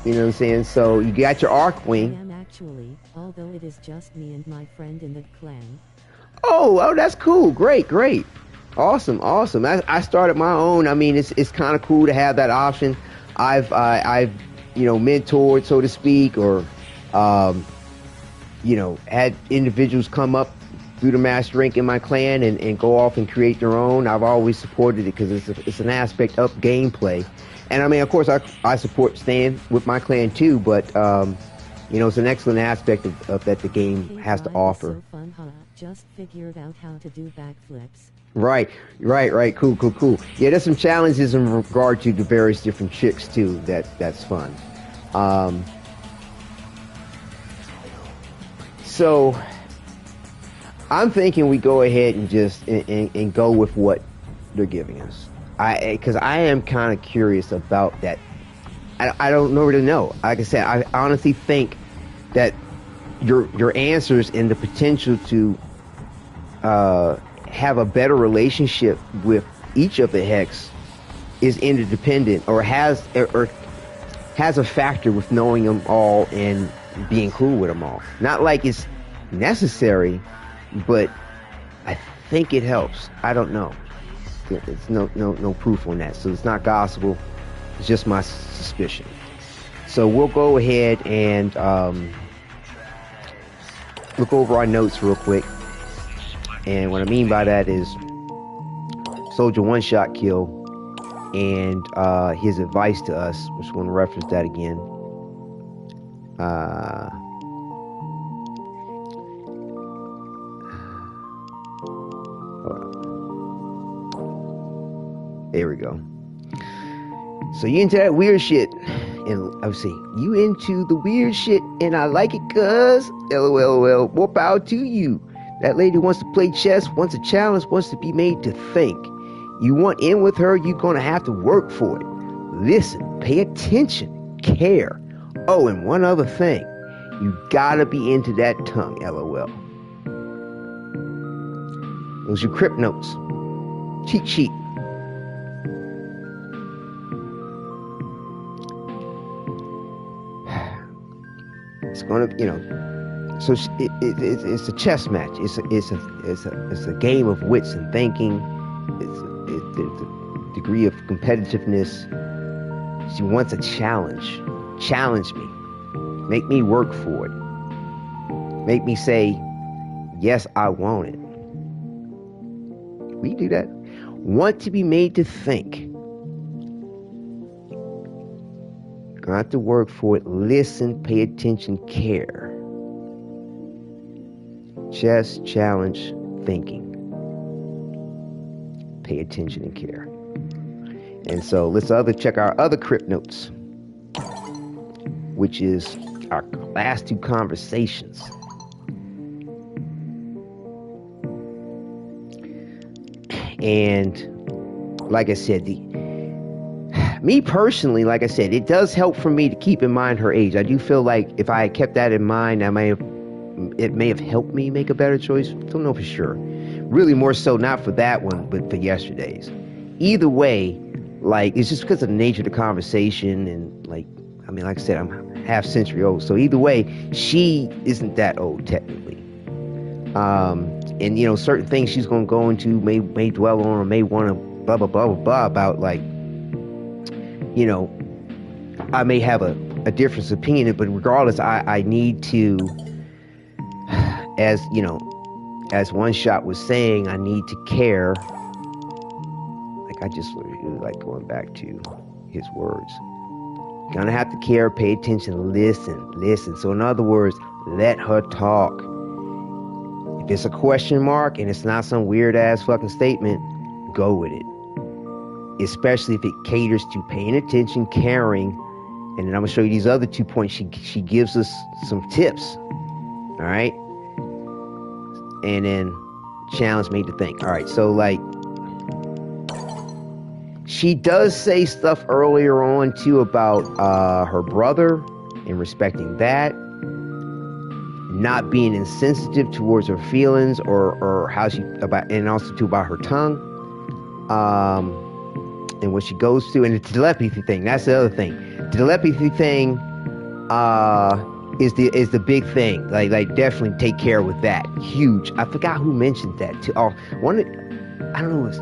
you know what I'm saying? So you got your arc wing. I am actually, although it is just me and my friend in the clan. Oh, that's cool. Great. Awesome. I started my own. I mean, it's kind of cool to have that option. I've you know, mentored, so to speak, or you know, had individuals come up through the master rank in my clan and go off and create their own. I've always supported it because it's an aspect of gameplay. And I mean, of course, I support staying with my clan too, but you know, it's an excellent aspect of that the game has to offer. So fun, huh? Just figured out how to do backflips. Right. Cool. Yeah, there's some challenges in regard to the various different tricks too. That's fun. So I'm thinking we go ahead and just and go with what they're giving us. Because I am kind of curious about that. I don't really know. Like I said, I honestly think that your answers and the potential to have a better relationship with each of the hex is interdependent, or has a factor with knowing them all and being cool with them all. Not like it's necessary, but I think it helps. I don't know. It's no proof on that, so it's not gospel. It's just my suspicion. So we'll go ahead and look over our notes real quick. And what I mean by that is soldier one-shot kill and his advice to us. I just want to reference that again. There we go. So you into that weird shit, and I was saying you into the weird shit, and I like it, cuz LOL. More power to you. That lady wants to play chess, wants a challenge, wants to be made to think. You want in with her, you're gonna have to work for it. Listen, pay attention, care. Oh, and one other thing, you gotta be into that tongue, LOL. Those are your crypt notes. Cheat sheet. It's gonna, you know. So it's a chess match. It's a game of wits and thinking. It's the degree of competitiveness. She wants a challenge. Challenge me. Make me work for it. Make me say, yes, I want it. We do that. Want to be made to think. Got to work for it. Listen, pay attention, care. Just challenge thinking. Pay attention and care. And so let's check our other crypt notes, which is our last two conversations. And like I said, me personally, like I said, it does help for me to keep in mind her age. I do feel like if I had kept that in mind, it may have helped me make a better choice. Don't know for sure. Really more so not for that one, but for yesterday's. Either way, like, it's just because of the nature of the conversation. And like I said, I'm half century old. So either way, she isn't that old technically. And you know, certain things she's going to go into may dwell on or may want to blah, blah, blah, blah, blah about, like, you know, I may have a different opinion, but regardless, I need to, as you know, as One Shot was saying, I need to care. Like, I just really like going back to his words. Gonna have to care, pay attention, listen. So in other words, let her talk. If it's a question mark and it's not some weird ass fucking statement, go with it. Especially if it caters to paying attention, caring, and then I'm gonna show you these other 2 points. She gives us some tips. All right, and then challenge me to think. All right, so like, she does say stuff earlier on too about her brother and respecting that, not being insensitive towards her feelings or how she about, and also too about her tongue, and what she goes to, and the telepathy thing. That's the other thing. The telepathy thing is the big thing. Like definitely take care with that. Huge. I forgot who mentioned that too. I don't know. It was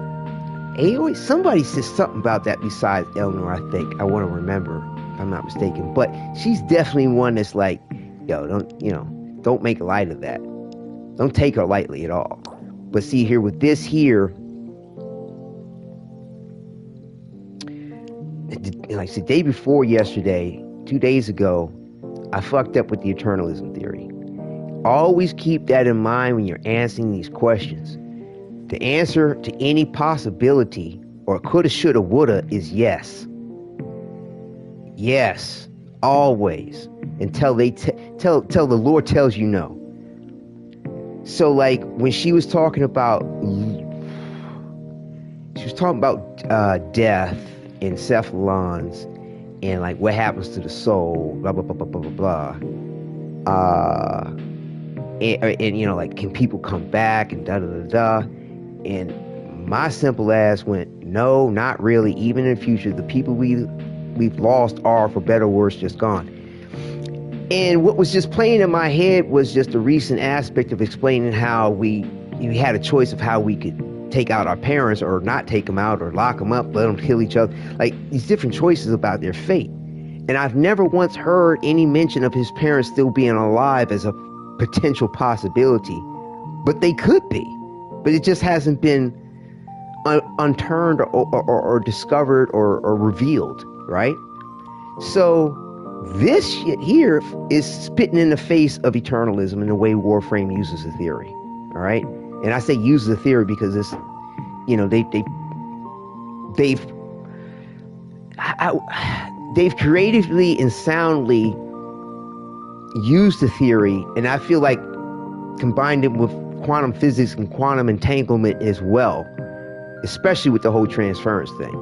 Aoi. Somebody said something about that besides Eleanor. I think I want to remember if I'm not mistaken. But she's definitely one that's like, yo, don't make light of that. Don't take her lightly at all. But see here with this here, like the day before yesterday, 2 days ago, I fucked up with the eternalism theory. Always keep that in mind when you're answering these questions. The answer to any possibility, or coulda, shoulda, woulda, is yes. Yes, always, until they tell the Lord tells you no. So like when she was talking about death and cephalons and like what happens to the soul, blah blah blah blah blah blah blah. And you know, like, can people come back and da da da da. And my simple ass went, no, not really. Even in the future, the people we've lost are, for better or worse, just gone. And what was just playing in my head was just a recent aspect of explaining how we had a choice of how we could take out our parents or not take them out or lock them up, let them kill each other. Like, these different choices about their fate. And I've never once heard any mention of his parents still being alive as a potential possibility. But they could be. But it just hasn't been unturned or discovered or revealed, right? So this shit here is spitting in the face of eternalism in the way Warframe uses the theory, all right? And I say use the theory because it's, you know, they've creatively and soundly used the theory, and I feel like combined it with quantum physics and quantum entanglement as well, especially with the whole transference thing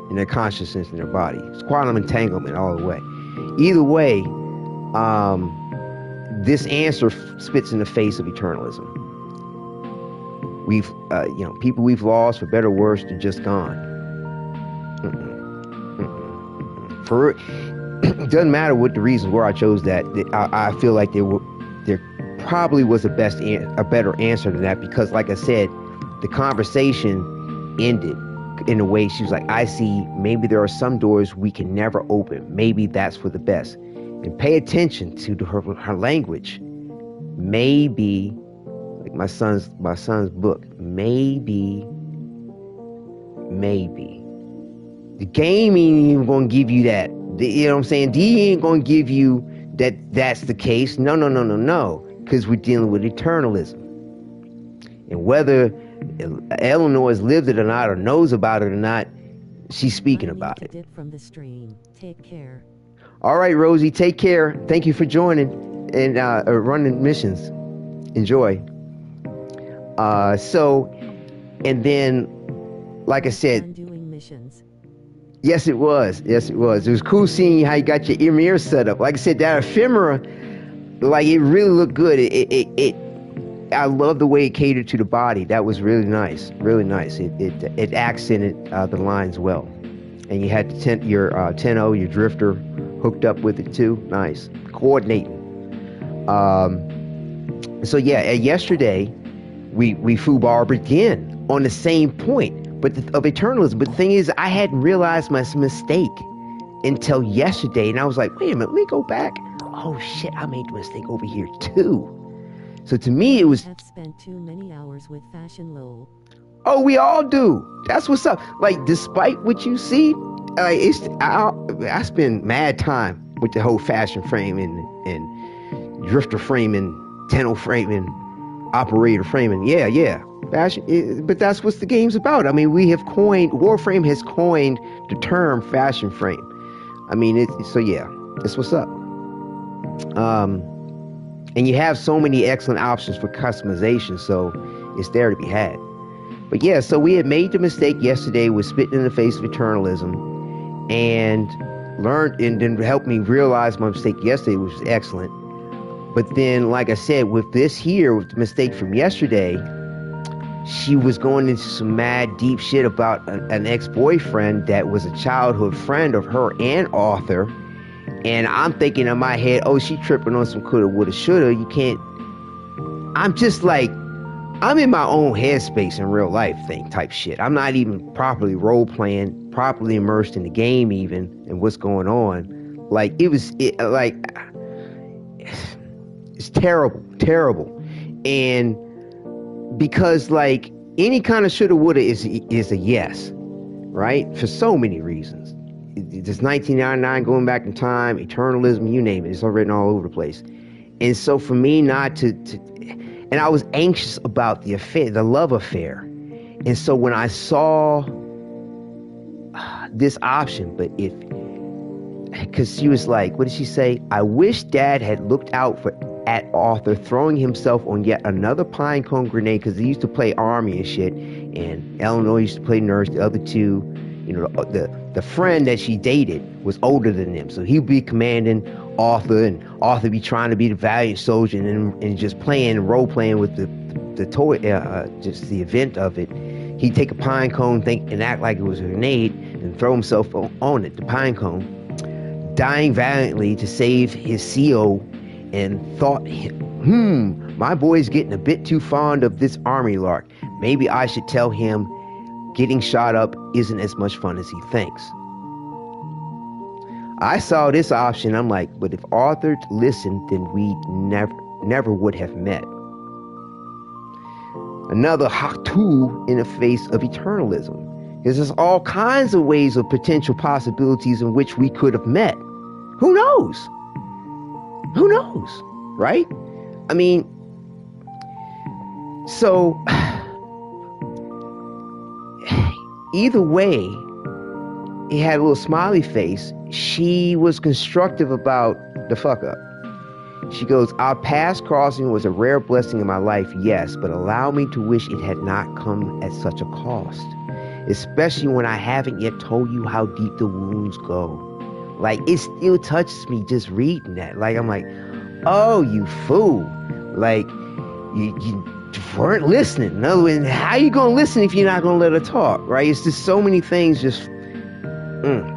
in their consciousness and their body. It's quantum entanglement all the way. Either way, this answer spits in the face of eternalism. We've, people we've lost, for better or worse, they're just gone. It doesn't matter what the reasons were I chose that. I feel like there probably was a better answer than that, because like I said, the conversation ended in a way she was like, I see, maybe there are some doors we can never open. Maybe that's for the best. And pay attention to her language. Maybe, like my son's book, maybe maybe. The game ain't even gonna give you that. You know what I'm saying? D ain't gonna give you that that's the case. No. Because we're dealing with eternalism. And whether Eleanor has lived it or not, or knows about it or not, she's speaking about it. Dip from the stream. Take care. All right, Rosie, take care. Thank you for joining and running missions. Enjoy. And then, like I said, Undoing missions. yes, it was. It was cool seeing how you got your mirror set up. Like I said, that ephemera, like it really looked good. I love the way it catered to the body. That was really nice. Really nice. It accented the lines well. And you had your Tenno, your drifter, hooked up with it too. Nice. Coordinating. So yeah, yesterday we foobarred again on the same point, but of eternalism. But the thing is, I hadn't realized my mistake until yesterday, and I was like, wait a minute, let me go back. Oh shit, I made the mistake over here too. So to me, it was. I've spent too many hours with Fashion Lowell. Oh, we all do. That's what's up. Like, despite what you see, I spend mad time with the whole fashion frame and drifter framing, Tenno framing, operator framing. Yeah. Fashion, but that's what the game's about. I mean, Warframe has coined the term fashion frame. I mean, so yeah, that's what's up. And you have so many excellent options for customization, so it's there to be had. But yeah, so we had made the mistake yesterday with spitting in the face of eternalism, and learned, and then helped me realize my mistake yesterday, which was excellent. But then, like I said, with this here, with the mistake from yesterday, she was going into some mad deep shit about an ex-boyfriend that was a childhood friend of her and Arthur. And I'm thinking in my head, oh, she tripping on some coulda, woulda, shoulda. You can't. I'm just like, I'm in my own headspace in real life thing type shit. I'm not even properly role playing, properly immersed in the game even, and what's going on. Like, it's terrible. And because, like, any kind of shoulda, woulda is a yes, right? For so many reasons. It's 1999, going back in time, eternalism, you name it. It's all written all over the place. And so for me not to and I was anxious about the affair, the love affair. And so when I saw this option, because she was like, what did she say? I wish Dad had looked out at Arthur throwing himself on yet another pine cone grenade, because he used to play army and shit, and Eleanor used to play nurse. The other two, you know, the friend that she dated was older than them, so he'd be commanding Arthur, and Arthur be trying to be the valiant soldier, and just playing role playing with the toy, just the event of it. He'd take a pine cone, and act like it was a grenade, and throw himself on it, the pine cone, dying valiantly to save his CO, and thought, my boy's getting a bit too fond of this army lark. Maybe I should tell him getting shot up isn't as much fun as he thinks. I saw this option. I'm like, but if Arthur listened, then we never would have met. Another hot tool in the face of eternalism. There's all kinds of ways of potential possibilities in which we could have met. Who knows? Who knows? Right? I mean, so either way, he had a little smiley face. She was constructive about the fuck up. She goes, our past crossing was a rare blessing in my life, yes, but allow me to wish it had not come at such a cost. Especially when I haven't yet told you how deep the wounds go. Like, it still touches me just reading that. Like, I'm like, oh, you fool. Like, you weren't listening. In other words, how you gonna listen if you're not gonna let her talk, right? It's just so many things just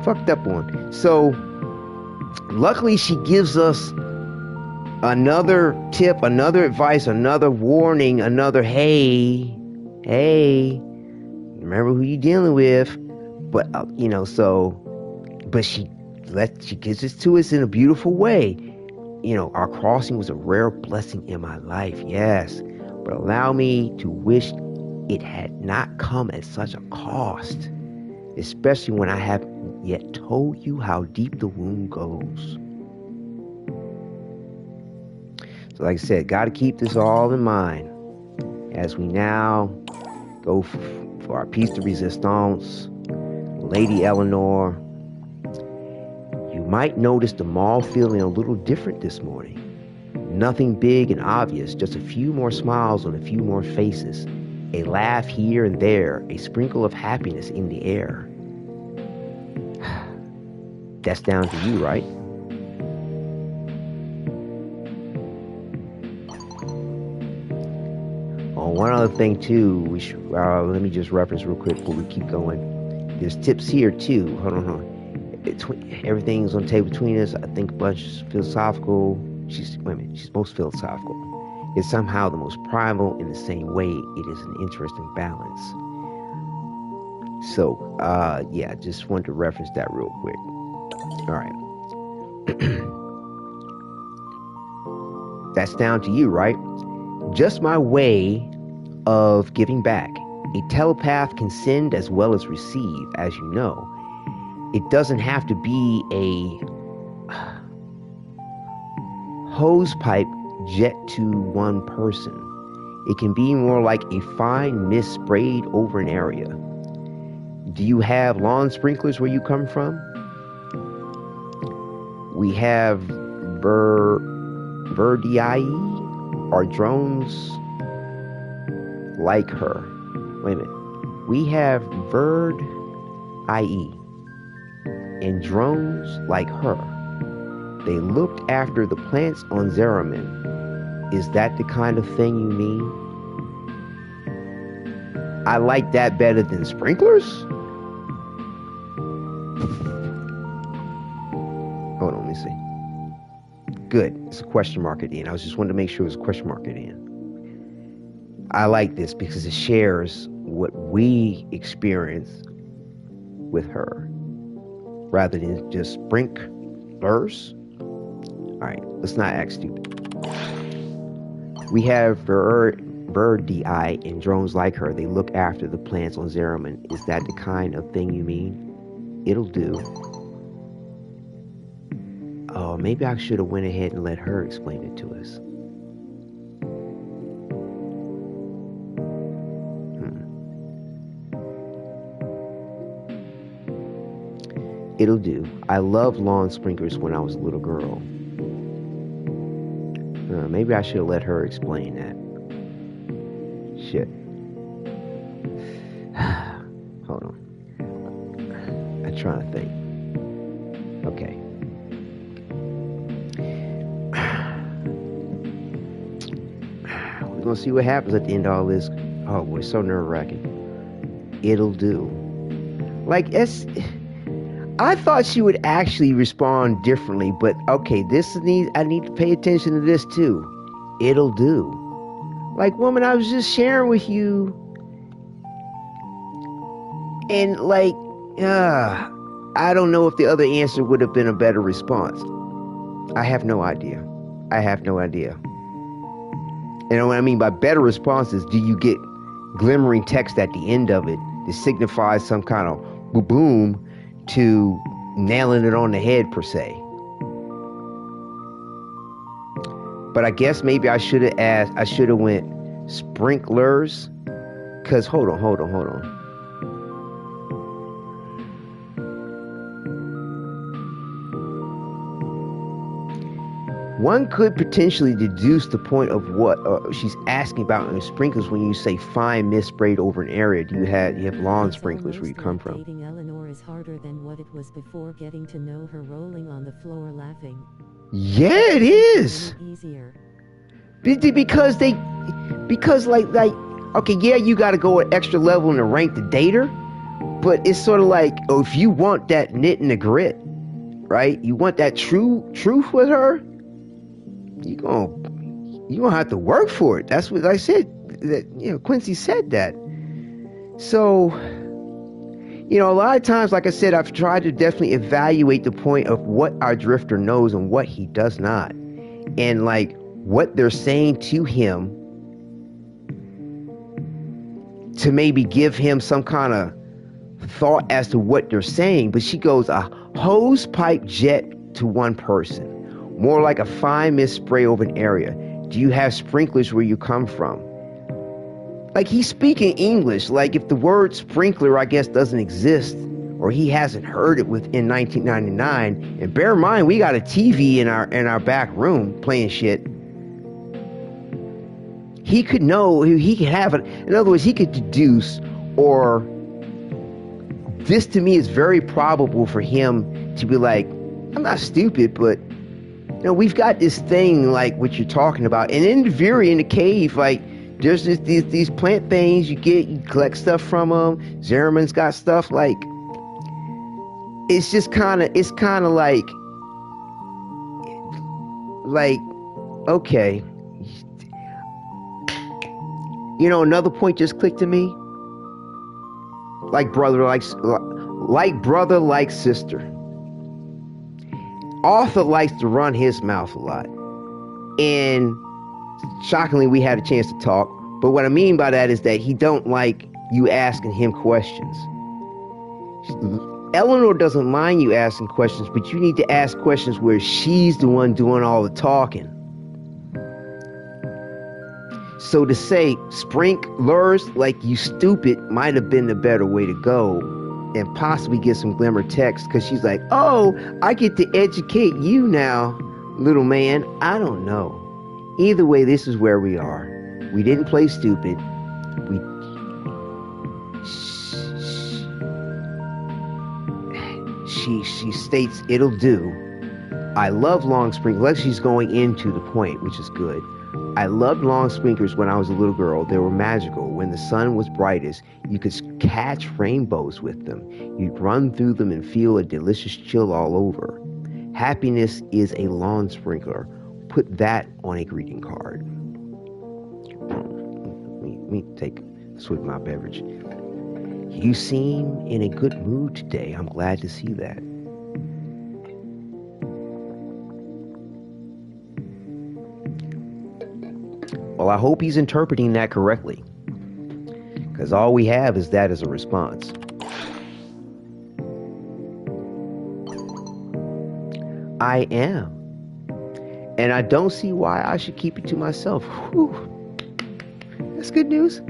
fucked up on. So, luckily she gives us another tip, another advice, another warning, another hey, remember who you're dealing with. But, but she gives it to us in a beautiful way. You know, our crossing was a rare blessing in my life, yes, but allow me to wish it had not come at such a cost. especially when I haven't yet told you how deep the wound goes. So like I said, got to keep this all in mind as we now go for our piece de resistance. Lady Eleanor, you might notice the mall feeling a little different this morning. Nothing big and obvious, just a few more smiles on a few more faces. A laugh here and there, a sprinkle of happiness in the air. That's down to you, right? Oh, one other thing too, we should, let me just reference real quick before we keep going. There's tips here too. Hold on. Everything's on the table between us. I think a bunch is philosophical. She's most philosophical. It's somehow the most primal in the same way it is an interesting balance. So, yeah, just wanted to reference that real quick. All right. That's down to you, right? Just my way of giving back. A telepath can send as well as receive, as you know. It doesn't have to be a hose pipe jet to one person. It can be more like a fine mist sprayed over an area. Do you have lawn sprinklers where you come from? We have Wadidja or drones like her. Wait a minute. We have Wadidja and drones like her. They looked after the plants on Zeraman. Is that the kind of thing you mean? I like that better than sprinklers? Hold on, let me see. Good. It's a question mark at the end. I just wanted to make sure it was a question mark at the end. I like this because it shares what we experience with her rather than just sprinklers. Alright, let's not act stupid. We have Wadidja and drones like her. They look after the plants on Zeraman. Is that the kind of thing you mean? It'll do. Oh, maybe I should have went ahead and let her explain it to us. It'll do. I loved lawn sprinklers when I was a little girl. Maybe I should have let her explain that. Shit. Hold on. I'm trying to think. Okay. We're gonna see what happens at the end of all this. Oh boy, so nerve-wracking. It'll do. Like, I thought she would actually respond differently, but okay, I need to pay attention to this too. It'll do. Like, woman, I was just sharing with you, and like, I don't know if the other answer would have been a better response. I have no idea. And what I mean by better responses, do you get glimmering text at the end of it that signifies some kind of boom to nailing it on the head per se? But I guess maybe I should have went sprinklers, cause hold on. One could potentially deduce the point of what she's asking about in the sprinklers when you say fine mist sprayed over an area. You have lawn sprinklers where you come from. Dating Eleanor is harder than what it was before getting to know her, rolling on the floor laughing. Yeah, it is. Easier. Because like okay, yeah, you got to go an extra level in the rank to date her, but it's sort of like, oh, if you want that knit and the grit, right? You want that truth with her. You gonna have to work for it. That's what I said. That, you know, Quincy said that. So, you know, a lot of times, like I said, I've tried to definitely evaluate the point of what our drifter knows and what he does not, and like what they're saying to him to maybe give him some kind of thought as to what they're saying, but she goes, a hose pipe jet to one person, more like a fine mist spray over an area. Do you have sprinklers where you come from? Like, he's speaking English, like if the word sprinkler, I guess, doesn't exist, or he hasn't heard it in 1999. And bear in mind, we got a TV in our back room playing shit. He could know, he could have it. In other words, he could deduce, or this to me is very probable for him to be like, I'm not stupid, but you know, we've got this thing like what you're talking about. And in the cave, like, there's these plant things you collect stuff from them. Zimmerman's got stuff, like, it's just kind of like, okay. You know, another point just clicked to me. Like brother, like sister. Arthur likes to run his mouth a lot. And shockingly, we had a chance to talk. But what I mean by that is that he don't like you asking him questions. Eleanor doesn't mind you asking questions, but you need to ask questions where she's the one doing all the talking. So to say sprinklers like you stupid might have been the better way to go, and possibly get some glimmer text, because she's like, oh, I get to educate you now, little man. I don't know. Either way, this is where we are. We didn't play stupid. She states it'll do. I love long sprinklers. She's going into the point, which is good. I loved long sprinklers when I was a little girl. They were magical. When the sun was brightest, you could catch rainbows with them. You'd run through them and feel a delicious chill all over. Happiness is a lawn sprinkler. Put that on a greeting card. Let me take a swig of my beverage. You seem in a good mood today. I'm glad to see that. Well, I hope he's interpreting that correctly, because all we have is that as a response. I am. And I don't see why I should keep it to myself. Whew. That's good news.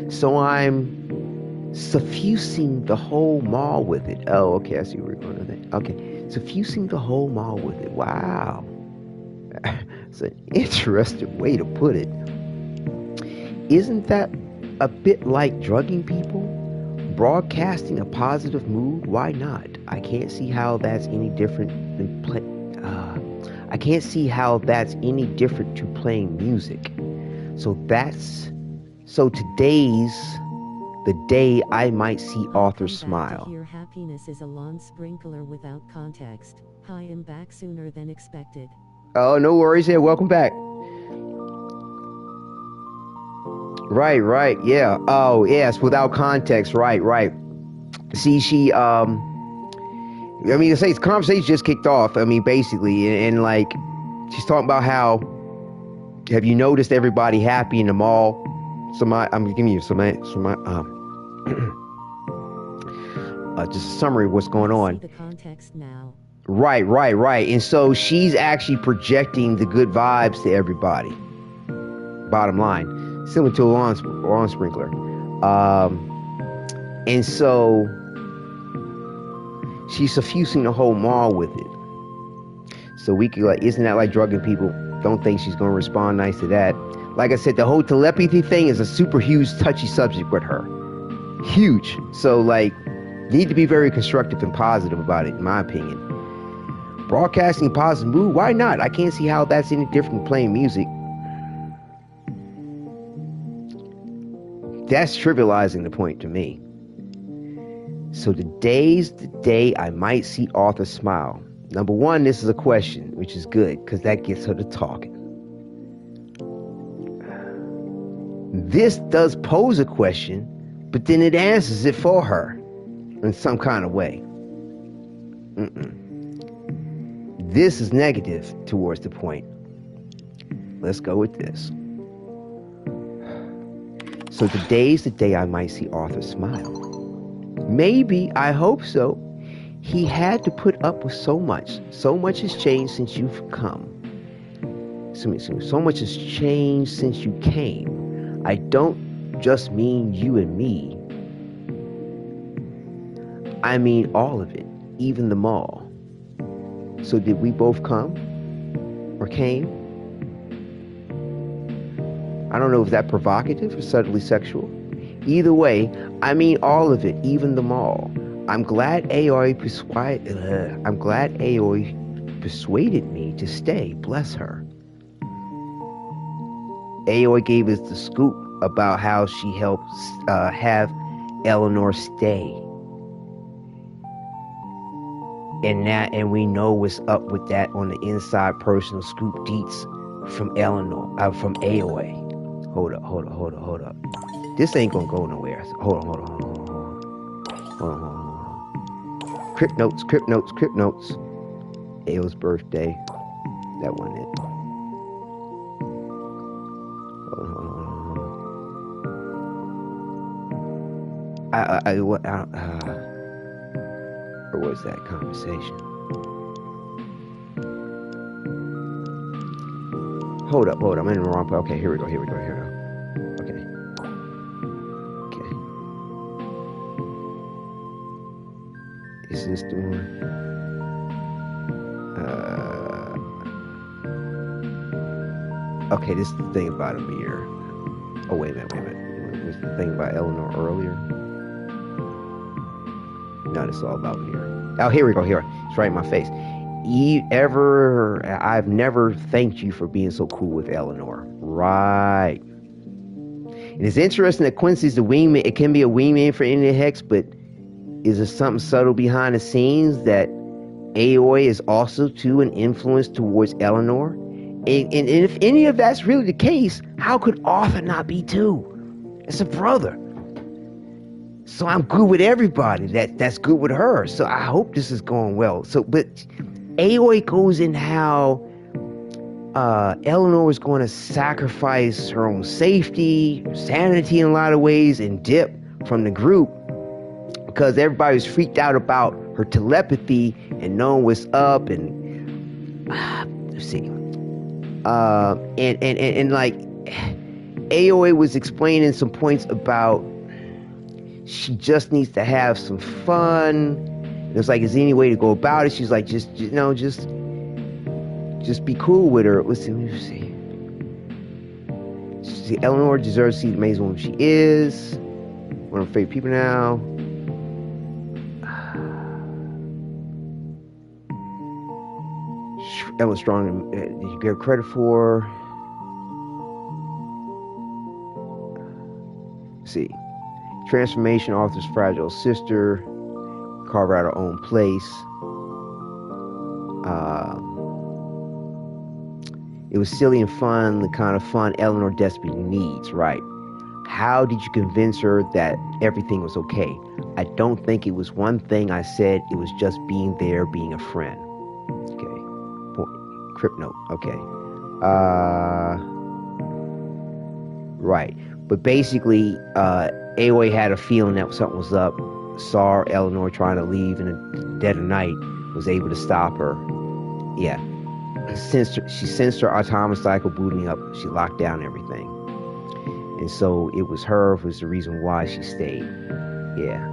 So I'm suffusing the whole mall with it. Oh, okay, I see where we're going with that. Okay, suffusing the whole mall with it. Wow. It's an interesting way to put it. Isn't that a bit like drugging people? Broadcasting a positive mood? Why not? I can't see how that's any different than I can't see how that's any different to playing music. So today's the day I might see Arthur smile. Your happiness is a lawn sprinkler without context. I am back sooner than expected. Oh, no worries. Yeah, welcome back. Right, yeah. Oh, yes, without context. Right. See, she, I mean, to say the conversation just kicked off. I mean, basically, and like, she's talking about how, have you noticed everybody happy in the mall? I'm giving you just a summary of what's going on. See the context now. Right. And so she's actually projecting the good vibes to everybody. Bottom line, similar to a lawn sprinkler. And so she's suffusing the whole mall with it. So we could, like, isn't that like drugging people? Don't think she's going to respond nice to that. Like I said, the whole telepathy thing is a super huge, touchy subject with her. Huge. So, like, need to be very constructive and positive about it, in my opinion. Broadcasting positive mood, why not? I can't see how that's any different from playing music. That's trivializing the point to me. So today's the day I might see Arthur smile. Number one, this is a question, which is good, because that gets her to talking. This does pose a question, but then it answers it for her in some kind of way. This is negative towards the point. Let's go with this. So today's the day I might see Arthur smile. Maybe, I hope so. He had to put up with so much. So much has changed since you've come. So much has changed since you came. I don't just mean you and me. I mean all of it, even the mall. So did we both come? Or came? I don't know if that's provocative or subtly sexual. Either way, I mean all of it, even the mall. I'm glad Aoi persuaded me to stay, bless her. Aoi gave us the scoop about how she helped have Eleanor stay. And we know what's up with that on the inside personal scoop deets from Eleanor, from Aoi. Hold up. This ain't gonna go nowhere. Hold on. Crypt notes. Ao's birthday. That wasn't it. Hold on. Where was that conversation? Hold up. I'm in the wrong part. Okay, here we go. Okay. Is this the one? Okay, this is the thing about Amir. Oh, wait a minute. Was the thing about Eleanor earlier? No, this is all about Amir. Oh, here we go. It's right in my face. I've never thanked you for being so cool with Eleanor. Right. And it's interesting that Quincy's the wingman. It can be a wingman for any of the Hex, but is there something subtle behind the scenes that Aoi is also too an influence towards Eleanor? And if any of that's really the case, how could Arthur not be too? It's a brother. So I'm good with everybody. That's good with her. So I hope this is going well. But Aoi goes in how Eleanor is going to sacrifice her own safety, sanity in a lot of ways, and dip from the group because everybody was freaked out about her telepathy and knowing what's up. And let's see. And like Aoi was explaining some points about she just needs to have some fun. It's like, is there any way to go about it? She's like, just be cool with her. Let's see. Eleanor deserves to see the amazing woman she is. One of her favorite people now. That was strong. Did you get credit for? Let's see. Transformation, Arthur's fragile sister. Carve out her own place. It was silly and fun, the kind of fun Eleanor desperately needs, right? How did you convince her that everything was okay? I don't think it was one thing I said. It was just being there, being a friend. Okay. Crypt note. Okay. Right. But basically, Aoi had a feeling that something was up. Saw Eleanor trying to leave in the dead of night. Was able to stop her. Yeah. She sensed her autonomous cycle booting up. She locked down everything. And so it was her was the reason why she stayed. Yeah.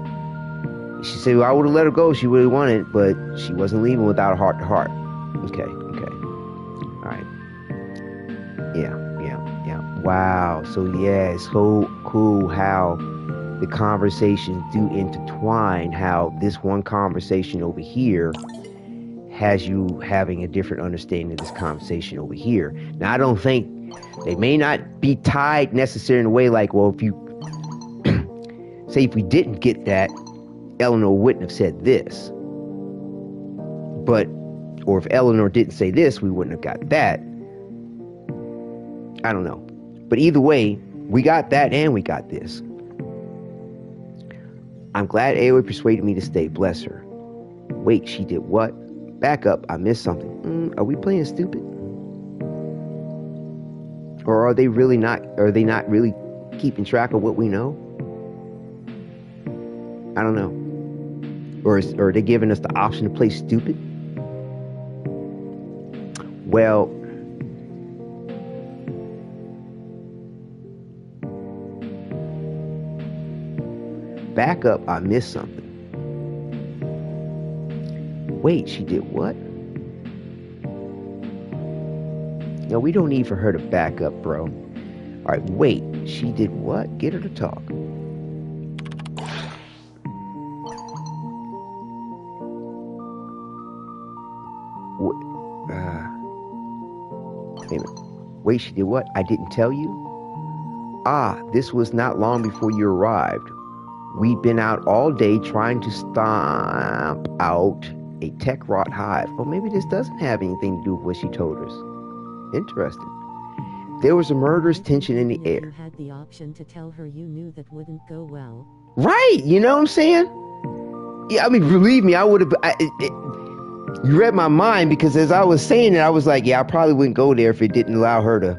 She said, well, I would have let her go if she really wanted, but she wasn't leaving without a heart-to-heart. Okay. All right. Yeah. Wow. So yeah, it's so cool how the conversations do intertwine, how this one conversation over here has you having a different understanding of this conversation over here. Now, I don't think they may not be tied necessarily in a way like, well, if you say if we didn't get that, Eleanor wouldn't have said this. But, or if Eleanor didn't say this, we wouldn't have got that. I don't know. But either way, we got that and we got this. I'm glad Aoi persuaded me to stay, bless her. Wait, she did what? Back up, I missed something. Are we playing stupid? Or are they not really keeping track of what we know? I don't know. Or are they giving us the option to play stupid? Well, back up, I missed something. Wait, she did what? No, we don't need for her to back up, bro. Alright, wait, she did what? Get her to talk. Wait a minute. Wait, she did what? I didn't tell you? Ah, this was not long before you arrived. We'd been out all day trying to stomp out a tech rot hive. Well, maybe this doesn't have anything to do with what she told us. Interesting. There was a murderous tension in the air. You had the option to tell her you knew that wouldn't go well. Right, you know what I'm saying? Yeah, I mean, believe me, I would have... You read my mind, because as I was saying it, I was like, yeah, I probably wouldn't go there if it didn't allow her to...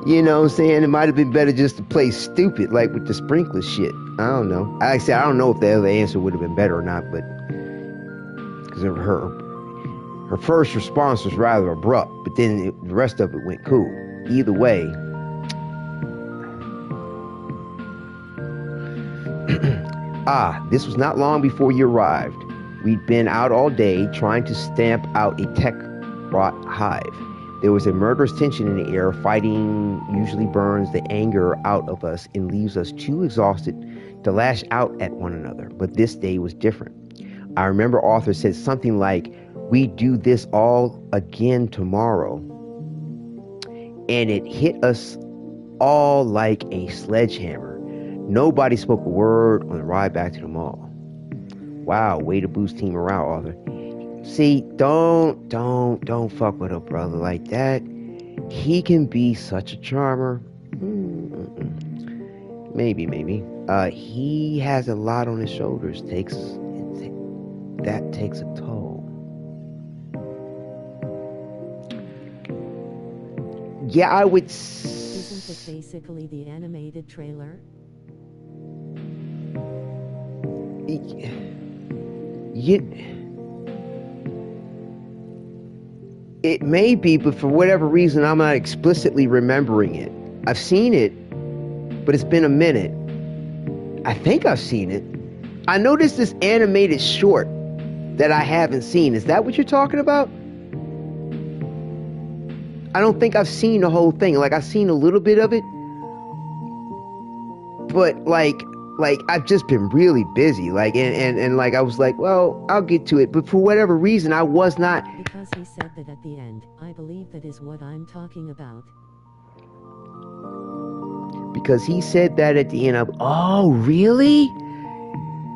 You know what I'm saying? It might have been better just to play stupid, like with the sprinkler shit. I don't know. Like I said, I don't know if the other answer would have been better or not, but... Because her first response was rather abrupt, but then the rest of it went cool. Either way... Ah, this was not long before you arrived. We'd been out all day trying to stamp out a tech rot hive. There was a murderous tension in the air. Fighting usually burns the anger out of us and leaves us too exhausted to lash out at one another. But this day was different. I remember Arthur said something like, "We do this all again tomorrow." And it hit us all like a sledgehammer. Nobody spoke a word on the ride back to the mall. Wow, way to boost team morale, Arthur. See, don't fuck with a brother like that. He can be such a charmer. Maybe. He has a lot on his shoulders. That takes a toll. Yeah, I would... Isn't it basically the animated trailer? It may be, but for whatever reason, I'm not explicitly remembering it. I've seen it, but it's been a minute. I think I've seen it. I noticed this animated short that I haven't seen. Is that what you're talking about? I don't think I've seen the whole thing. Like, I've seen a little bit of it, but like I've just been really busy, like, and like I was like, well, I'll get to it, but for whatever reason I was not. Because he said that at the end. I believe that is what I'm talking about. Because he said that at the end of... Oh, really?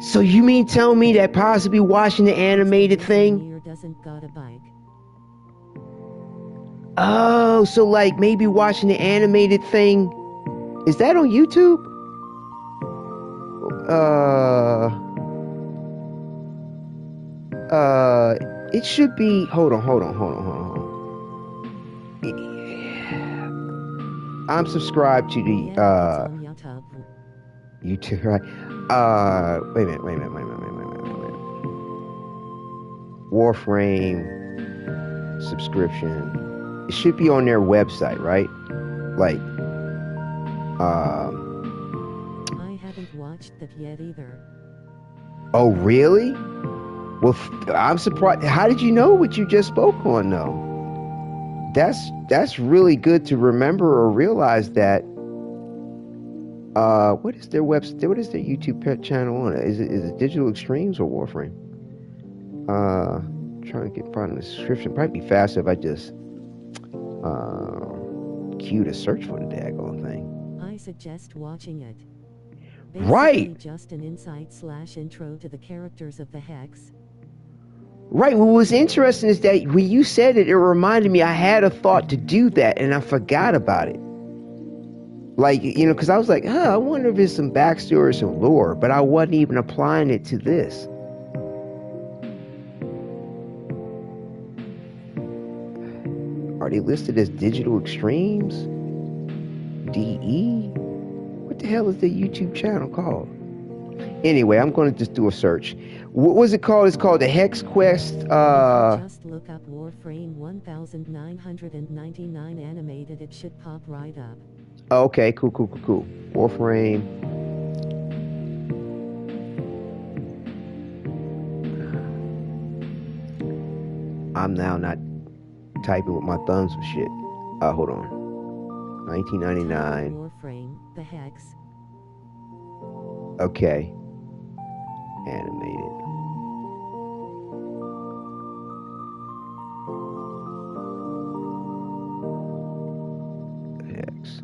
So you mean tell me that possibly watching the animated thing... doesn't got a bike. Oh, so like maybe watching the animated thing... Is that on YouTube? It should be... Hold on. I'm subscribed to the, YouTube, right? Wait a minute. Warframe subscription. It should be on their website, right? Like, I haven't watched that yet either. Oh, really? Well, I'm surprised. How did you know what you just spoke on, though? That's really good to remember or realize that. What is their website? What is their YouTube channel on? Is it Digital Extremes or Warframe? Trying to find the description. Probably be faster if I just queued a search for the daggone thing. I suggest watching it. Right. Just an insight/intro to the characters of the Hex. Right. What was interesting is that when you said it, it reminded me I had a thought to do that and I forgot about it. Like, you know, because I was like, I wonder if there's some backstory or some lore, but I wasn't even applying it to this. Are they listed as Digital Extremes? DE? What the hell is the YouTube channel called? Anyway, I'm going to just do a search. What was it called? It's called the Hex Quest. Just look up Warframe 1999 animated. It should pop right up. Okay, cool. Warframe. I'm now not typing with my thumbs and shit. Hold on. 1999. Warframe, the Hex. Okay. Animated. Hex.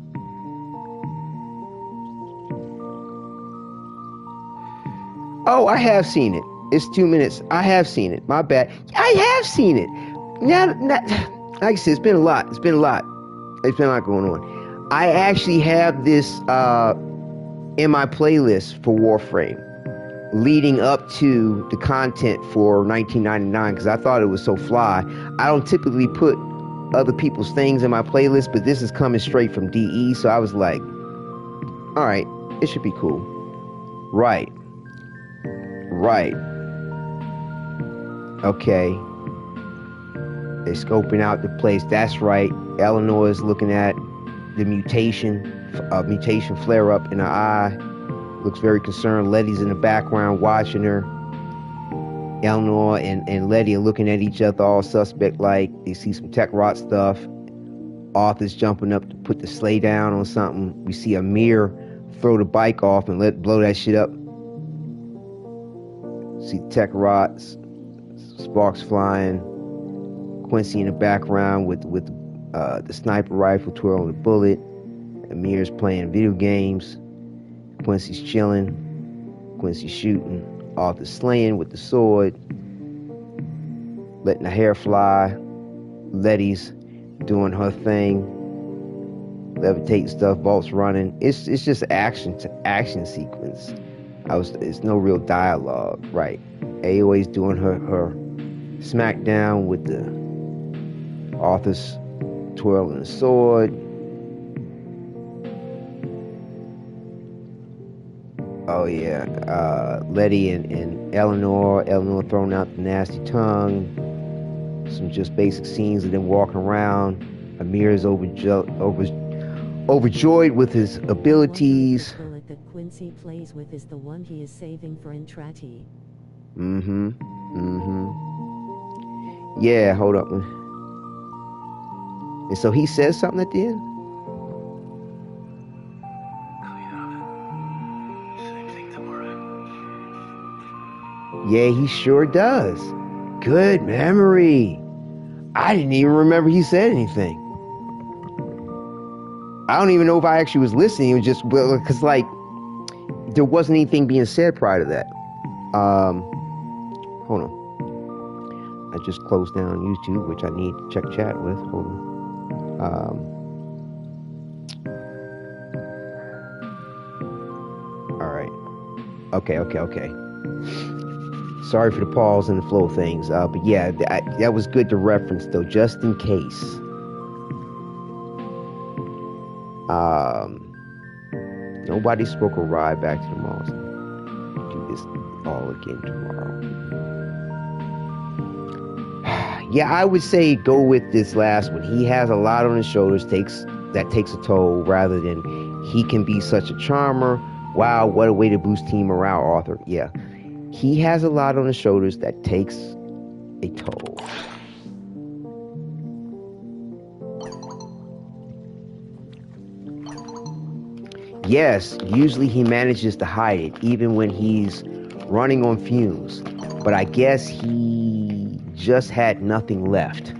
Oh, I have seen it. It's 2 minutes. I have seen it. My bad. I have seen it. Now, like I said, it's been a lot. It's been a lot going on. I actually have this in my playlist for Warframe, leading up to the content for 1999, because I thought it was so fly. I don't typically put other people's things in my playlist, but this is coming straight from DE, so I was like, all right, it should be cool. Right. Okay. They're scoping out the place. That's right. Eleanor is looking at the mutation flare up in her eye. Looks very concerned. Letty's in the background watching her. Eleanor and Letty are looking at each other, all suspect like. They see some tech rot stuff. Arthur's jumping up to put the sleigh down on something. We see Amir throw the bike off and blow that shit up. See tech rots, sparks flying. Quincy in the background with the sniper rifle twirling the bullet. Amir's playing video games. Quincy's chilling. Quincy's shooting. Arthur's slaying with the sword. Letting the hair fly. Letty's doing her thing. Levitating stuff. Bolt's running. It's just action sequence. It's no real dialogue, right? AOA's doing her smackdown with the Arthur's twirling the sword. Oh yeah, Letty and Eleanor throwing out the nasty tongue. Some just basic scenes of them walking around. Amir is overjoyed with his abilities. The bullet that Quincy plays with is the one he is saving for Entrati. Yeah, hold up. And so he says something at the end? Same thing tomorrow. Yeah, he sure does. Good memory. I didn't even remember he said anything. I don't even know if I actually was listening. It was just, because, like, there wasn't anything being said prior to that. Hold on. I just closed down YouTube, which I need to check chat with. Hold on. All right. Okay. Sorry for the pause and the flow of things. But yeah, that was good to reference, though, just in case. Nobody spoke a ride back to the mall. Do this all again tomorrow. Yeah, I would say go with this last one. He has a lot on his shoulders, takes a toll, rather than he can be such a charmer. Wow, what a way to boost team morale, Arthur. Yeah, he has a lot on his shoulders that takes a toll. Yes, usually he manages to hide it, even when he's running on fumes. But I guess he just had nothing left.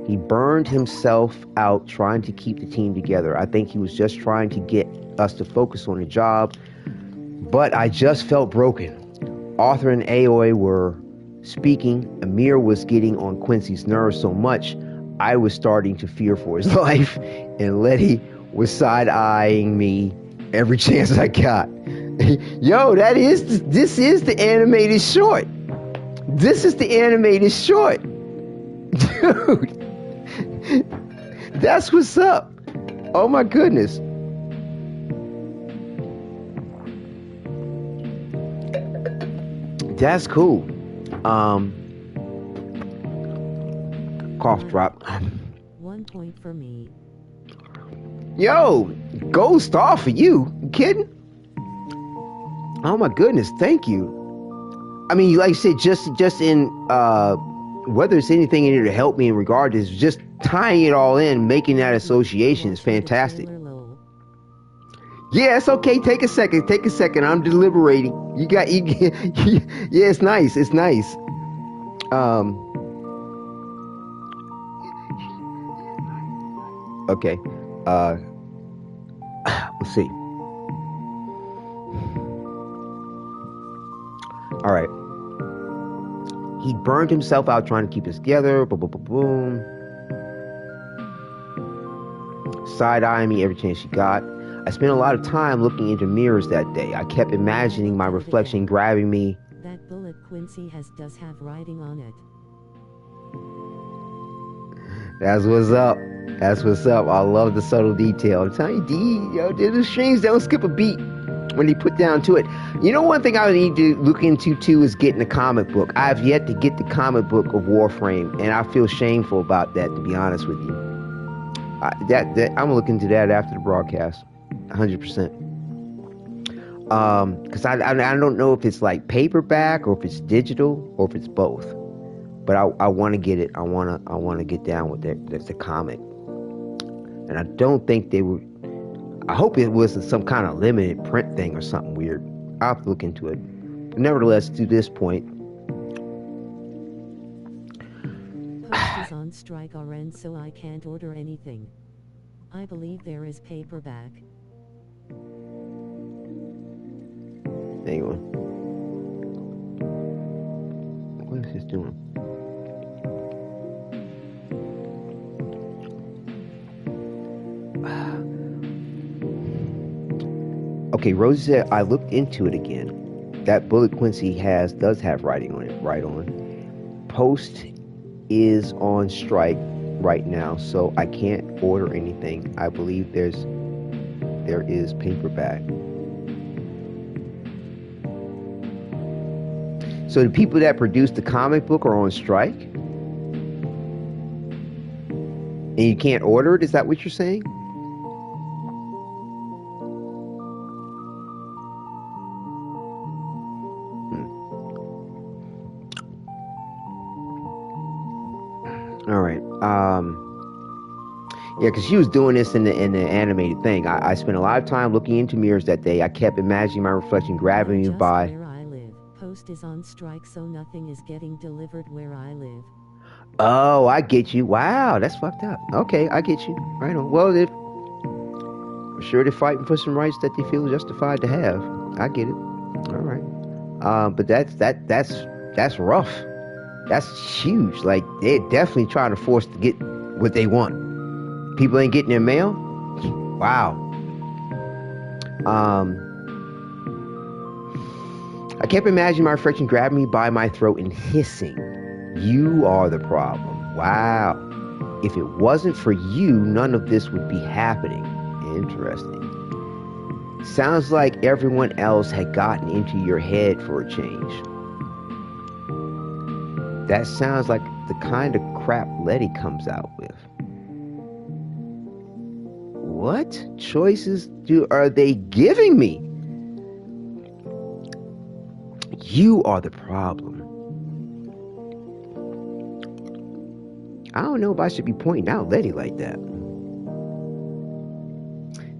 He burned himself out trying to keep the team together. I think he was just trying to get us to focus on the job. But I just felt broken. Arthur and Aoi were speaking. Amir was getting on Quincy's nerves so much, I was starting to fear for his life. And Letty was side-eyeing me every chance I got. Yo, this is the animated short. This is the animated short. Dude. That's what's up. Oh my goodness. That's cool. Cough drop. 1 point for me. Yo, gold star for you. You kidding? Oh my goodness, thank you. I mean, like you said, just in whether it's anything in here to help me in regard to this, just tying it all in, making that association is fantastic. Yeah, it's okay. Take a second. Take a second. I'm deliberating. You yeah, it's nice. It's nice. Okay. Let's see. All right. He burned himself out trying to keep us together. Boom, boom, boom, boom. Side-eyeing me every chance she got. I spent a lot of time looking into mirrors that day. I kept imagining my reflection grabbing me. That bullet Quincy does have writing on it. That's what's up. That's what's up. I love the subtle detail. I'm telling you, D, yo, the strings don't skip a beat when they put down to it. You know, one thing I need to look into too is getting a comic book. I've yet to get the comic book of Warframe, and I feel shameful about that, to be honest with you. I'm gonna look into that after the broadcast, 100%. Because I don't know if it's like paperback or if it's digital or if it's both. But I want to get it. I want to get down with the comic. And I don't think they were. I hope it wasn't some kind of limited print thing or something weird. I'll have to look into it. But nevertheless, to this point, Post is on strike RN, so I can't order anything. I believe there is paperback. hang on. What is this doing? Okay, Rosie said, I looked into it again. That bullet Quincy does have writing on it, right on. Post is on strike right now, so I can't order anything. I believe there is paperback. So the people that produced the comic book are on strike? And you can't order it? Is that what you're saying? All right. Yeah, because she was doing this in the animated thing. I spent a lot of time looking into mirrors that day. I kept imagining my reflection grabbing me by. Where I live. Post is on strike, so nothing is getting delivered where I live. Oh, I get you. Wow, that's fucked up. Okay, I get you. Right on. Well, I'm sure they're fighting for some rights that they feel justified to have. I get it. All right. But that's rough. That's huge. Like, they're definitely trying to force to get what they want. People ain't getting their mail? Wow. I kept imagining my reflection grabbing me by my throat and hissing, "You are the problem." Wow. If it wasn't for you, none of this would be happening. Interesting. Sounds like everyone else had gotten into your head for a change. That sounds like the kind of crap Letty comes out with. What choices are they giving me? You are the problem. I don't know if I should be pointing out Letty like that.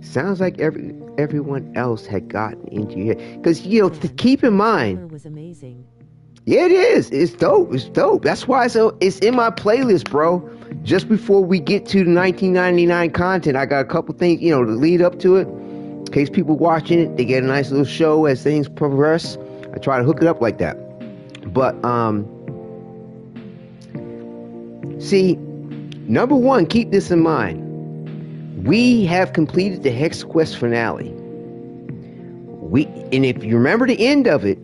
Sounds like everyone else had gotten into your head. Because, to keep in mind, Was amazing. yeah, it is. It's dope. It's dope. That's why it's in my playlist, bro. Just before we get to the 1999 content, I got a couple things, to lead up to it. In case people watching it, they get a nice little show as things progress. I try to hook it up like that. But, see, number one, keep this in mind. We have completed the Hex Quest finale. And if you remember the end of it,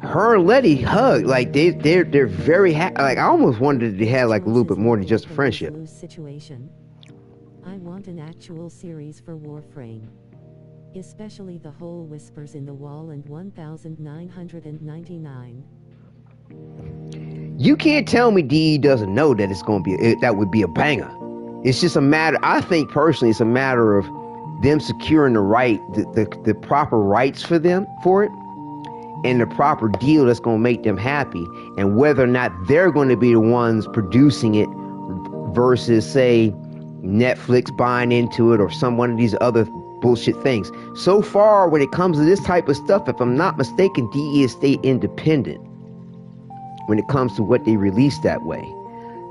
her and Letty hug, like they're very happy. Like, I almost wondered if they had like a little bit more than just a friendship. Situation. I want an actual series for Warframe. Especially the whole whispers in the wall and 1999. You can't tell me DE doesn't know that it's going to be that would be a banger. It's just a matter. I think personally, it's a matter of them securing the proper rights for it, and the proper deal that's going to make them happy, and whether or not they're going to be the ones producing it versus, say, Netflix buying into it or some one of these other bullshit things. So far, when it comes to this type of stuff, if I'm not mistaken, DE has stayed independent when it comes to what they release that way.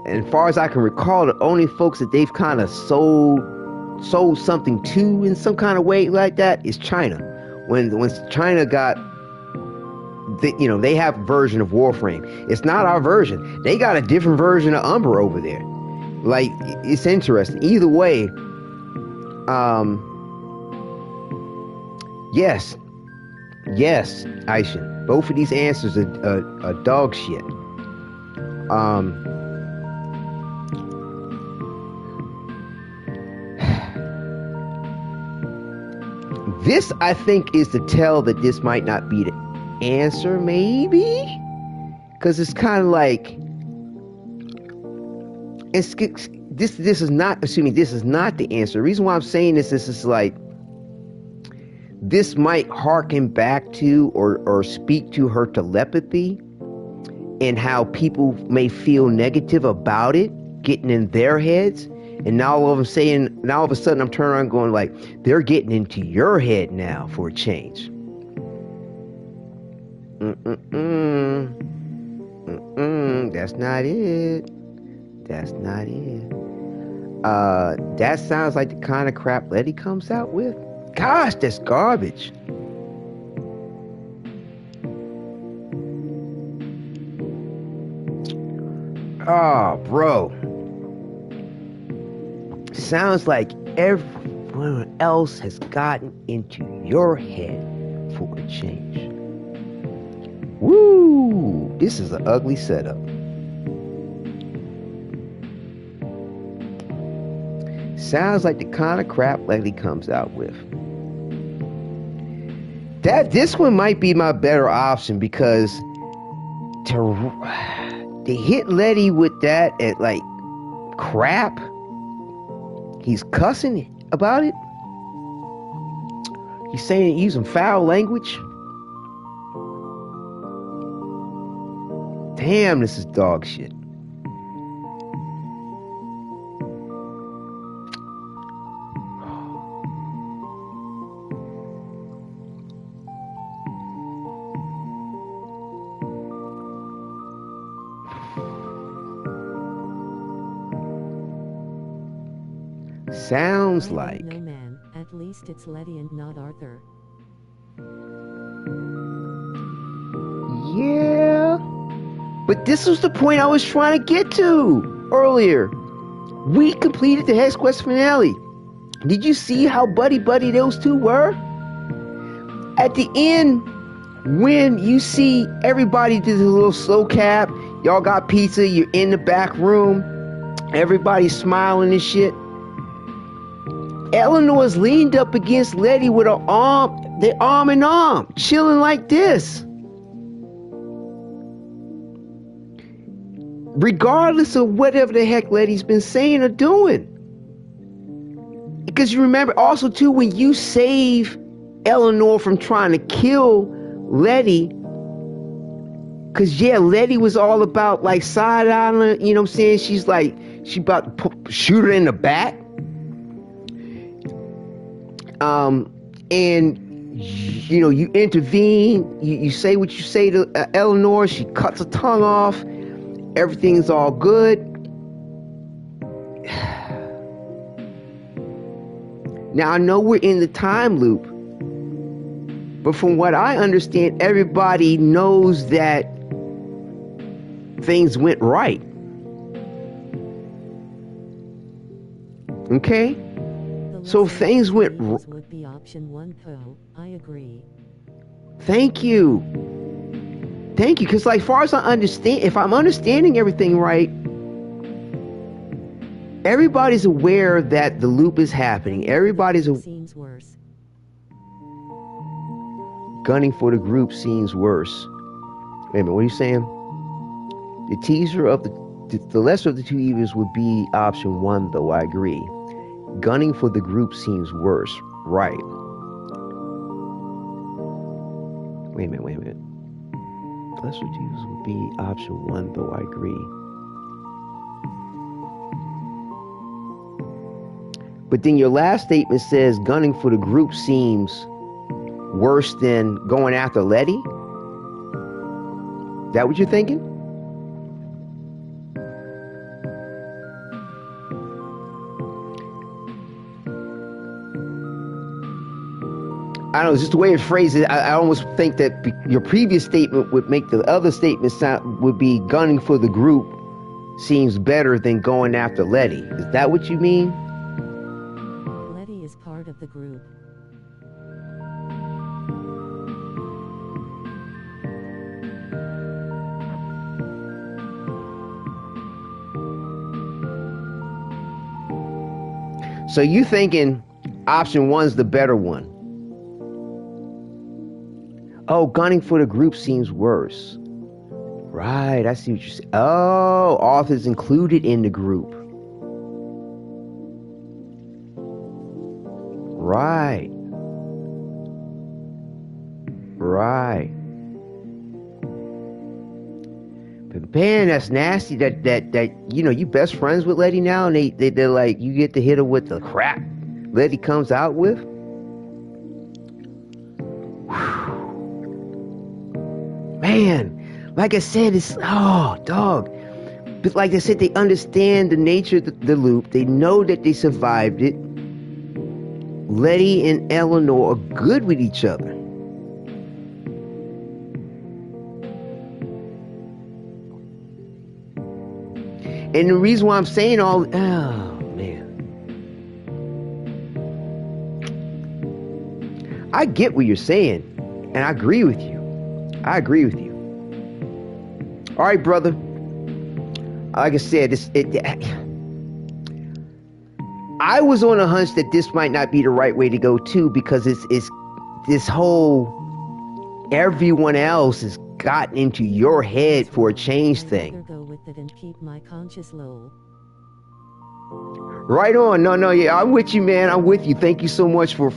And as far as I can recall, the only folks that they've kind of sold something to in some kind of way like that is China. When China got, they have a version of Warframe. It's not our version. They got a different version of Umber over there. Like, it's interesting. Either way, yes, Aisha. Both of these answers are dog shit. This, I think, is to tell that this might not be the answer, maybe? Because it's kind of like... This is not... Assuming this is not the answer. The reason why I'm saying this is like... This might harken back to or speak to her telepathy and how people may feel negative about it getting in their heads. And now all of a sudden I'm turning around going like, they're getting into your head now for a change. That's not it. That's not it. That sounds like the kind of crap Letty comes out with. Gosh, that's garbage. Oh, bro. Sounds like everyone else has gotten into your head for a change. Woo! This is an ugly setup. Sounds like the kind of crap Letty comes out with. This one might be my better option, because to hit Letty with that at like crap, he's cussing about it. He's saying, using foul language. Damn, this is dog shit. Sounds like... No, man. At least it's Letty and not Arthur. Yeah. But this was the point I was trying to get to earlier. We completed the Hex Quest finale. Did you see how buddy-buddy those two were? At the end, when you see everybody did a little slow cap, y'all got pizza, you're in the back room, everybody's smiling and shit. Eleanor's leaned up against Letty with her arm, they're arm in arm, chilling like this. Regardless of whatever the heck Letty's been saying or doing. Because you remember also too, when you save Eleanor from trying to kill Letty, because yeah, Letty was all about like side-eyeing her, you know what I'm saying? She's like, she about to shoot her in the back. And you know, you intervene, you say what you say to Eleanor, she cuts her tongue off, everything's all good. Now I know we're in the time loop, but from what I understand, everybody knows that things went right. Okay? So things went would be option 1 Poe. I agree. Thank you. Thank you, because like far as I understand, if I'm understanding everything right, everybody's aware that the loop is happening. Everybody's Seems worse. Gunning for the group seems worse. Wait a minute, what are you saying? The teaser of the lesser of the two evils would be option 1, though I agree. Gunning for the group seems worse. Right. Wait a minute. The lesser of the two evils would be option 1, though I agree. But then your last statement says gunning for the group seems worse than going after Letty? That what you're thinking? I don't know, it's just the way it phrased it. I almost think that your previous statement would make the other statement would be gunning for the group seems better than going after Letty. Is that what you mean? Letty is part of the group. So you thinking option 1's the better one? Oh, gunning for the group seems worse. Right, I see what you're saying. Oh, authors included in the group. Right. But man, that's nasty that you best friends with Letty now, and they're like, you get to hit her with the crap Letty comes out with. Man, like I said, it's dog. But like I said, they understand the nature of the loop. They know that they survived it. Letty and Eleanor are good with each other. And the reason why I'm saying I get what you're saying, and I agree with you. All right, brother. Like I said, I was on a hunch that this might not be the right way to go too, because it's this whole everyone else has gotten into your head for a change thing. Go with it and keep my conscience low. Right on. No, yeah, I'm with you, man. I'm with you. Thank you so much for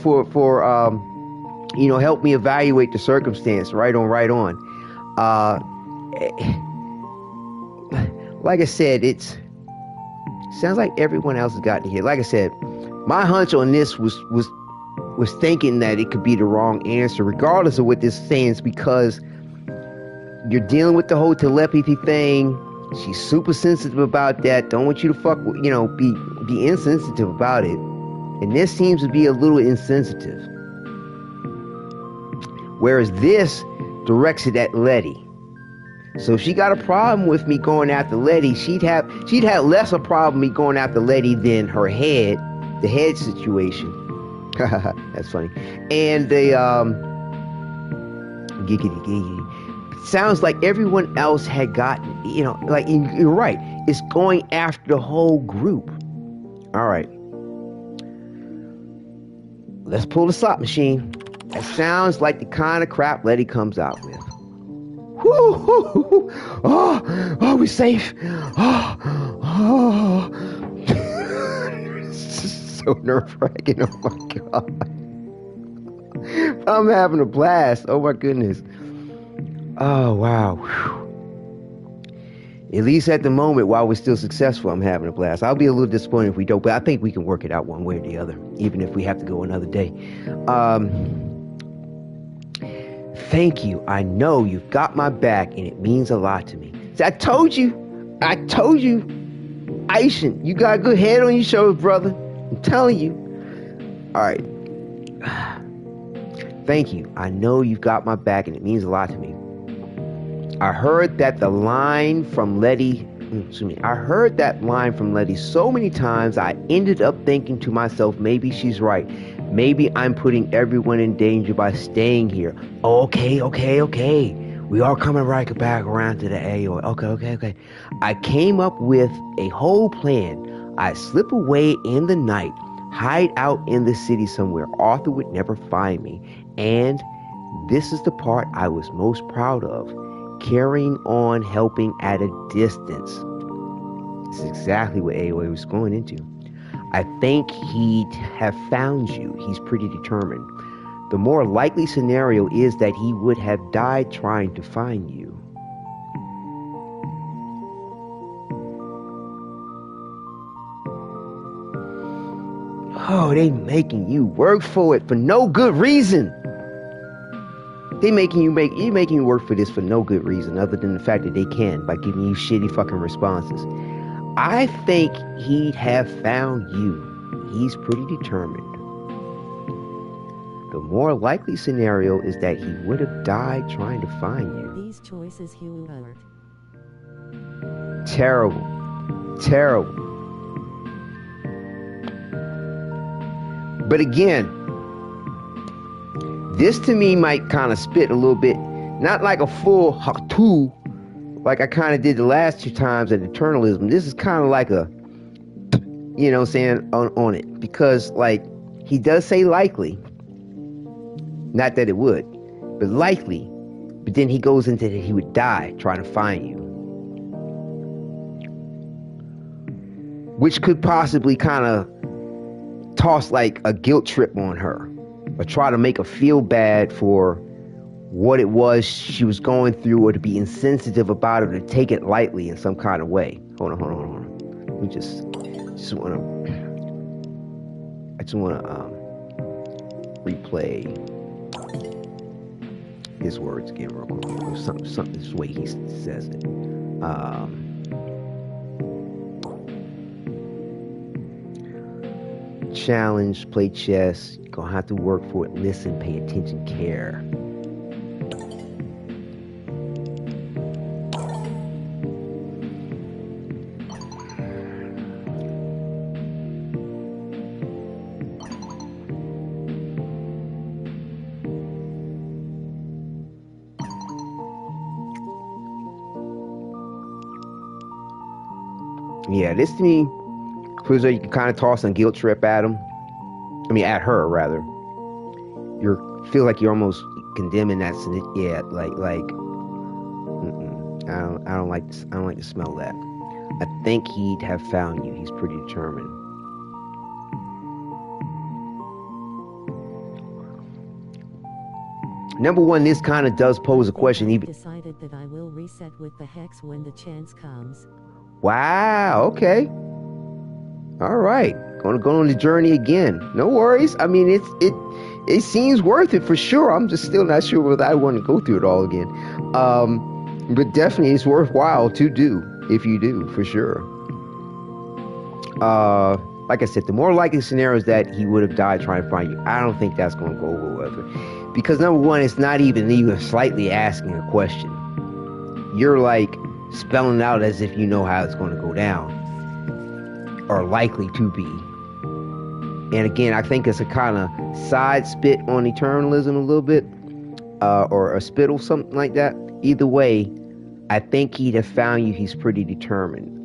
help me evaluate the circumstance. Right on. Like I said, sounds like everyone else has gotten here. Like I said, my hunch on this was thinking that it could be the wrong answer, regardless of what this saying, because you're dealing with the whole telepathy thing. She's super sensitive about that. Don't want you to be insensitive about it. And this seems to be a little insensitive. Whereas this directs it at Letty. So if she got a problem with me going after Letty, she'd have less a problem with me going after Letty than the head situation. That's funny. And the giggity. Sounds like everyone else had gotten, like you're right. It's going after the whole group. All right. Let's pull the slot machine. That sounds like the kind of crap Letty comes out with. Woo! Oh, we're safe. Oh. This is so nerve-wracking. Oh my God. I'm having a blast. Oh my goodness. Oh wow. Whew. At least at the moment, while we're still successful, I'm having a blast. I'll be a little disappointed if we don't, but I think we can work it out one way or the other, even if we have to go another day. Thank you. I know you've got my back, and it means a lot to me. See, I told you. Aishin, you got a good head on your shoulders, brother. I'm telling you. All right. Thank you. I know you've got my back, and it means a lot to me. I heard that line from Letty so many times, I ended up thinking to myself, maybe she's right. Maybe I'm putting everyone in danger by staying here. Okay. We are coming right back around to the AO. Okay. I came up with a whole plan. I slip away in the night, hide out in the city somewhere. Arthur would never find me. And This is the part I was most proud of. Carrying on, helping at a distance. This is exactly what AOA was going into. I think he'd have found you. He's pretty determined. The more likely scenario is that he would have died trying to find you. Oh, they making you work for it for no good reason. You making you work for this for no good reason other than the fact that they can by giving you shitty fucking responses. I think he'd have found you. He's pretty determined. The more likely scenario is that he would have died trying to find you. These choices, Hewart. Terrible. Terrible. But again, this to me might kind of spit a little bit, not like a full hatu, like I kind of did the last two times at Eternalism. This is kind of like a, you know what I'm saying, on it. Because, like, he does say likely. Not that it would, but likely. But then he goes into that he would die trying to find you. Which could possibly kind of toss like a guilt trip on her. Or try to make her feel bad for what it was she was going through, or to be insensitive about it, or to take it lightly in some kind of way. Hold on. Let me just want to replay his words again real quick. Something this way he says it. Challenge, play chess, you're gonna have to work for it, listen, pay attention, care. Yeah, this to me feels like you can kind of toss a guilt trip at him. I mean, at her rather. You feel like you're almost condemning that. Yeah, like. I don't like to smell that. I think he'd have found you. He's pretty determined. Number one, this kind of does pose a question. Even decided that I will reset with the hex when the chance comes. Wow. Okay. All right. Gonna go on the journey again. No worries. I mean, it seems worth it for sure. I'm just still not sure whether I want to go through it all again. But definitely it's worthwhile to do if you do, for sure. Like I said, the more likely scenario is that he would have died trying to find you. I don't think that's going to go over well. Because number one, it's not even slightly asking a question. You're like spelling out as if you know how it's going to go down. Or likely to be. And again, I think it's a kind of side spit on eternalism a little bit. Or a spittle, something like that. Either way, I think he'd have found you. He's pretty determined.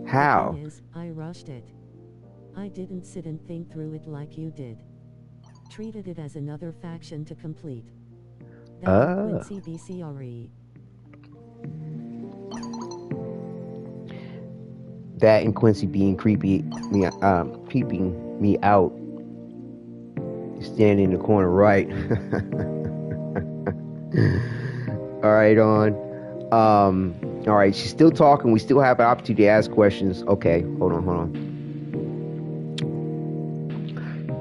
How? I rushed it. I didn't sit and think through it like you did. Treated it as another faction to complete. Quincy BCRE. That and Quincy being creeping me out. Standing in the corner, right? All right, all right, she's still talking. We still have an opportunity to ask questions. Okay, hold on.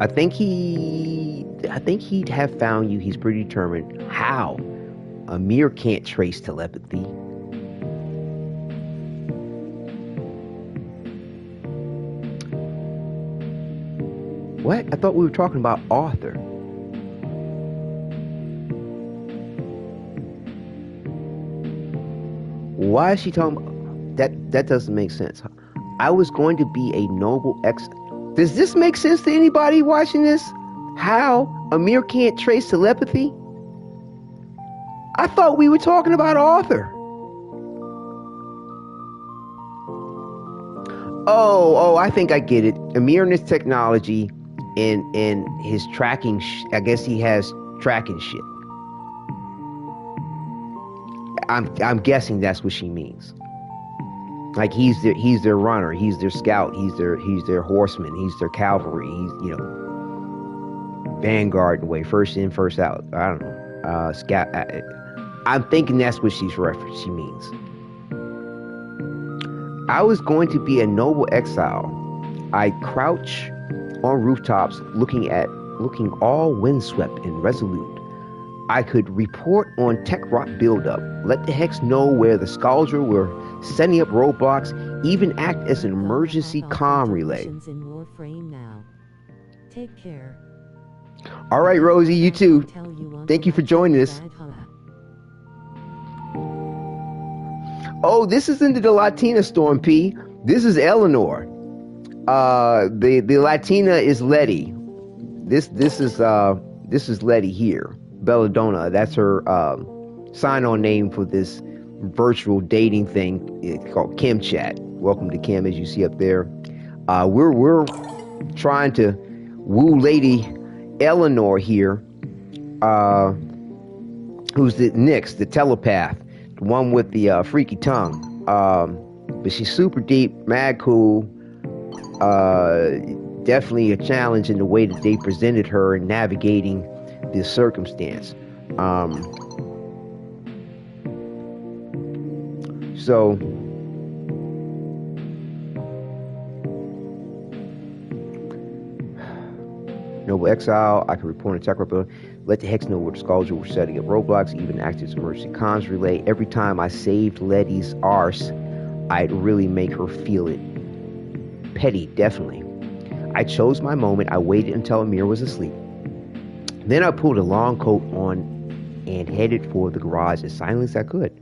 I think he'd have found you. He's pretty determined. How? Amir can't trace telepathy. What? I thought we were talking about Arthur. Why is she talking about that? That doesn't make sense. I was going to be a noble ex. Does this make sense to anybody watching this? How Amir can't trace telepathy? I thought we were talking about Arthur. Oh, I think I get it. Amir and his technology and his tracking, I guess he has tracking shit. I'm guessing that's what she means. Like he's their runner, he's their scout, he's their horseman, he's their cavalry, he's, you know, vanguard in a way, first in, first out. I don't know. Scout. I'm thinking that's what she means. I was going to be a noble exile. I crouch on rooftops, looking all windswept and resolute. I could report on tech rock buildup, let the Hex know where the Scaldra were setting up roadblocks, even act as an emergency comm relay. In Warframe now. Take care. All right, Rosie, you too. Thank you for joining us. Oh, this isn't the Latina Storm P. This is Eleanor. The Latina is Letty. This is Letty here. Belladonna. That's her sign-on name for this virtual dating thing. It's called Kim Chat. Welcome to Kim, as you see up there. We're trying to woo Lady Eleanor here, who's the Nyx, the telepath, the one with the freaky tongue. But she's super deep, mad cool. Definitely a challenge in the way that they presented her in navigating this circumstance. So Noble Exile, I can report on tech report. Let the Hex know where the Scaldra were setting up roadblocks, even act as emergency comms relay. Every time I saved Letty's arse, I'd really make her feel it. Petty, definitely. I chose my moment. I waited until Amir was asleep. Then I pulled a long coat on and headed for the garage as silently as I could.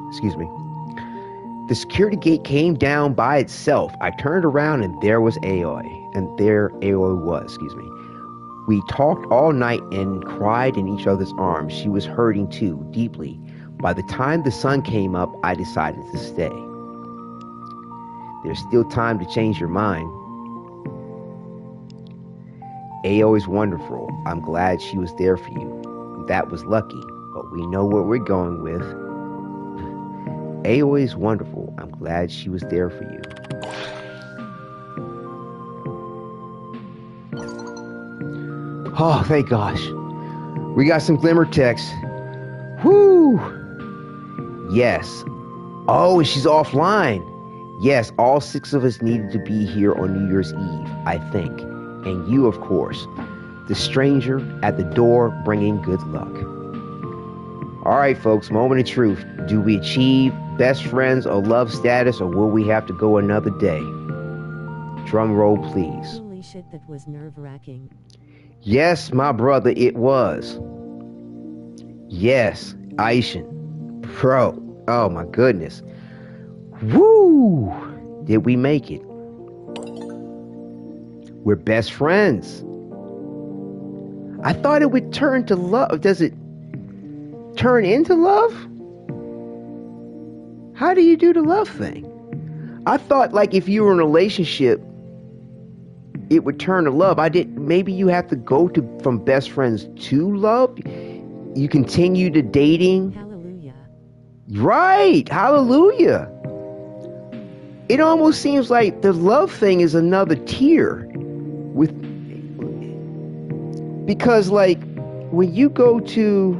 Excuse me. The security gate came down by itself. I turned around and there was Aoi. And there Aoi was, excuse me. We talked all night and cried in each other's arms. She was hurting too, deeply. By the time the sun came up, I decided to stay. There's still time to change your mind. Aoi's wonderful. I'm glad she was there for you. That was lucky, but we know what we're going with. Aoi's wonderful. I'm glad she was there for you. Oh, thank gosh. We got some glimmer text. Whoo! Yes. Oh, and she's offline. Yes, all 6 of us needed to be here on New Year's Eve, I think. And you, of course. The stranger at the door bringing good luck. All right, folks, moment of truth. Do we achieve best friends or love status, or will we have to go another day? Drum roll, please. Holy shit, that was nerve-wracking. Yes, my brother, it was. Yes, Aishan. Bro, oh my goodness. Woo! Did we make it? We're best friends. I thought it would turn to love. Does it turn into love? How do you do the love thing? I thought, like, if you were in a relationship, it would turn to love. Maybe you have to go from best friends to love. You continue to dating. Hallelujah. Right. Hallelujah. It almost seems like the love thing is another tier because, like, when you go to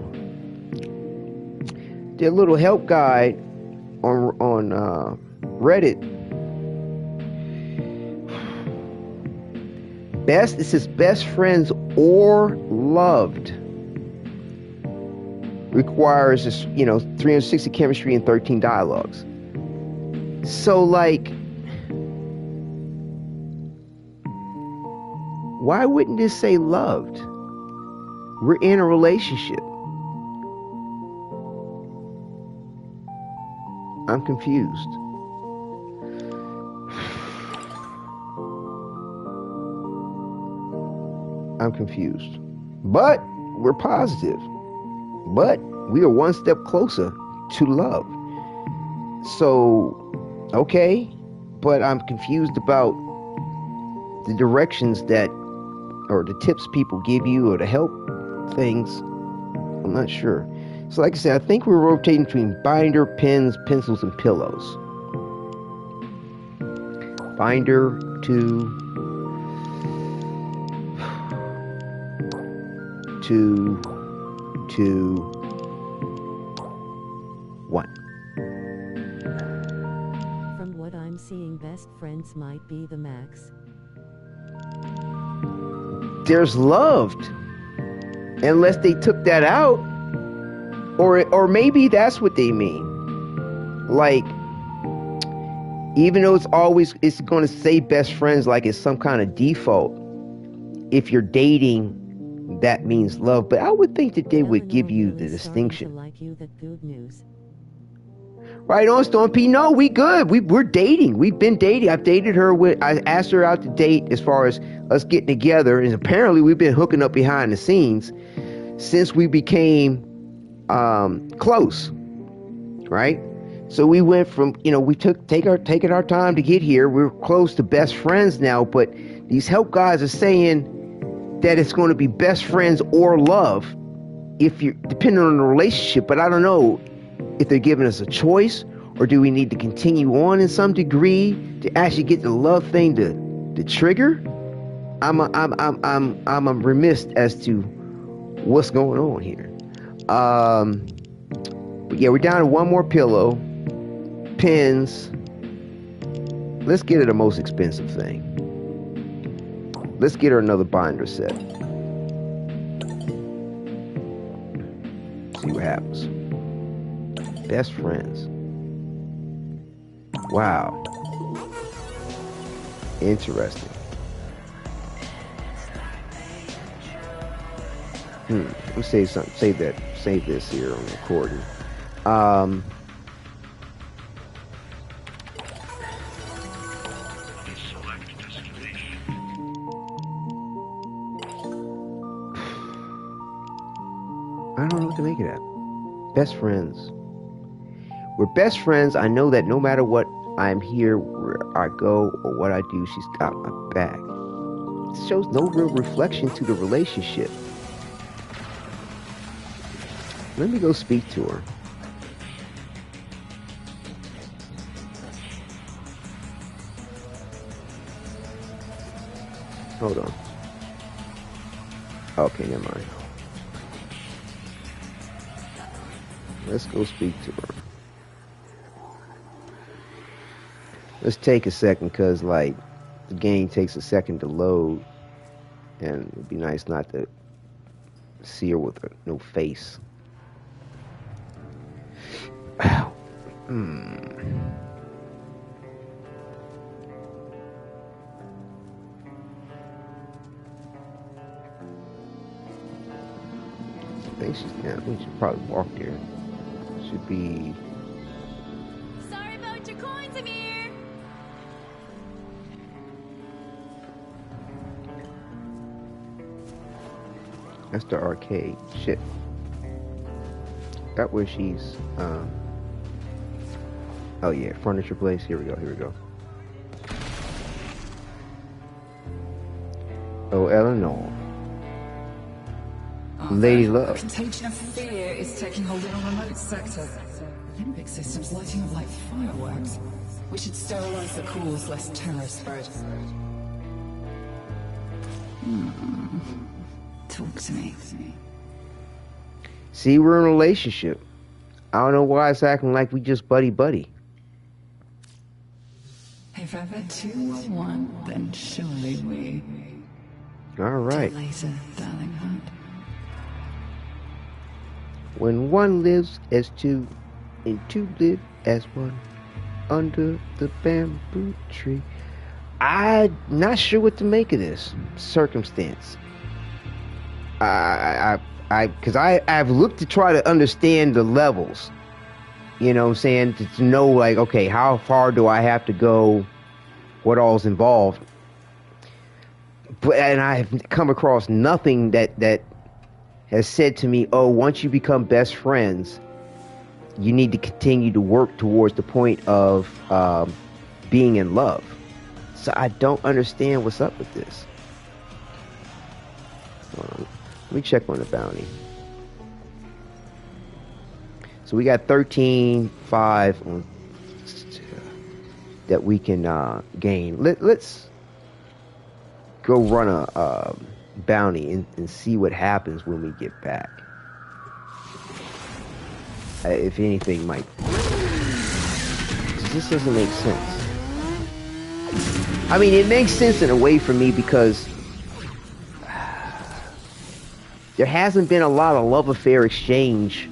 their little help guide on Reddit, it says best friends or loved requires this, 360 chemistry and 13 dialogues. So, like, why wouldn't this say loved? We're in a relationship. I'm confused. I'm confused. But we're positive. But we are one step closer to love. So, okay, but I'm confused about the directions that, or the tips people give you, or the help things. I'm not sure. So like I said, I think we're rotating between binder, pens, pencils, and pillows. Binder, 2, 2, 2, 1. From what I'm seeing, best friends might be the max. There's loved, unless they took that out, or maybe that's what they mean. Like, even though it's going to say best friends like it's some kind of default. If you're dating, that means love, but I would think that they would give you the distinction. Like you, that good news. Right on, Storm P. No, we good. We're dating. We've been dating. I've dated her. I asked her out to date as far as us getting together, and apparently we've been hooking up behind the scenes since we became close. Right? So we went from, we taking our time to get here. We're close to best friends now, but these help guys are saying that it's going to be best friends or love if you're depending on the relationship. But I don't know if they're giving us a choice, or do we need to continue on in some degree to actually get the love thing to trigger? I'm remiss as to what's going on here. But yeah, we're down to one more pillow, pens. Let's get her the most expensive thing. Let's get her another binder set. See what happens. Best friends. Wow. Interesting. Let me say something. Save this here on recording. I don't know what to make of that. Best friends. We're best friends. I know that no matter what I'm here, where I go, or what I do, she's got my back. It shows no real reflection to the relationship. Let me go speak to her. Hold on. Okay, never mind. Let's go speak to her. Let's take a second, because, like, the game takes a second to load. And it'd be nice not to see her with no face. Wow. I think we should probably walk there. Should be. Sorry about your coins, Amir. That's the arcade. Shit. That where she's. Oh yeah, furniture place. Here we go. Oh, Eleanor. Lady Love. A contagion of fear is taking hold in a remote sector. Limbic systems lighting up like fireworks. We should sterilize the cause, lest terror spread. Talk to me. See, we're in a relationship. I don't know why it's acting like we just buddy. If ever two were one, then surely we. All right. Till later, darling heart. When one lives as two, and two live as one, under the bamboo tree. I'm not sure what to make of this circumstance. Because I've looked to try to understand the levels. You know what I'm saying? To know, like, okay, how far do I have to go? What all's involved? And I've come across nothing that has said to me, oh, once you become best friends, you need to continue to work towards the point of being in love. So I don't understand what's up with this. Hold on. Let me check on the bounty. So we got 13.5 on that we can gain. Let's go run a bounty and see what happens when we get back. If anything might. This doesn't make sense. I mean, it makes sense in a way for me because there hasn't been a lot of love affair exchange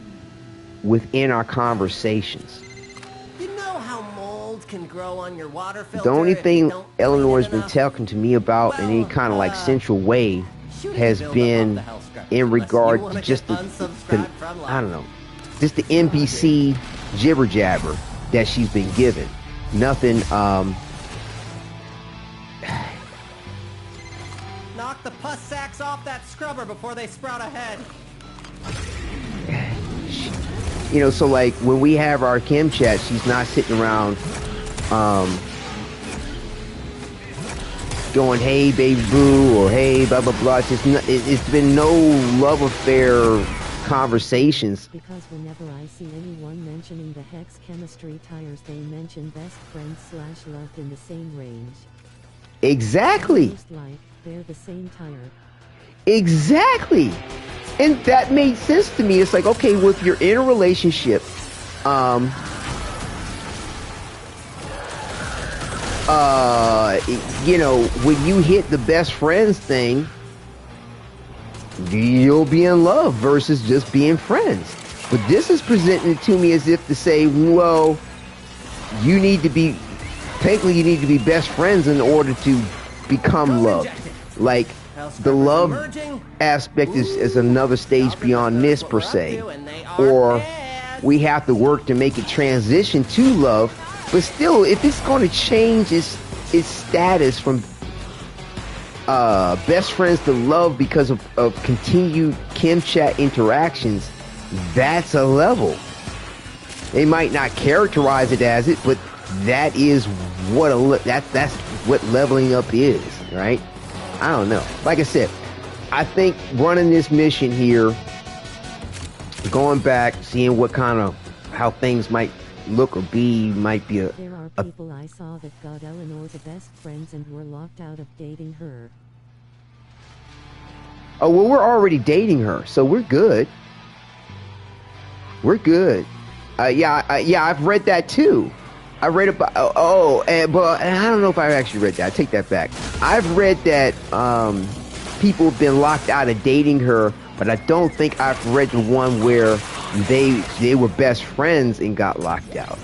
within our conversations. You know how mold can grow on your water filter? The only if you thing don't Eleanor's clean it been talking to me about in any kind of like central way has been in regard to just the I don't know, just the NPC jibber jabber that she's been given. Nothing. Knock the pus sacks off that scrubber before they sprout a head. You know, so like when we have our Kim chat, she's not sitting around going, hey baby boo, or hey blah blah blah. It's been no love affair conversations. Because whenever I see anyone mentioning the Hex Chemistry tires, they mention best friends / loved in the same range. Exactly. Most like they're the same tire. Exactly. And that made sense to me. It's like, okay, well, if you're in a relationship, you know, when you hit the best friends thing, you'll be in love versus just being friends. But this is presenting it to me as if to say, well, you need to be, technically you need to be best friends in order to become loved. Like, the love aspect is another stage beyond this per se. Or we have to work to make it transition to love. But still, if it's going to change its status from best friends to love because of continued Kim chat interactions, that's a level. They might not characterize it as it, but that is what that's what leveling up is, right? I don't know. Like I said, I think running this mission here, going back, seeing what kind of how things might look or be, might be There are people I saw that got Eleanor the best friends and were locked out of dating her. Oh, well, we're already dating her, so we're good. We're good. Yeah, I've read that too. I read about, but I don't know if I actually read that. I take that back. I've read that people have been locked out of dating her, but I don't think I've read the one where they were best friends and got locked out.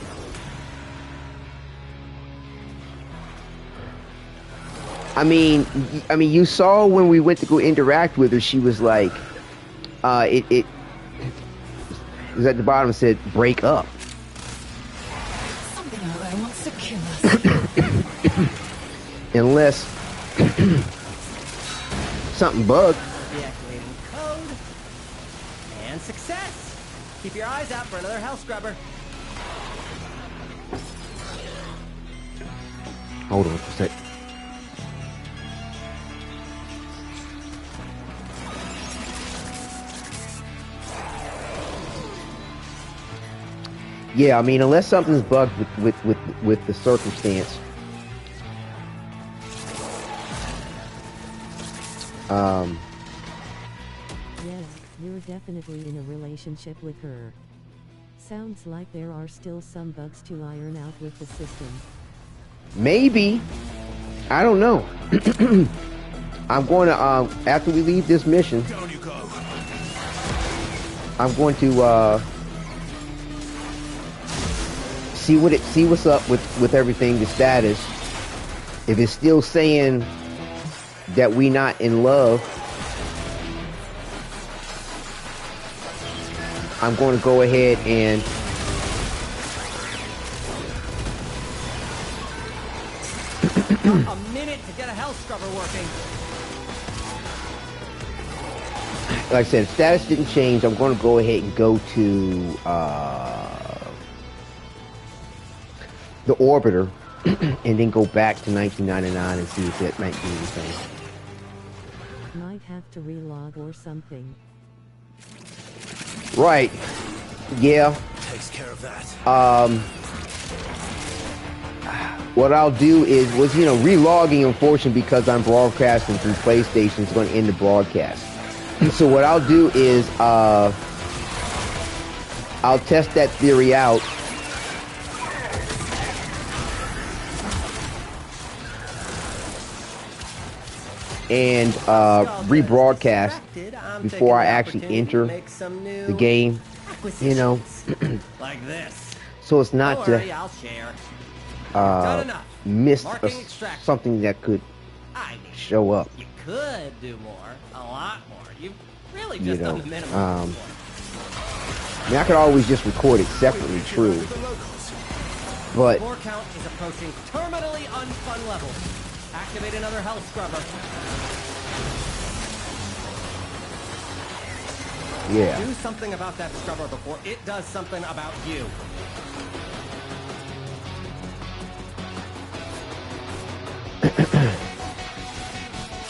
I mean, you saw when we went to go interact with her, she was like, it was at the bottom, it said break up. Something out there wants to kill us. Unless something bugged. Deactivating code. And success. Keep your eyes out for another hell scrubber. Hold on for a sec. Yeah, I mean, unless something's bugged with the circumstance. Yes, you're definitely in a relationship with her. Sounds like there are still some bugs to iron out with the system. Maybe. I don't know. I'm going to, after we leave this mission, Down you go. I'm going to, see what's up with everything, the status. If it's still saying that we not in love, I'm going to go ahead and A minute to get a hell scrubber working. like I said, status didn't change. I'm going to go ahead and go to the orbiter and then go back to 1999 and see if that might be anything. Might have to relog or something. Right. Yeah. Takes care of that. What I'll do is, relogging, unfortunately, because I'm broadcasting through PlayStation, is going to end the broadcast. So what I'll do is, I'll test that theory out. And rebroadcast before I actually enter the game, like this. so it's not Don't to worry, I'll share. miss Marking extraction. something that could I mean, show up. you could do more, a lot more. You've really You just know, done the minimum. I mean, I could always just record it separately, true, but Core count is approaching terminally unfun levels. Activate another health scrubber. yeah. Do something about that scrubber before it does something about you.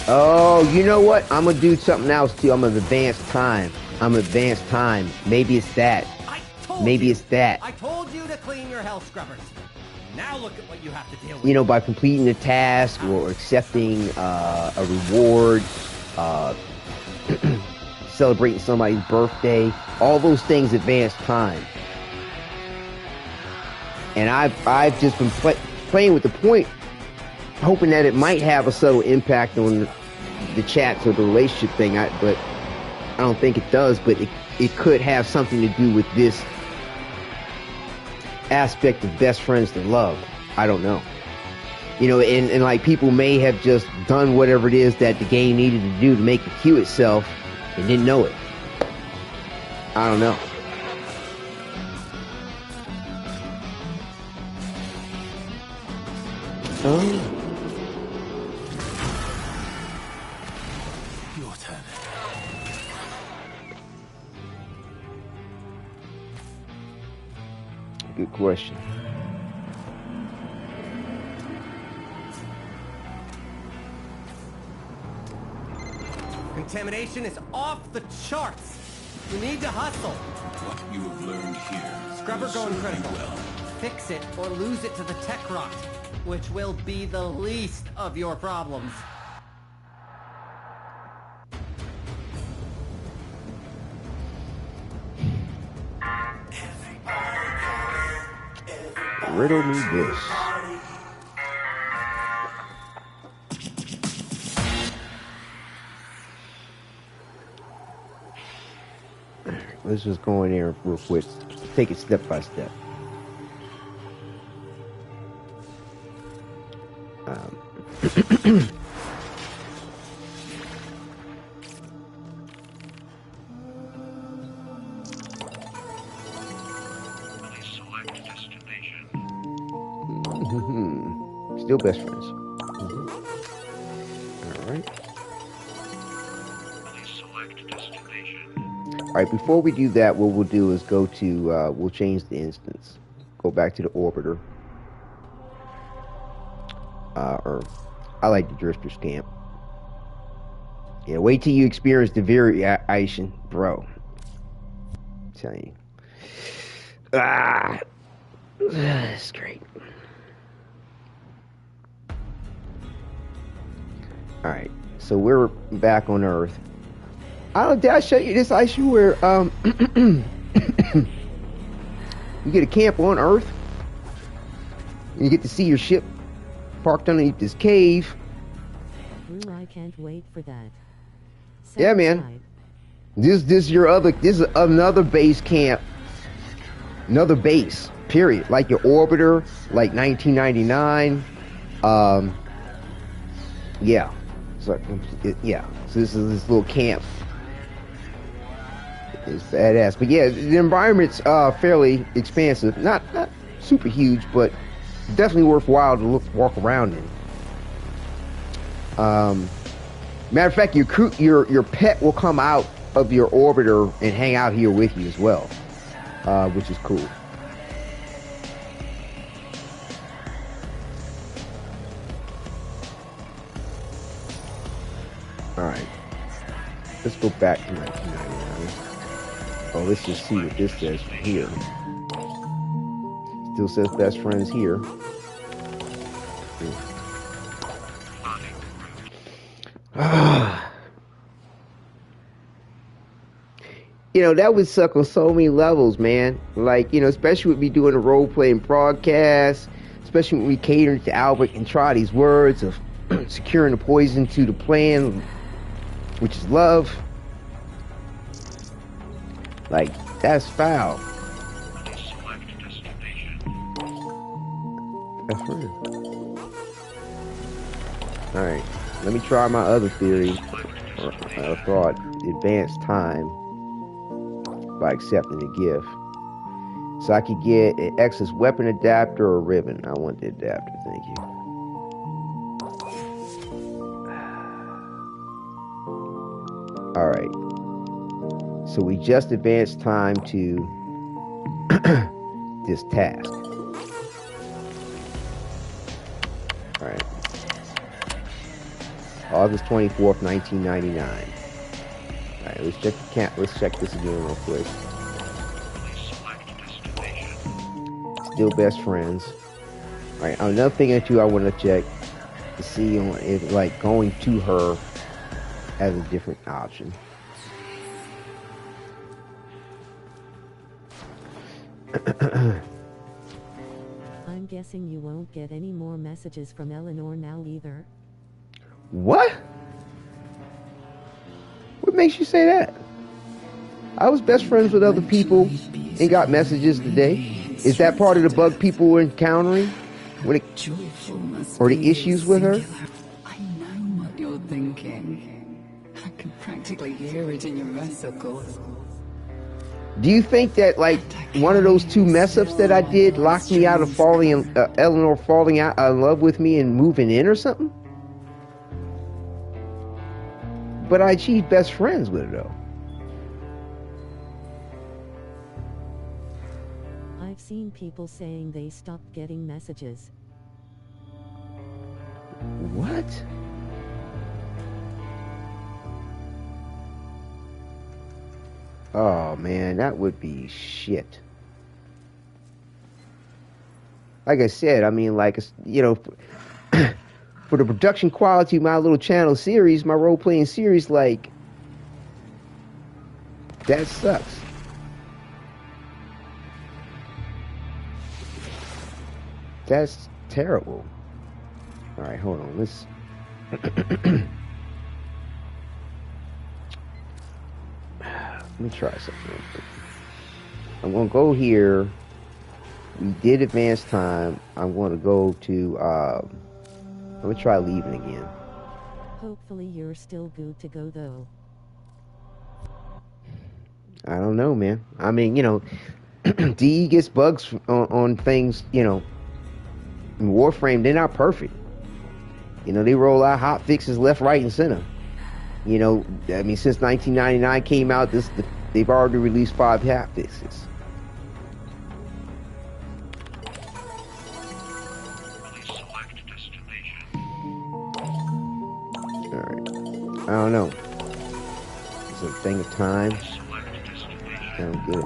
Oh, you know what? I'm gonna do something else too. I'm gonna advance time. Maybe it's that. Maybe it's that. I told you to clean your health scrubbers. Now look at what you have to deal with. By completing a task or accepting a reward, celebrating somebody's birthday, all those things advance time. And I've just been playing with the point, hoping that it might have a subtle impact on the chats or the relationship thing. But I don't think it does. But it could have something to do with this aspect of best friends to love. I don't know. And like people may have just done whatever it is that the game needed to do to make it cue itself and didn't know it. I don't know. Your turn. Good question. Contamination is off the charts. You need to hustle. What you have learned here. Scrubber will going serve you critical. well. Fix it or lose it to the tech rot, which will be the least of your problems. Riddle me this. Let's just go in there real quick. Take it step by step. Still best friends. Alright. Alright, before we do that, what we'll do is go to, we'll change the instance. Go back to the orbiter. Or, I like the Drifter's Camp. Yeah, wait till you experience the variation, bro. I'm telling you. That's great. Alright, so we're back on Earth. Did I show you this issue where you get a camp on Earth? You get to see your ship parked underneath this cave. Ooh, I can't wait for that. Yeah, man. This is another base camp. Another base, period. Like your orbiter, like 1999. Yeah. So, yeah. So this is this little camp. It's badass. But yeah, the environment's fairly expansive. Not super huge, but definitely worthwhile to walk around in. Matter of fact, your pet will come out of your orbiter and hang out here with you as well, which is cool. Alright. Let's go back to 1999. Oh, let's just see what this says from here. Still says best friends here. You know, that would suck on so many levels, man. Like, you know, especially with me doing a role-playing broadcast, especially when we cater to Albrecht and try these words of securing the poison to the plan, which is love. Like, that's foul. That's rude. Alright, let me try my other theory, or thought, advanced time, by accepting the gift. So I could get an excess weapon adapter or ribbon. I want the adapter, thank you. Alright. So we just advanced time to this task. Alright. August 24th, 1999. Alright, let's check this again real quick. Still best friends. Alright, another thing or two I want to check to see if like going to her as a different option. I'm guessing you won't get any more messages from Eleanor now either. What? What makes you say that? I was best friends with other people and got messages today. Is that part of the bug people were encountering? Or the issues with her? I know what you're thinking. I can practically hear it in your vesicles. Do you think that, like, one of those two mess-ups that I did locked me out of Eleanor falling out in love with me and moving in or something? But I achieved best friends with her, though. I've seen people saying they stopped getting messages. What? Oh man, that would be shit. Like I said, I mean, like, you know, for the production quality of my little channel series, my role-playing series, like, that sucks. That's terrible. Alright, hold on, let's... Let me try something real quick. I'm going to go here. We did advance time. I'm going to go to, I'm going to try leaving again. Hopefully you're still good to go though. I don't know, man. I mean, you know, DE gets bugs on things, you know. In Warframe, they're not perfect. You know, they roll out hot fixes left, right, and center. You know, I mean, since 1999 came out, they've already released 5 hot fixes. Alright. I don't know. It's a thing of time. Sound good.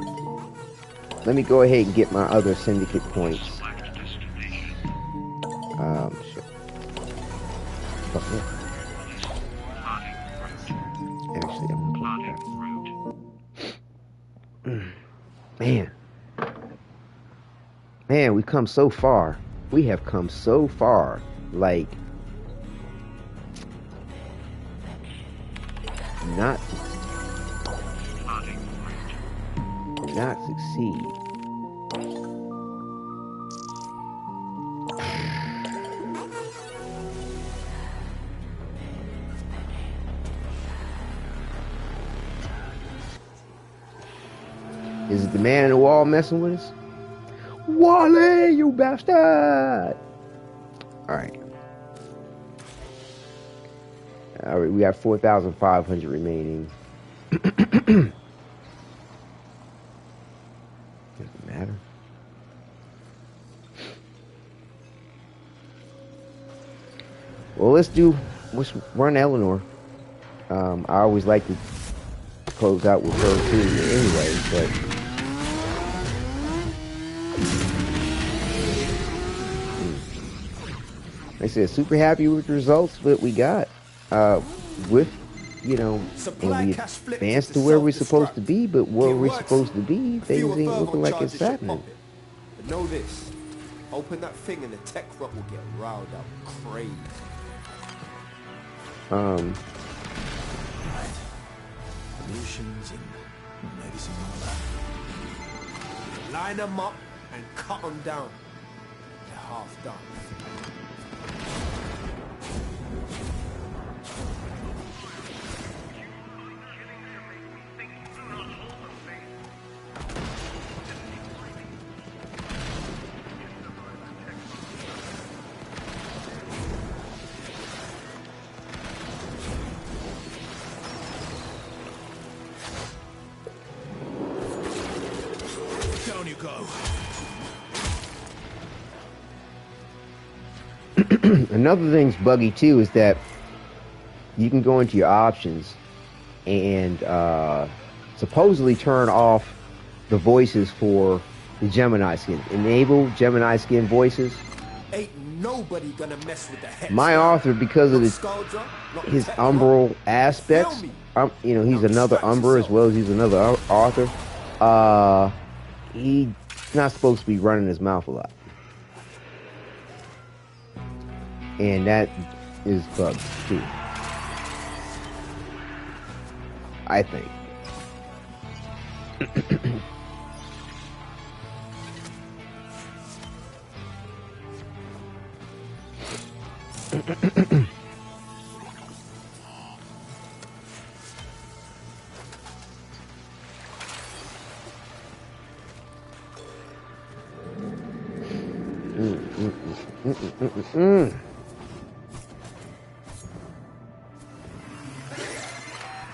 Let me go ahead and get my other syndicate points. Shit. Fuck it. Actually, I'm gonna Man, we've come so far. We have come so far. Like, not succeed. Is it the man in the wall messing with us? Wally, you bastard! Alright. Alright, we have 4,500 remaining. Doesn't matter. Well, let's run Eleanor. I always like to close out with her too anyway, but like I said, super happy with the results that we got. With, you know, and we advanced to where we're supposed to be, but where we're supposed to be, things ain't looking like it's happening. But know this, open that thing and the tech rot will get riled up crazy. Solutions and medicine and all that. Line them up and cut them down. They're half done. Down you go. Another thing's buggy too is that you can go into your options and supposedly turn off the voices for the Gemini skin. Enable Gemini skin voices. Ain't nobody gonna mess with the head. My author, because of his umbral aspects, you know, he's another Umbra as well as he's another author. He's not supposed to be running his mouth a lot. And that is bugged too, I think.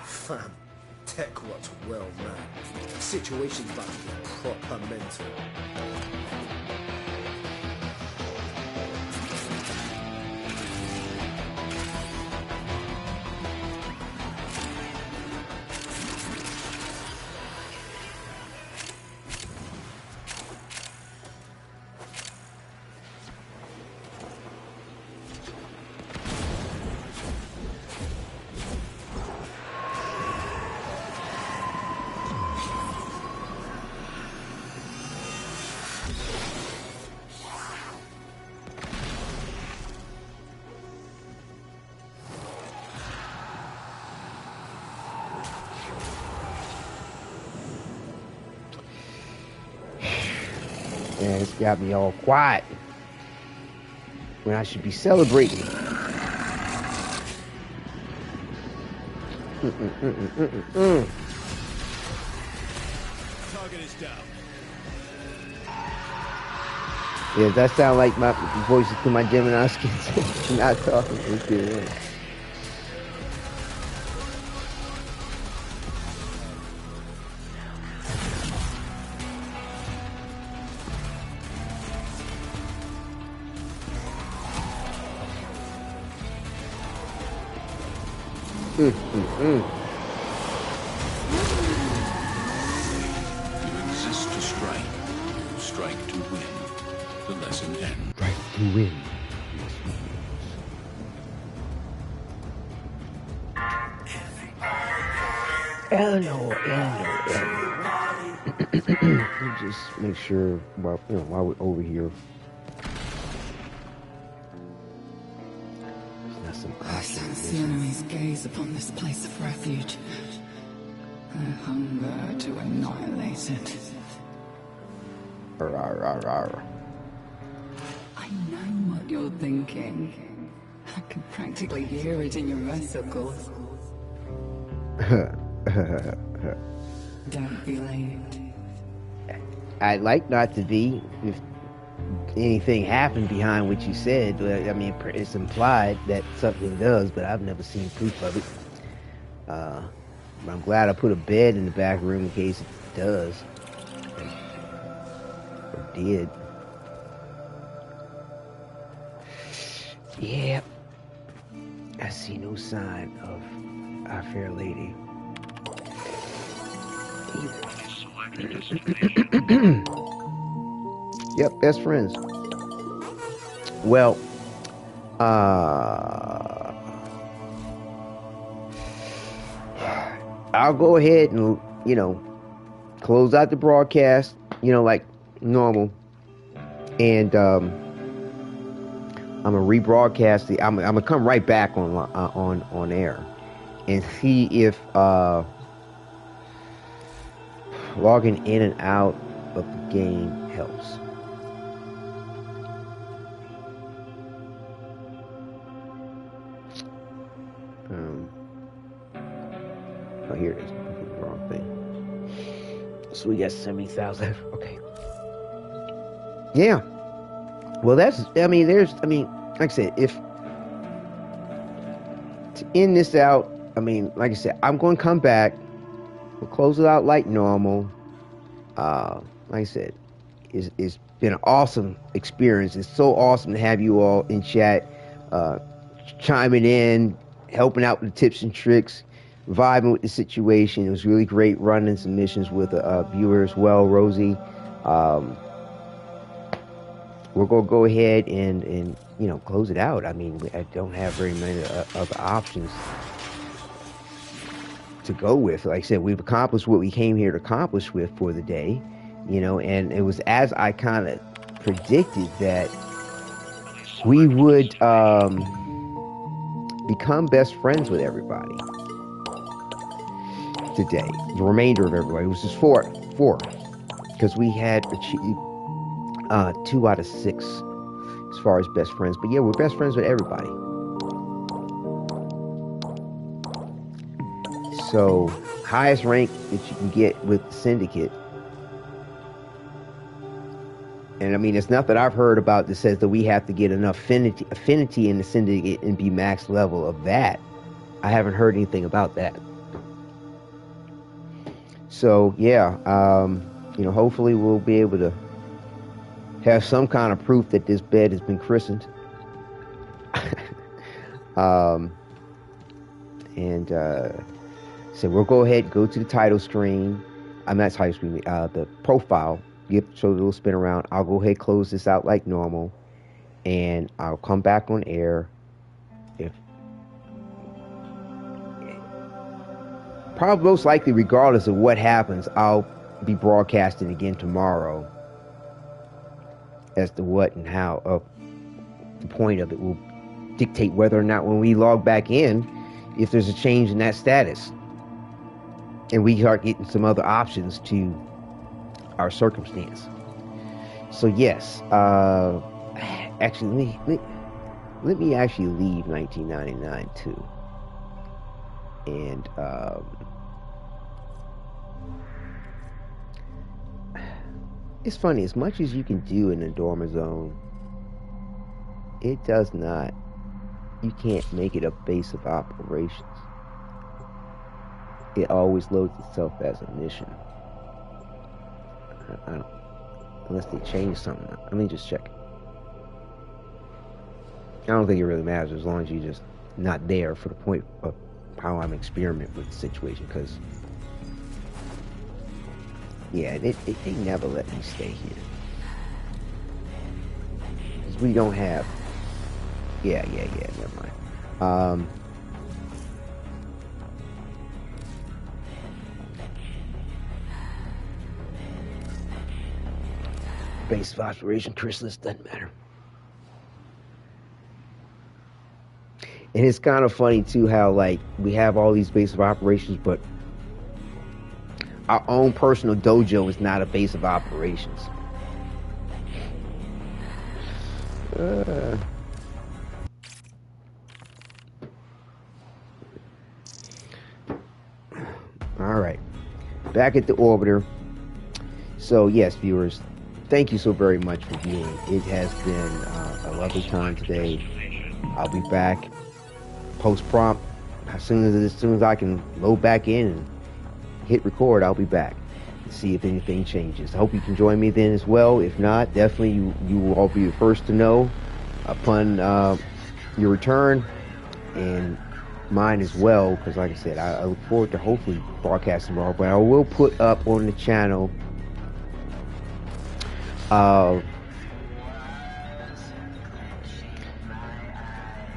Fam, tech rot's well, man. Situation's about to get proper mental. And it's got me all quiet when I should be celebrating. Target is down. Yeah, that sound like my voices to my Gemini skins. Not talking. Let's get it in. You exist to strike. Strike to win. The lesson ends. Strike to win. Eleanor. Just make sure while we're over here. I sense the enemy's gaze upon this place of refuge. Their hunger to annihilate it. I know what you're thinking. I can practically hear it in your vesicles. Don't be late. I'd like not to be if anything happened behind what you said. I mean, it's implied that something does, but I've never seen proof of it. I'm glad I put a bed in the back room in case it does. Or did. Yeah. I see no sign of Our fair lady. Yep, best friends. Well, I'll go ahead and, close out the broadcast, like normal. And I'm gonna rebroadcast the. I'm gonna come right back on air and see if logging in and out of the game helps. Oh, here it is. Wrong thing. So we got 70,000. Okay. Yeah. Well, like I said, if to end this out, like I said, I'm going to come back. We'll close it out like normal. Like I said, it's been an awesome experience. It's so awesome to have you all in chat, chiming in, helping out with the tips and tricks, vibing with the situation. It was really great running some missions with a viewer as well, Rosie. We're going to go ahead and close it out. I don't have very many other options to go with. Like I said, we've accomplished what we came here to accomplish with for the day, and it was as I kind of predicted that we would become best friends with everybody today. The remainder of everybody. It was just four, because we had achieved 2 out of 6 as far as best friends. But yeah, we're best friends with everybody. So highest rank that you can get with the Syndicate. And it's nothing I've heard about that says that we have to get enough affinity in the Syndicate and be max level of that. I haven't heard anything about that. So yeah, hopefully we'll be able to have some kind of proof that this bed has been christened. So we'll go ahead and go to the title screen. I'm not title screen, the profile. Show the little spin around. I'll go ahead and close this out like normal, and I'll come back on air. Probably most likely, regardless of what happens, I'll be broadcasting again tomorrow. As to what and how, the point of it will dictate whether or not when we log back in, if there's a change in that status, and we start getting some other options to our circumstance. So yes, actually, let me actually leave 1999 too, and it's funny, as much as you can do in the dormer zone, it does not, you can't make it a base of operations. It always loads itself as a mission. I don't, unless they change something. Let me just check. I don't think it really matters as long as you're just not there for the point of how I'm experimenting with the situation, because yeah, they never let me stay here. Because we don't have... Yeah, never mind. Base of operation chrysalis, doesn't matter. And it's kind of funny too how, like, we have all these base of operations, but our own personal dojo is not a base of operations. Alright. Back at the orbiter. So, yes, viewers, thank you so very much for viewing. It has been a lovely time today. I'll be back post-prompt as soon as I can load back in and hit record. I'll be back to see if anything changes. I hope you can join me then as well. If not, definitely you will all be the first to know upon your return. And mine as well, because like I said, I look forward to hopefully broadcasting tomorrow, but I will put up on the channel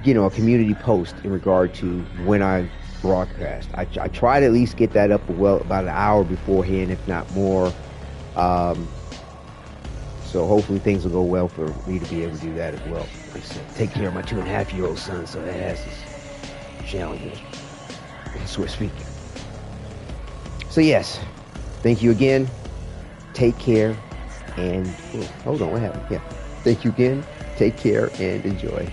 you know, a community post in regard to when I broadcast. I try to at least get that up well about an hour beforehand, if not more. So hopefully things will go well for me to be able to do that as well. Like I said, take care of my 2.5-year-old son, so that has its challenges, so to speak. So yes, thank you again. Take care, and hold on, what happened? Yeah, thank you again. Take care and enjoy.